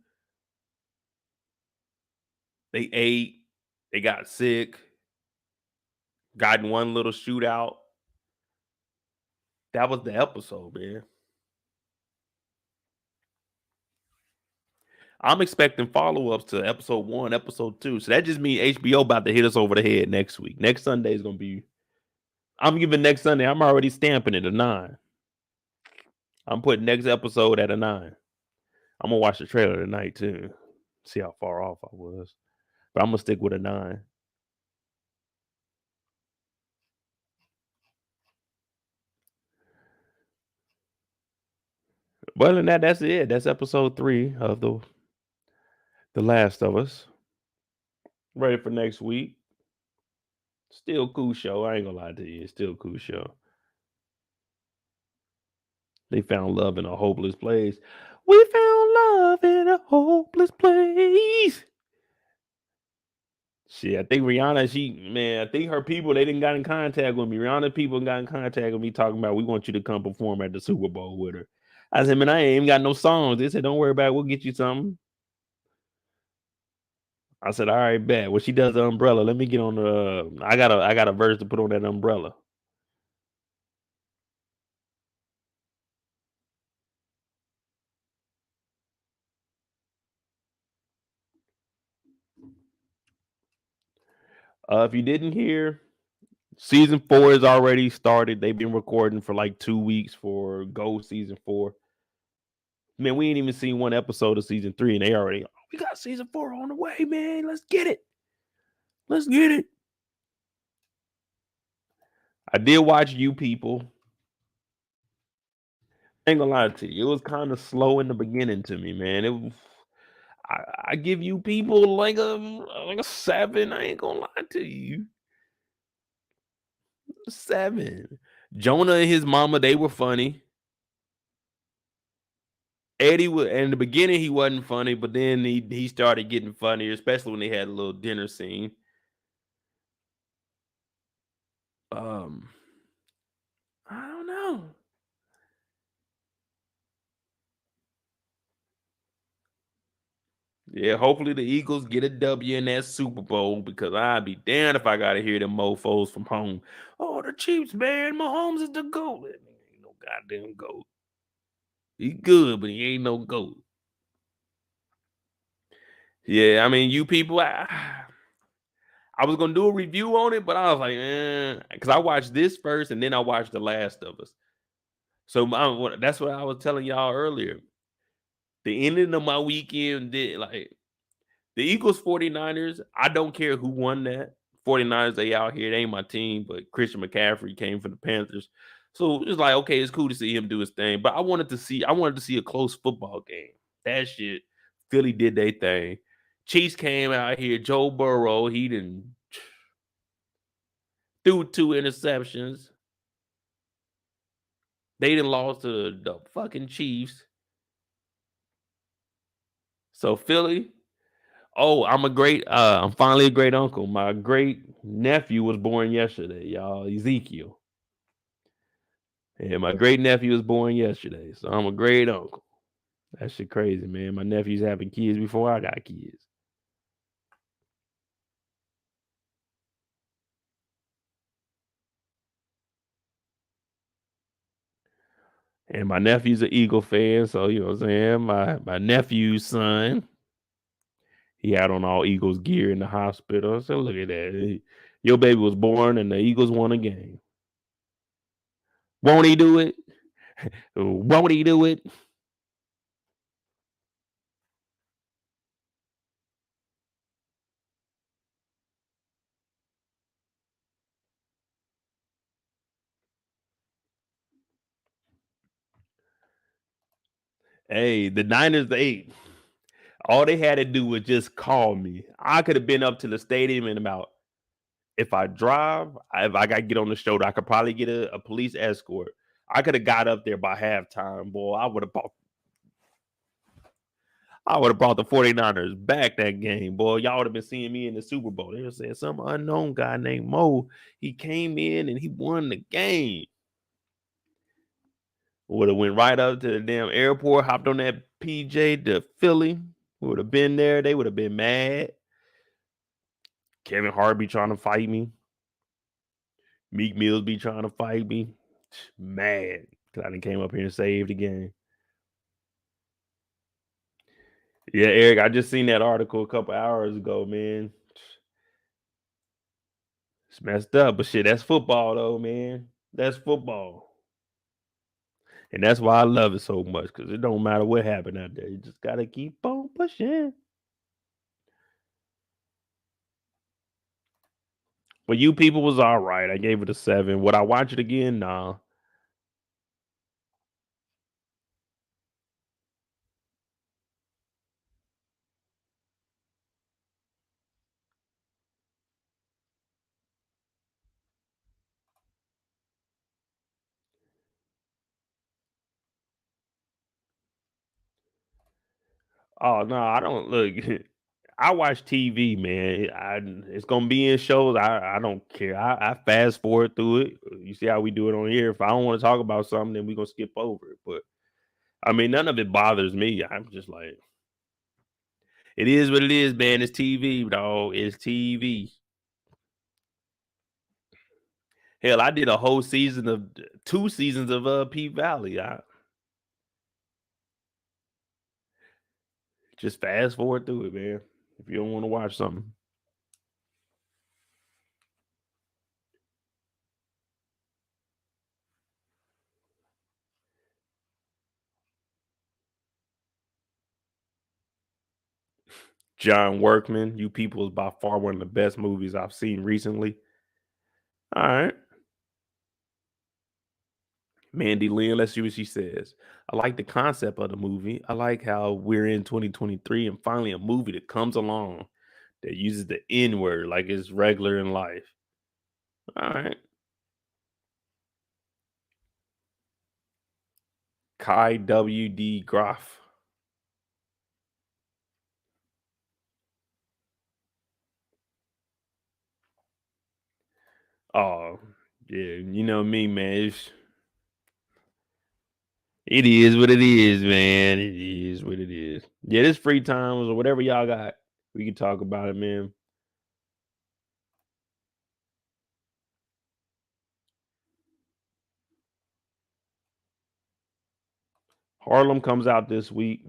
They ate. They got sick. Got in one little shootout. That was the episode, man. I'm expecting follow-ups to episode 1, episode 2. So that just means HBO about to hit us over the head next week. Next Sunday is gonna be. I'm giving next Sunday. I'm already stamping it a 9. I'm putting next episode at a 9. I'm gonna watch the trailer tonight too. See how far off I was. But I'm gonna stick with a 9. But other than that, that's it. That's episode 3 of the Last of Us. Ready for next week. Still cool show. I ain't gonna lie to you. It's still a cool show. They found love in a hopeless place. We found love in a hopeless place. Shit, I think Rihanna, man, I think her people, they didn't got in contact with me. Rihanna people got in contact with me talking about, we want you to come perform at the Super Bowl with her. I said, man, I ain't even got no songs. They said, don't worry about it. We'll get you something. I said, all right, bet. Well, she does the umbrella. Let me get on the, I got a verse to put on that umbrella. If you didn't hear, season 4 is already started. They've been recording for like 2 weeks for Go season 4. Man, we ain't even seen one episode of season 3, and they already, oh, we got season 4 on the way, man. Let's get it. Let's get it. I did watch You People. I ain't gonna lie to you. It was kind of slow in the beginning to me, man. It was, I give You People like a 7. I ain't gonna lie to you. 7. Jonah and his mama, they were funny. Eddie was in the beginning, he wasn't funny, but then he started getting funnier, especially when they had a little dinner scene. Um, I don't know. Yeah, hopefully the Eagles get a W in that Super Bowl because I'd be damned if I gotta hear them mofos from home. Oh, the Chiefs, man. Mahomes is the GOAT. That nigga ain't no goddamn GOAT. He good, but he ain't no GOAT. Yeah, I mean, You People, I was gonna do a review on it, but I was like, because I watched this first and then I watched The Last of Us. So that's what I was telling y'all earlier. The ending of my weekend did like the Eagles 49ers. I don't care who won that. 49ers, they out here. They ain't my team, but Christian McCaffrey came from the Panthers. So it's like, okay, it's cool to see him do his thing. But I wanted to see a close football game. That shit. Philly did their thing. Chiefs came out here. Joe Burrow, he didn't threw 2 interceptions. They didn't lost to the fucking Chiefs. So Philly, oh, I'm finally a great uncle. My great nephew was born yesterday, y'all. Ezekiel. And my great nephew was born yesterday. So I'm a great uncle. That shit crazy, man. My nephew's having kids before I got kids. And my nephew's an Eagle fan. So, you know what I'm saying? My nephew's son, he had on all Eagles gear in the hospital. So look at that. Your baby was born and the Eagles won a game. Won't he do it? Won't he do it? Hey, the Niners, all they had to do was just call me. I could have been up to the stadium in about, if I drive, if I got to get on the shoulder, I could probably get a police escort. I could have got up there by halftime, boy. I would have brought the 49ers back that game, boy. Y'all would have been seeing me in the Super Bowl. They were saying some unknown guy named Mo. He came in and he won the game. Would have went right up to the damn airport, hopped on that PJ to Philly. Would have been there. They would have been mad. Kevin Hart be trying to fight me. Meek Mills be trying to fight me. Mad. Because I done came up here and saved the game. Yeah, Eric, I just seen that article a couple hours ago, man. It's messed up, but shit, that's football though, man. That's football. And that's why I love it so much, because it don't matter what happened out there. You just gotta keep on pushing. But You People was all right. I gave it a 7. Would I watch it again? Nah. Oh no, I don't look. I watch TV, man. It's gonna be in shows. I don't care. I fast forward through it. You see how we do it on here. If I don't want to talk about something, then we gonna skip over it. But I mean, none of it bothers me. I'm just like, it is what it is, man. It's TV, dog. It's TV. Hell, I did a whole season of 2 seasons of P Valley. I just fast forward through it, man. If you don't want to watch something. John Workman, You People is by far one of the best movies I've seen recently. All right. Mandy Lynn, let's see what she says. I like the concept of the movie. I like how we're in 2023 and finally a movie that comes along that uses the N word like it's regular in life. All right. Kai W.D. Groff. Oh, yeah. You know me, man. It is what it is, man. It is what it is. Yeah, this free times or whatever y'all got, we can talk about it, man. Harlem comes out this week.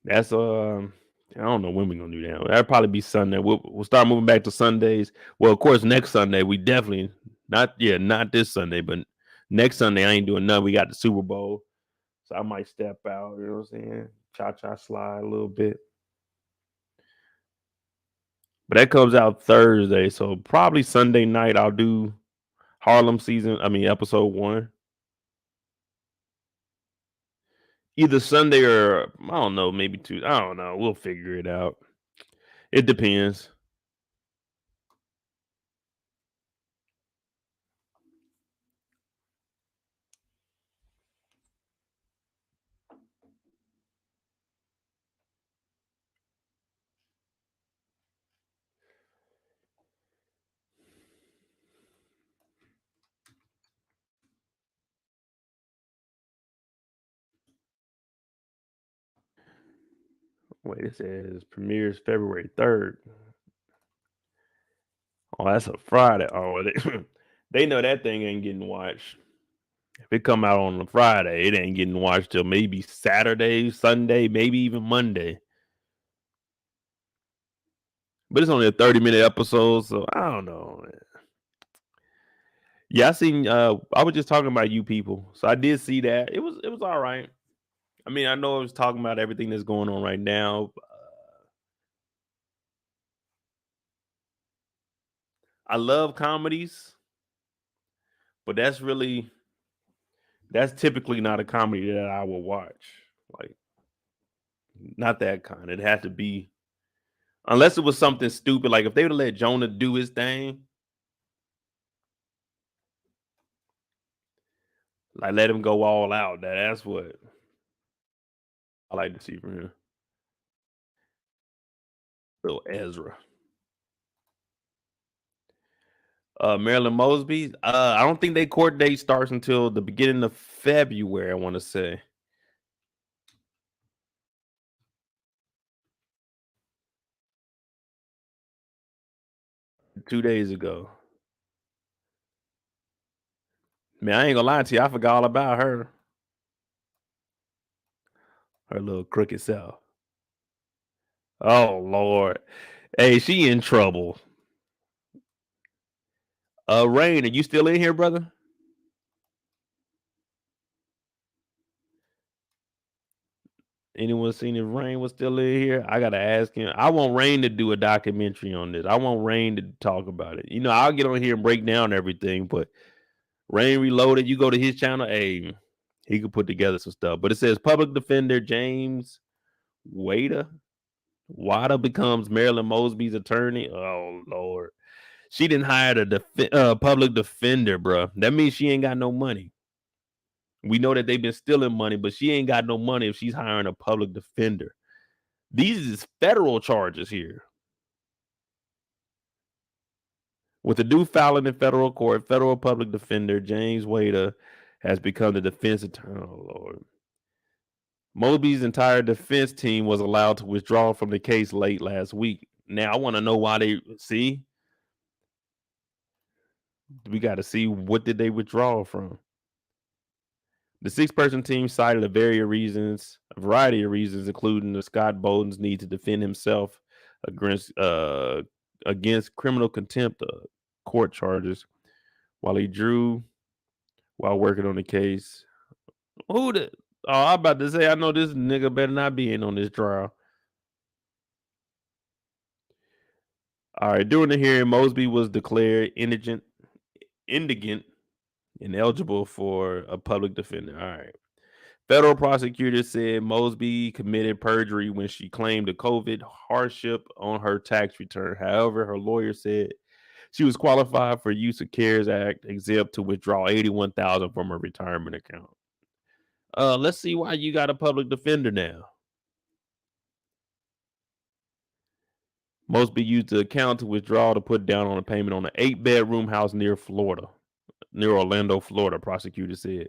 That's I don't know when we're gonna do that. That'll probably be Sunday. We'll start moving back to Sundays. Well, of course, next Sunday we definitely not this Sunday, but next Sunday I ain't doing nothing. We got the Super Bowl, so I might step out. You know what I'm saying? Cha slide a little bit. But that comes out Thursday, so probably Sunday night I'll do Harlem season. I mean episode 1. Either Sunday or I don't know, maybe 2. I don't know. We'll figure it out. It depends. Wait, it says premieres February 3rd. Oh, that's a Friday. Oh, they know that thing ain't getting watched. If it come out on a Friday, it ain't getting watched till maybe Saturday, Sunday, maybe even Monday. But it's only a 30-minute episode, so I don't know. Yeah, I seen I was just talking about You People. So I did see that. It was all right. I mean, I know I was talking about everything that's going on right now. I love comedies, but that's really That's typically not a comedy that I will watch. Like, not that kind. It had to be, unless it was something stupid. Like if they would let Jonah do his thing, like let him go all out. That's what I like to see from him. Little Ezra. Marilyn Mosby. I don't think they court date starts until the beginning of February, I want to say. Two days ago. Man, I ain't gonna lie to you. I forgot all about her. Her little crooked self. Oh Lord. Hey, she in trouble. Rain, are you still in here, brother? Anyone seen if Rain was still in here? I gotta ask him. I want Rain to do a documentary on this. I want Rain to talk about it. You know, I'll get on here and break down everything, but Rain Reloaded, you go to his channel, hey, he could put together some stuff. But it says public defender James Wada becomes Marilyn Mosby's attorney. Oh Lord. She didn't hire the public defender, bro. That means she ain't got no money. We know that they've been stealing money, but she ain't got no money if she's hiring a public defender. These is federal charges here. With the new filing in federal court, federal public defender James Wada has become the defense attorney. Oh Lord. Mosby's entire defense team was allowed to withdraw from the case late last week. Now I want to know why they see. We got to see what did they withdraw from. The six-person team cited a variety of reasons, including the Scott Bolton's need to defend himself against criminal contempt court charges while working on the case. Who the? Oh, I'm about to say, I know this nigga better not be in on this trial. All right, during the hearing, Mosby was declared indigent, ineligible for a public defender. All right. Federal prosecutors said Mosby committed perjury when she claimed a COVID hardship on her tax return. However, her lawyer said she was qualified for use of CARES Act exempt to withdraw $81,000 from her retirement account. Let's see why you got a public defender now. Mosby used the account to withdraw to put down on a payment on an 8-bedroom house near Orlando, Florida, prosecutors said.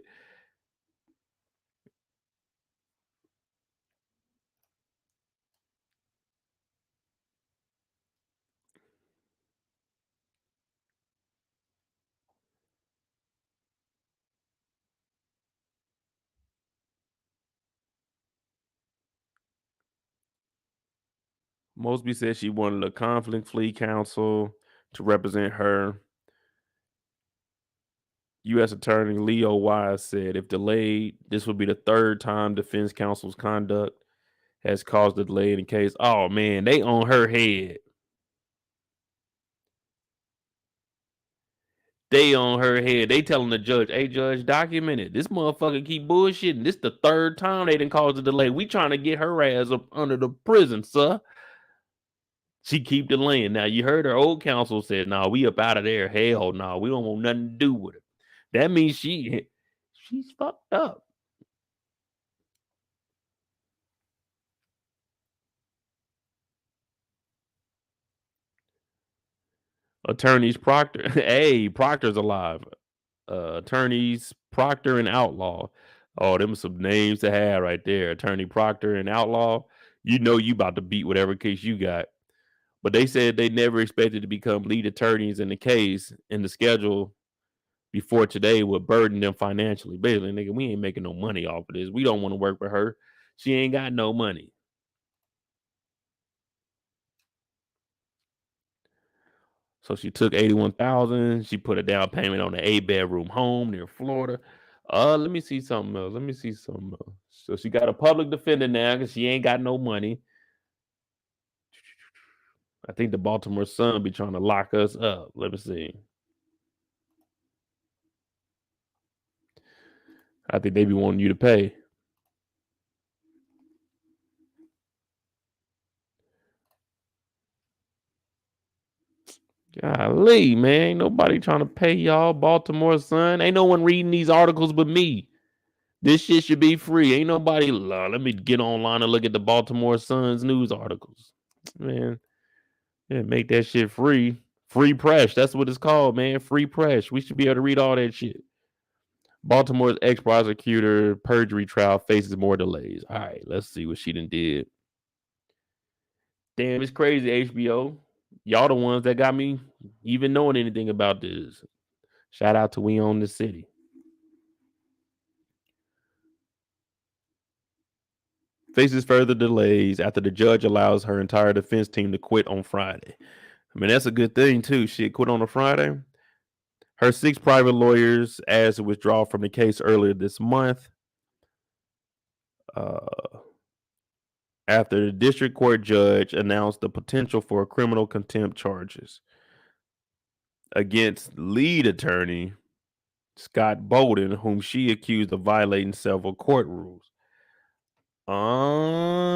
Mosby said she wanted a conflict-free counsel to represent her. U.S. Attorney Leo Wise said, if delayed, this would be the third time defense counsel's conduct has caused a delay in the case. Oh, man, they on her head. They on her head. They telling the judge, hey, judge, document it. This motherfucker keep bullshitting. This the third time they didn't cause a delay. We trying to get her ass up under the prison, sir. She keep delaying. Now, you heard her old counsel said, nah, we up out of there. Hell no, we don't want nothing to do with it. That means she's fucked up. Attorneys Proctor. Hey, Proctor's alive. Attorneys Proctor and Outlaw. Oh, them some names to have right there. Attorney Proctor and Outlaw. You know you about to beat whatever case you got. But they said they never expected to become lead attorneys in the case, and the schedule before today would burden them financially. Basically, nigga, we ain't making no money off of this. We don't want to work for her. She ain't got no money. So she took 81,000. She put a down payment on an 8-bedroom home near Florida. Let me see something else. So she got a public defender now because she ain't got no money. I think the Baltimore Sun be trying to lock us up. Let me see. I think they be wanting you to pay. Golly, man, ain't nobody trying to pay y'all, Baltimore Sun. Ain't no one reading these articles but me. This shit should be free. Ain't nobody. Let me get online and look at the Baltimore Sun's news articles. Man, yeah, make that shit free. Free press. That's what it's called, man. Free press. We should be able to read all that shit. Baltimore's ex-prosecutor perjury trial faces more delays. All right, let's see what she done did. Damn, it's crazy, HBO. Y'all the ones that got me even knowing anything about this. Shout out to We Own the City. Faces further delays after the judge allows her entire defense team to quit on Friday. I mean, that's a good thing, too. She quit on a Friday. Her 6 private lawyers asked to withdraw from the case earlier this month. After the district court judge announced the potential for criminal contempt charges against lead attorney Scott Bolden, whom she accused of violating several court rules. Oh,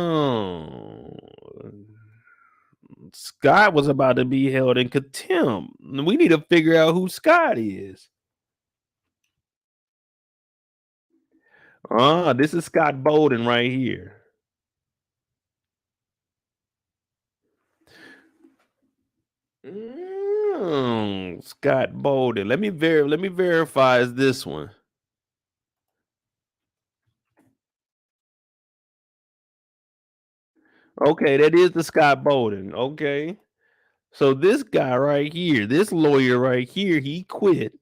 Scott was about to be held in contempt. We need to figure out who Scott is. This is Scott Bolden right here. Scott Bolden. Let me verify is this one. Okay, that is the Scott Bolden. Okay. So this guy right here, this lawyer right here, he quit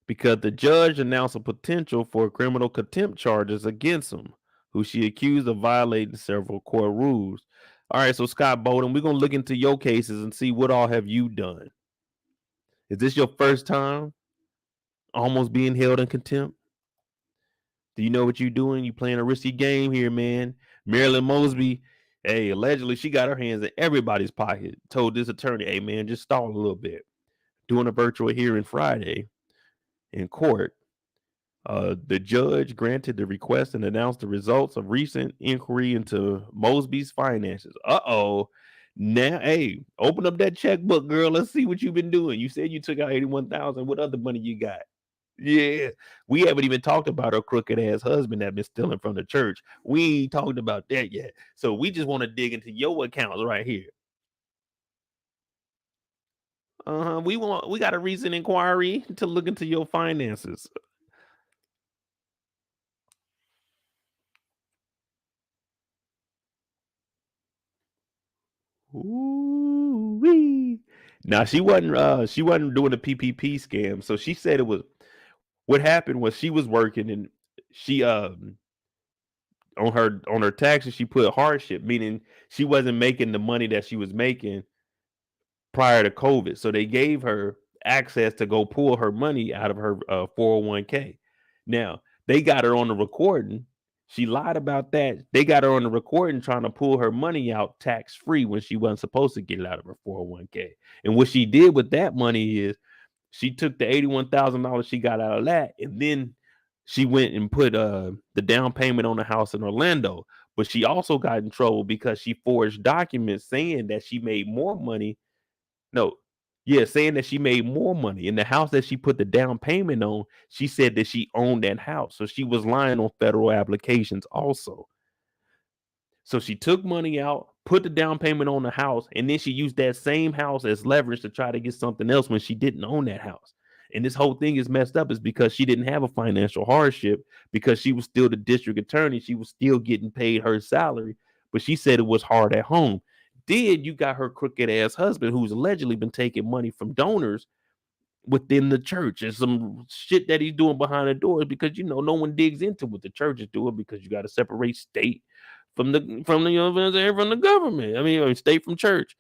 because the judge announced a potential for criminal contempt charges against him, who she accused of violating several court rules. All right, so Scott Bolden, we're gonna look into your cases and see what all have you done. Is this your first time almost being held in contempt? Do you know what you're doing? You playing a risky game here, man. Marilyn Mosby, hey, allegedly she got her hands in everybody's pocket. Told this attorney, hey man, just stall a little bit. Doing a virtual hearing Friday in court. The judge granted the request and announced the results of recent inquiry into Mosby's finances. Now, hey, open up that checkbook, girl. Let's see what you've been doing. You said you took out 81,000. What other money you got? Yeah, we haven't even talked about her crooked ass husband that been stealing from the church. We ain't talked about that yet. So we just want to dig into your accounts right here. We got a recent inquiry to look into your finances. Ooh-wee. Now she wasn't doing a PPP scam. So she said it was what happened was she was working and she on her taxes she put hardship, meaning she wasn't making the money that she was making prior to COVID. So they gave her access to go pull her money out of her 401k. Now, they got her on the recording. She lied about that. They got her on the recording trying to pull her money out tax free when she wasn't supposed to get it out of her 401k. And what she did with that money is she took the $81,000 she got out of that, and then she went and put the down payment on the house in Orlando. But she also got in trouble because she forged documents saying that she made more money. No, yeah, saying that she made more money in the house that she put the down payment on. She said that she owned that house, so she was lying on federal applications also. So she took money out, put the down payment on the house, and then she used that same house as leverage to try to get something else when she didn't own that house. And this whole thing is messed up is because she didn't have a financial hardship because she was still the district attorney. She was still getting paid her salary, but she said it was hard at home. Then you got her crooked ass husband who's allegedly been taking money from donors within the church and some shit that he's doing behind the doors because no one digs into what the church is doing because you got to separate state from the from the government. I mean, state from church.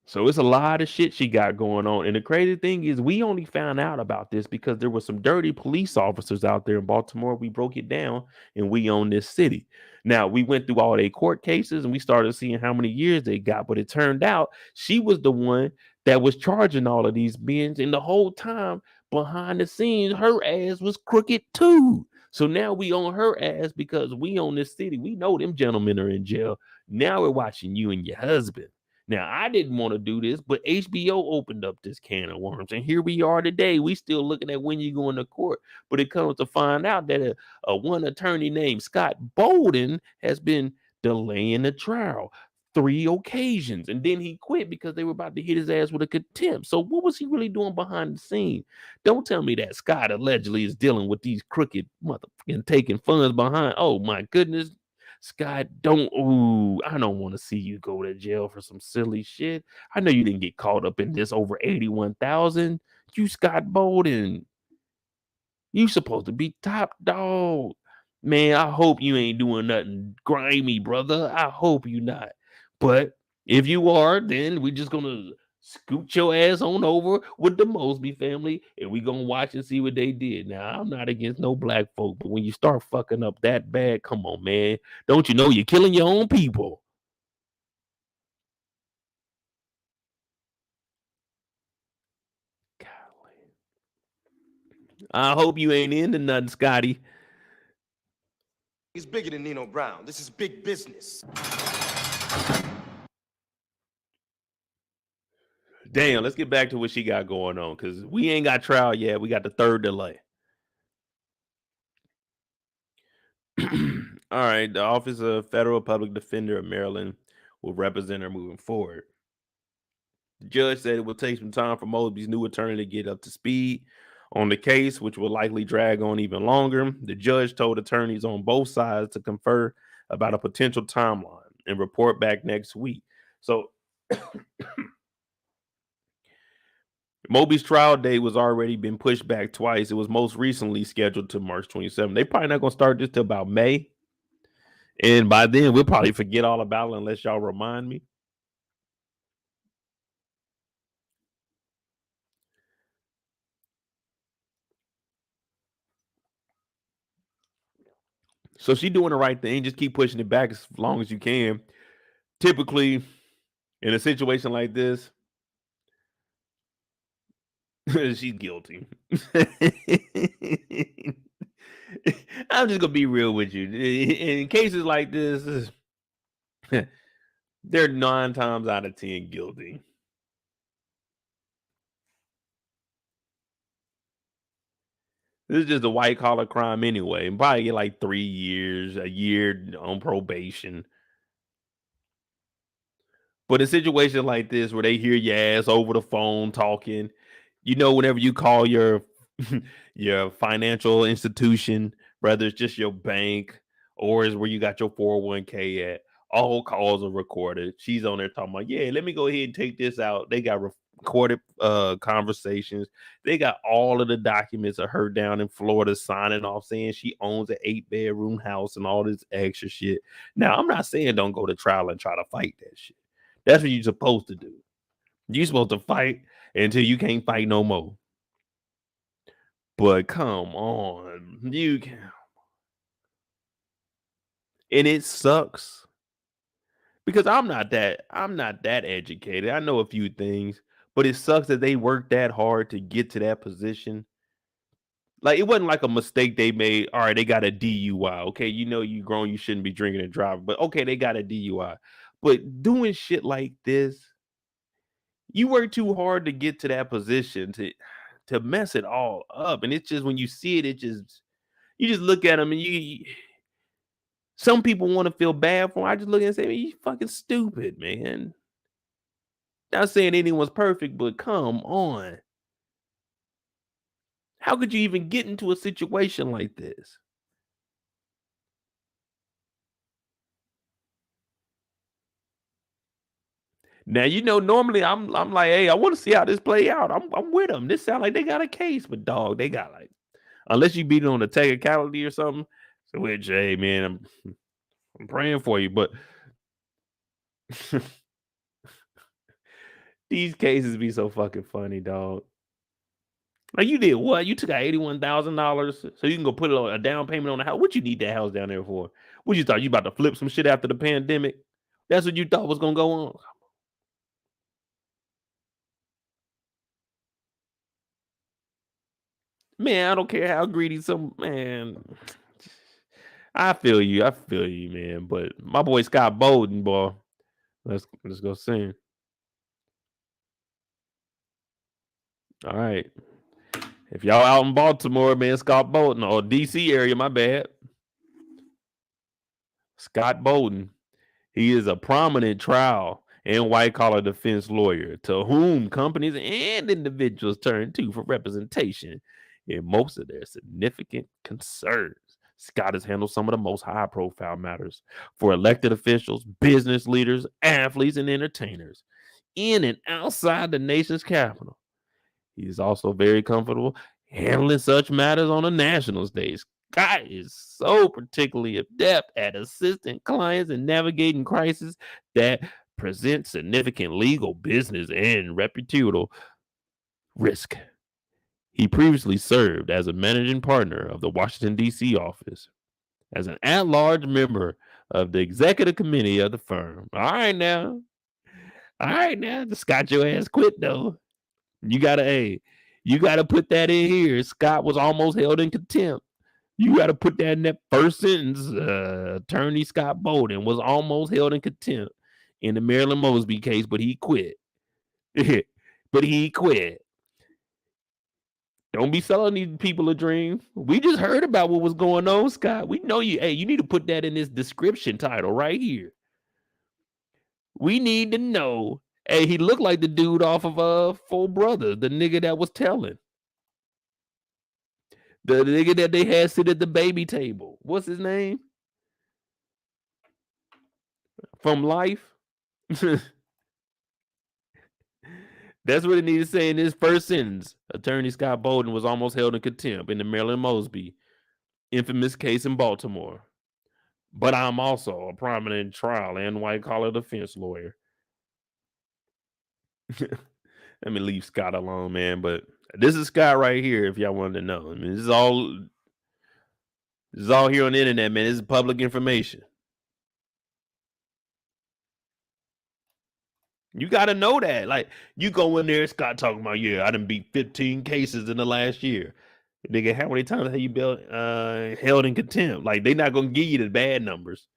So it's a lot of shit she got going on. And the crazy thing is we only found out about this because there were some dirty police officers out there in Baltimore. We broke it down and we own this city. Now we went through all their court cases and we started seeing how many years they got, but it turned out she was the one that was charging all of these bins, and the whole time behind the scenes, her ass was crooked too. So now we on her ass because we own this city. We know them gentlemen are in jail. Now we're watching you and your husband. Now I didn't want to do this, but HBO opened up this can of worms, and here we are today. We still looking at when you go into court, but it comes to find out that a one attorney named Scott Bolden has been delaying the trial 3 occasions, and then he quit because they were about to hit his ass with a contempt. So what was he really doing behind the scene? Don't tell me that Scott allegedly is dealing with these crooked motherfucking taking funds behind. Oh my goodness, Scott, don't. Ooh, I don't want to see you go to jail for some silly shit. I know you didn't get caught up in this over 81,000. You Scott Bolden, you supposed to be top dog. Man, I hope you ain't doing nothing grimy, brother. I hope you not. But if you are, then we just gonna scoot your ass on over with the Mosby family, and we gonna watch and see what they did. Now, I'm not against no black folk, but when you start fucking up that bad, come on, man. Don't you know you're killing your own people? Golly. I hope you ain't into nothing, Scotty. He's bigger than Nino Brown. This is big business. Damn, let's get back to what she got going on, because we ain't got trial yet. We got the third delay. All right, the Office of Federal Public Defender of Maryland will represent her moving forward. The judge said it will take some time for Mosby's new attorney to get up to speed on the case, which will likely drag on even longer. The judge told attorneys on both sides to confer about a potential timeline and report back next week. So Mosby's trial date was already been pushed back twice. It was most recently scheduled to March 27th. They probably not going to start this till about May. And by then, we'll probably forget all about it unless y'all remind me. So she doing the right thing. Just keep pushing it back as long as you can. Typically, in a situation like this, she's guilty. I'm just gonna be real with you. In cases like this, they're 9 times out of 10 guilty. This is just a white collar crime anyway, and probably get like 3 years, a year on probation. But a situation like this where they hear your ass over the phone talking, whenever you call your your financial institution, whether it's just your bank or is where you got your 401k at, all calls are recorded. She's on there talking about, yeah, let me go ahead and take this out. They got recorded conversations. They got all of the documents of her down in Florida signing off saying she owns an 8-bedroom house and all this extra shit. Now, I'm not saying don't go to trial and try to fight that shit. That's what you're supposed to do. You're supposed to fight until you can't fight no more. But come on, you can. And it sucks because I'm not that educated. I know a few things, but it sucks that they worked that hard to get to that position. Like, it wasn't like a mistake they made. All right, they got a DUI. Okay, you grown, you shouldn't be drinking and driving. But okay, they got a DUI. But doing shit like this, you work too hard to get to that position to mess it all up. And it's just when you see it, you just look at them and some people want to feel bad for them. I just look and say, you fucking stupid, man. Not saying anyone's perfect, but come on. How could you even get into a situation like this? Now, normally I'm like, hey, I want to see how this play out. I'm with them. This sound like they got a case, but dog, they got like, unless you beat it on a technicality or something. So, which, hey, man, I'm praying for you, but these cases be so fucking funny, dog. Like, you did what? You took out $81,000 so you can go put a down payment on the house. What you need that house down there for? What you thought you about to flip some shit after the pandemic? That's what you thought was gonna go on. Man, I don't care how greedy some man. I feel you. I feel you, man. But my boy Scott Bowden, boy. Let's go sing. All right. If y'all out in Baltimore, man, Scott Bowden or DC area, my bad. Scott Bowden. He is a prominent trial and white collar defense lawyer to whom companies and individuals turn to for representation in most of their significant concerns. Scott has handled some of the most high profile matters for elected officials, business leaders, athletes, and entertainers in and outside the nation's capital. He is also very comfortable handling such matters on a national stage. Scott is so particularly adept at assisting clients in navigating crises that present significant legal, business, and reputable risk. He previously served as a managing partner of the Washington, D.C. office, as an at large member of the executive committee of the firm. All right, now. All right, now. Scott, your ass quit, though. You gotta put that in here. Scott was almost held in contempt. You gotta put that in that first sentence. Attorney Scott Bowden was almost held in contempt in the Marilyn Mosby case, but he quit. But he quit. Don't be selling these people a dream. We just heard about what was going on, Scott. We know you. Hey, you need to put that in this description title right here. We need to know. Hey, he looked like the dude off of Full Brother, the nigga that was telling. The nigga that they had sit at the baby table. What's his name? From Life. That's what it needs to say in this first sentence. Attorney Scott Bowden was almost held in contempt in the Marilyn Mosby infamous case in Baltimore. But I'm also a prominent trial and white collar defense lawyer. Let me leave Scott alone, man. But this is Scott right here, if y'all wanted to know. I mean, this is all here on the internet, man. This is public information. You got to know that. Like, you go in there, Scott talking about, yeah, I done beat 15 cases in the last year. Nigga, how many times have you been held in contempt? Like, they not going to give you the bad numbers.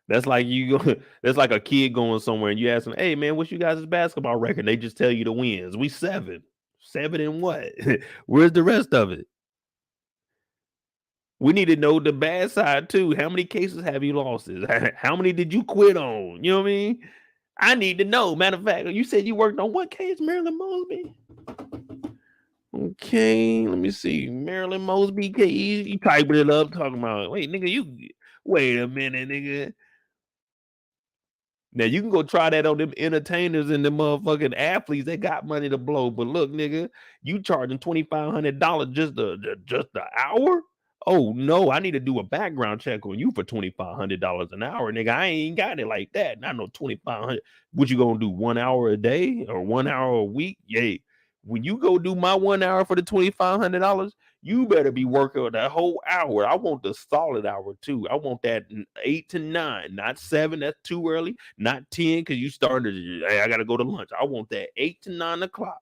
That's like that's like a kid going somewhere and you ask them, hey, man, what's you guys' basketball record? They just tell you the wins. We 7. 7 and what? Where's the rest of it? We need to know the bad side too. How many cases have you lost? How many did you quit on? You know what I mean? I need to know. Matter of fact, you said you worked on what case, Marilyn Mosby? Okay, let me see. Marilyn Mosby case. You typing it up, talking about, wait, nigga, wait a minute, nigga. Now you can go try that on them entertainers and them motherfucking athletes. They got money to blow. But look, nigga, you charging $2,500 just the hour? Oh no, I need to do a background check on you for $2,500 an hour, nigga. I ain't got it like that. Not no 2,500. What you gonna do? 1 hour a day or 1 hour a week? Yay. When you go do my 1 hour for the $2,500, you better be working that whole hour. I want the solid hour too. I want that 8 to 9, not 7. That's too early. Not 10 because you started. Hey, I gotta go to lunch. I want that 8 to 9 o'clock.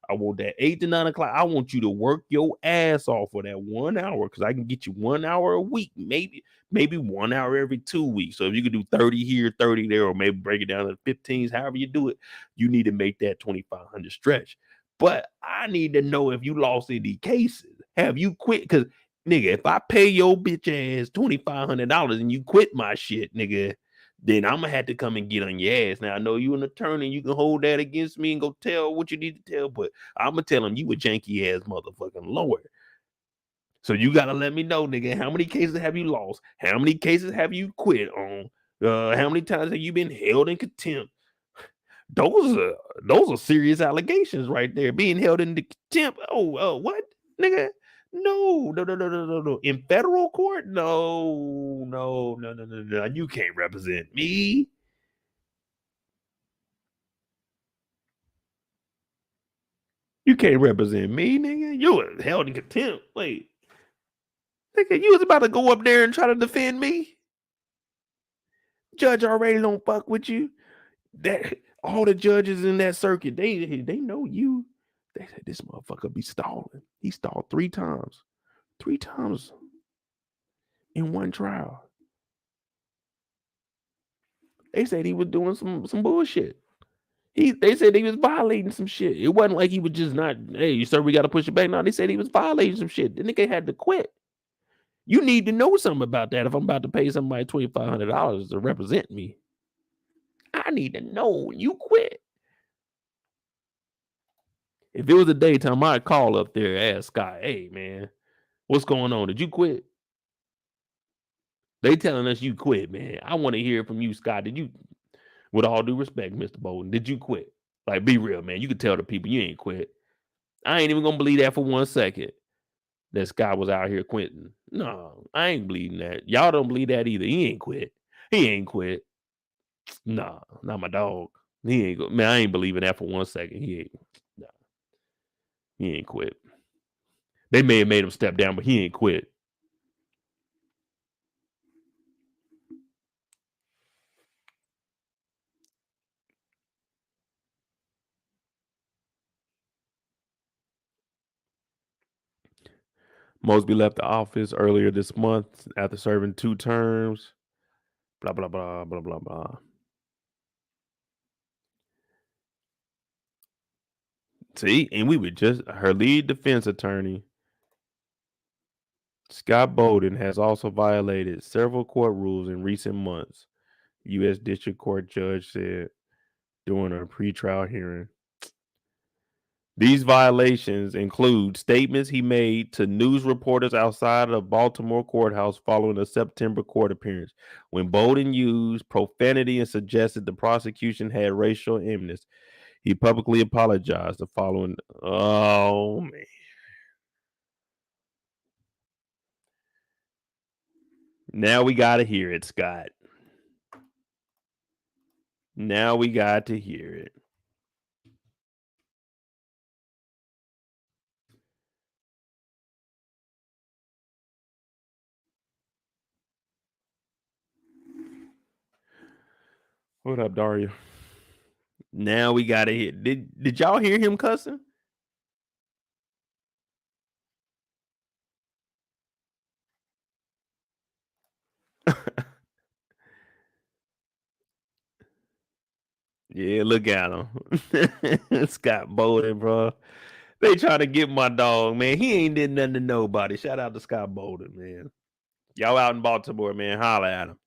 I want that 8 to 9 o'clock. I want you to work your ass off for that 1 hour because I can get you 1 hour a week, maybe 1 hour every 2 weeks. So if you could do 30 here, 30 there, or maybe break it down to 15s, however you do it, you need to make that 2,500 stretch. But I need to know if you lost any cases. Have you quit? Because, nigga, if I pay your bitch ass $2,500 and you quit my shit, nigga, then I'm gonna have to come and get on your ass. Now I know you an attorney, you can hold that against me and go tell what you need to tell, but I'm gonna tell him you a janky ass motherfucking lawyer. So you gotta let me know, nigga, how many cases have you lost? How many cases have you quit on? How many times have you been held in contempt? Those are serious allegations right there. Being held in contempt. Oh, what, nigga? No. In federal court? No. You can't represent me. You can't represent me, nigga. You were held in contempt. Wait. Nigga, you was about to go up there and try to defend me? Judge already don't fuck with you. That all the judges in that circuit, they know you. They said this motherfucker be stalling. He stalled 3 times. 3 times in one trial. They said he was doing some bullshit. They said he was violating some shit. It wasn't like he was just not, hey, sir, we got to push it back. No, they said he was violating some shit. The nigga had to quit. You need to know something about that if I'm about to pay somebody $2,500 to represent me. I need to know you quit. If it was a daytime, I'd call up there and ask Scott, hey, man, what's going on? Did you quit? They telling us you quit, man. I want to hear from you, Scott. Did you, with all due respect, Mr. Bolden, did you quit? Like, be real, man. You can tell the people you ain't quit. I ain't even going to believe that for 1 second. That Scott was out here quitting. No, I ain't believing that. Y'all don't believe that either. He ain't quit. He ain't quit. Nah, not my dog. He ain't go. Man, I ain't believing that for 1 second. He ain't. Nah, he ain't quit. They may have made him step down, but he ain't quit. Mosby left the office earlier this month after serving 2 terms. Blah, blah, blah, blah, blah, blah. See, and we were just, her lead defense attorney, Scott Bolden, has also violated several court rules in recent months, U.S. District Court judge said during a pretrial hearing. These violations include statements he made to news reporters outside of Baltimore courthouse following a September court appearance, when Bolden used profanity and suggested the prosecution had racial animus. He publicly apologized the following. Oh, man. Now we got to hear it, Scott. Now we got to hear it. What up, Daria? Now we got to hear. Did y'all hear him cussing? Yeah, look at him. Scott Bolden, bro. They try to get my dog, man. He ain't did nothing to nobody. Shout out to Scott Bolden, man. Y'all out in Baltimore, man. Holla at him.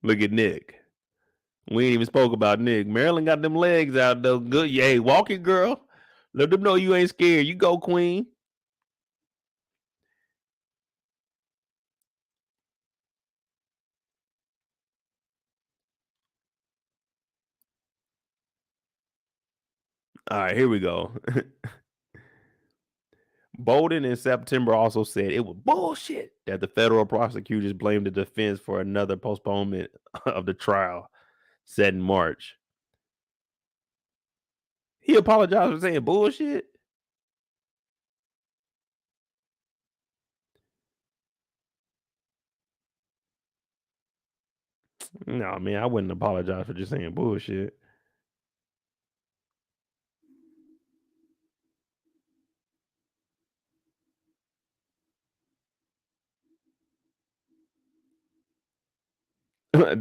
Look at Nick. We ain't even spoke about Nick. Marilyn got them legs out, though. Good. Yeah, walk it, girl. Let them know you ain't scared. You go, Queen. All right, here we go. Bolden in September also said it was bullshit that the federal prosecutors blamed the defense for another postponement of the trial set in March. He apologized for saying bullshit. No, man, I wouldn't apologize for just saying bullshit.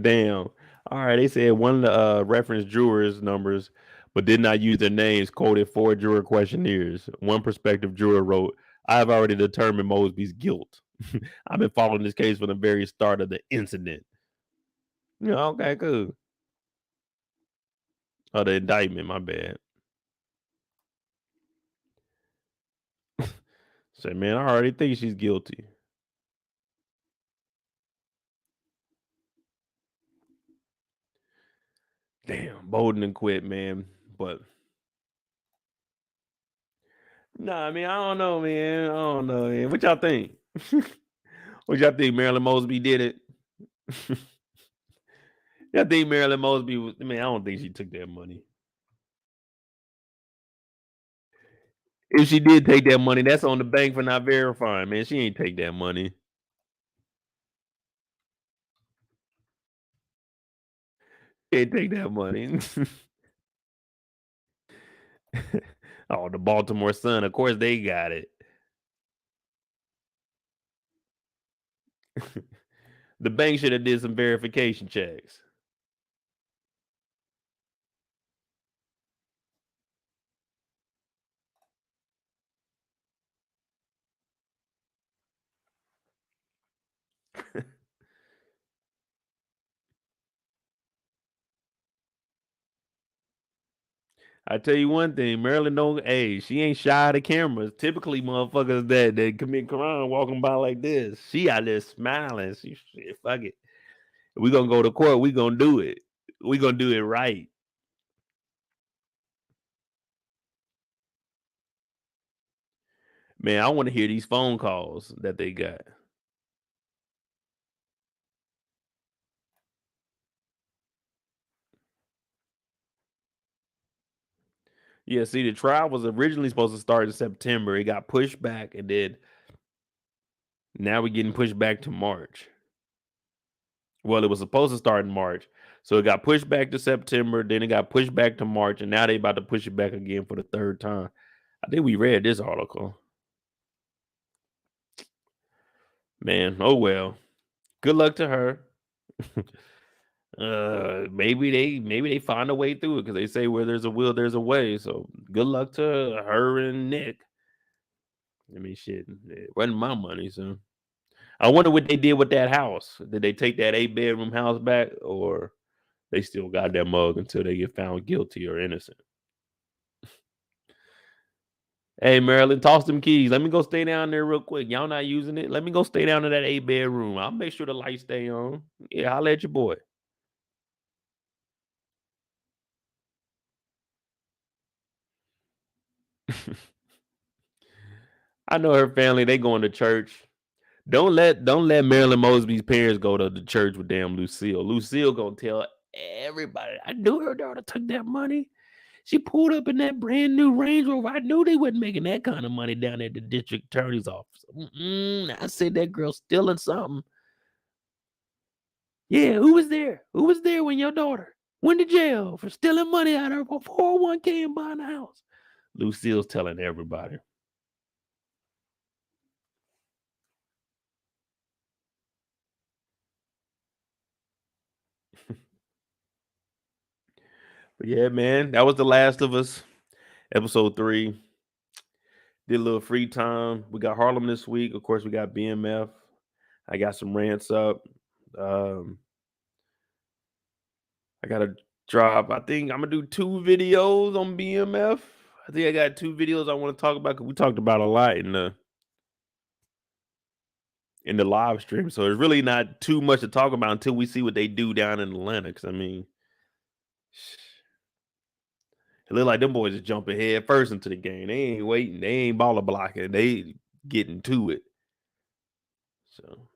Damn. All right, they said one of the reference jurors' numbers, but did not use their names, quoted 4 juror questionnaires. One prospective juror wrote, I have already determined Mosby's guilt. I've been following this case from the very start of the incident. Yeah, okay, cool. Oh, the indictment, my bad. Say, man, I already think she's guilty. Damn, Bolden and quit, man. But nah, I mean, I don't know, man. I don't know, man. What y'all think? What y'all think? Marilyn Mosby did it? Y'all think Marilyn Mosby was? I mean, I don't think she took that money. If she did take that money, that's on the bank for not verifying, man. She ain't take that money. She ain't take that money. Oh, the Baltimore Sun. Of course, they got it. The bank should have did some verification checks. I tell you one thing, Marilyn don't. Hey, she ain't shy of the cameras. Typically, motherfuckers that commit crime walking by like this, she out there smiling. She shit, fuck it. We gonna go to court. We gonna do it. We gonna do it right. Man, I want to hear these phone calls that they got. Yeah, see, the trial was originally supposed to start in September. It got pushed back, and then now we're getting pushed back to March. Well, it was supposed to start in March, so it got pushed back to September. Then it got pushed back to March, and now they about to push it back again for the third time. I think we read this article. Man, oh well. Good luck to her. Maybe they find a way through it because they say where there's a will, there's a way. So good luck to her and Nick. I mean, shit, it wasn't my money, so I wonder what they did with that house. Did they take that 8-bedroom house back, or they still got that mug until they get found guilty or innocent? Hey, Marilyn, toss them keys. Let me go stay down there real quick. Y'all not using it? Let me go stay down in that 8-bedroom. I'll make sure the lights stay on. Yeah, I'll let your boy. I know her family. They going to church. Don't let Marilyn Mosby's parents go to the church with damn Lucille. Lucille gonna tell everybody. I knew her daughter took that money. She pulled up in that brand new Range Rover. I knew they wasn't making that kind of money down at the district attorney's office. I said that girl stealing something. Yeah, who was there? Who was there when your daughter went to jail for stealing money out of her 401k and buying a house? Lucille's telling everybody. But yeah, man, that was The Last of Us, episode 3. Did a little free time. We got Harlem this week. Of course, we got BMF. I got some rants up. Um, I gotta drop. I think I'm gonna do 2 videos on BMF. I think I got 2 videos I want to talk about because we talked about a lot in the live stream. So there's really not too much to talk about until we see what they do down in Atlanta. Because I mean, it look like them boys is jumping head first into the game. They ain't waiting. They ain't baller blocking. They getting to it. So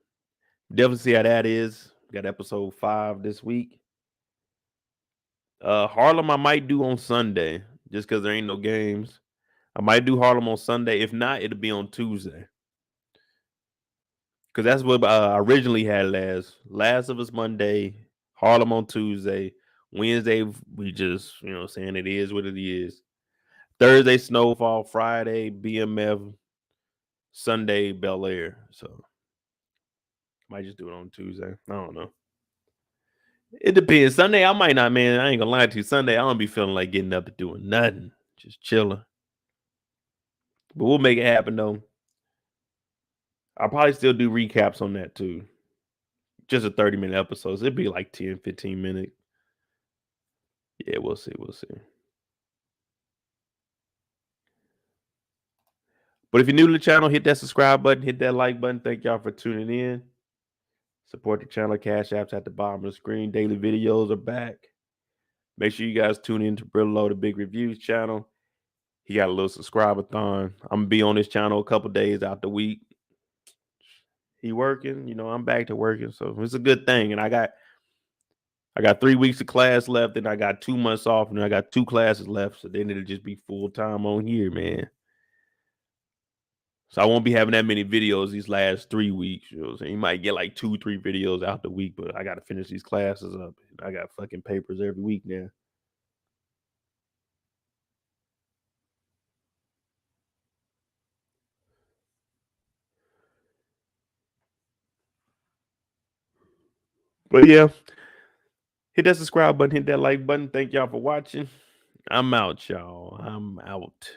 definitely see how that is. Got episode 5 this week. Harlem I might do on Sunday just because there ain't no games. I might do Harlem on Sunday. If not, it'll be on Tuesday. Because that's what I originally had Last of Us Monday, Harlem on Tuesday. Wednesday, we just, saying it is what it is. Thursday, Snowfall. Friday, BMF. Sunday, Bel Air. So, might just do it on Tuesday. I don't know. It depends. Sunday, I might not, man. I ain't gonna lie to you. Sunday, I don't be feeling like getting up and doing nothing. Just chilling. But we'll make it happen, though. I'll probably still do recaps on that, too. Just a 30-minute episodes. It'd be like 10, 15 minutes. Yeah, we'll see. We'll see. But if you're new to the channel, hit that subscribe button, hit that like button. Thank y'all for tuning in. Support the channel. Cash apps at the bottom of the screen. Daily videos are back. Make sure you guys tune in to Brillo, the Big Reviews channel. He got a little subscribe-a-thon. I'm gonna be on this channel a couple days out the week. He working, I'm back to working, so it's a good thing. And I got 3 weeks of class left, and I got 2 months off, and I got 2 classes left. So then it'll just be full time on here, man. So I won't be having that many videos these last 3 weeks. You know what I'm saying? You might get like 2, 3 videos out the week, but I got to finish these classes up. I got fucking papers every week now. But yeah, hit that subscribe button, hit that like button. Thank y'all for watching. I'm out, y'all. I'm out.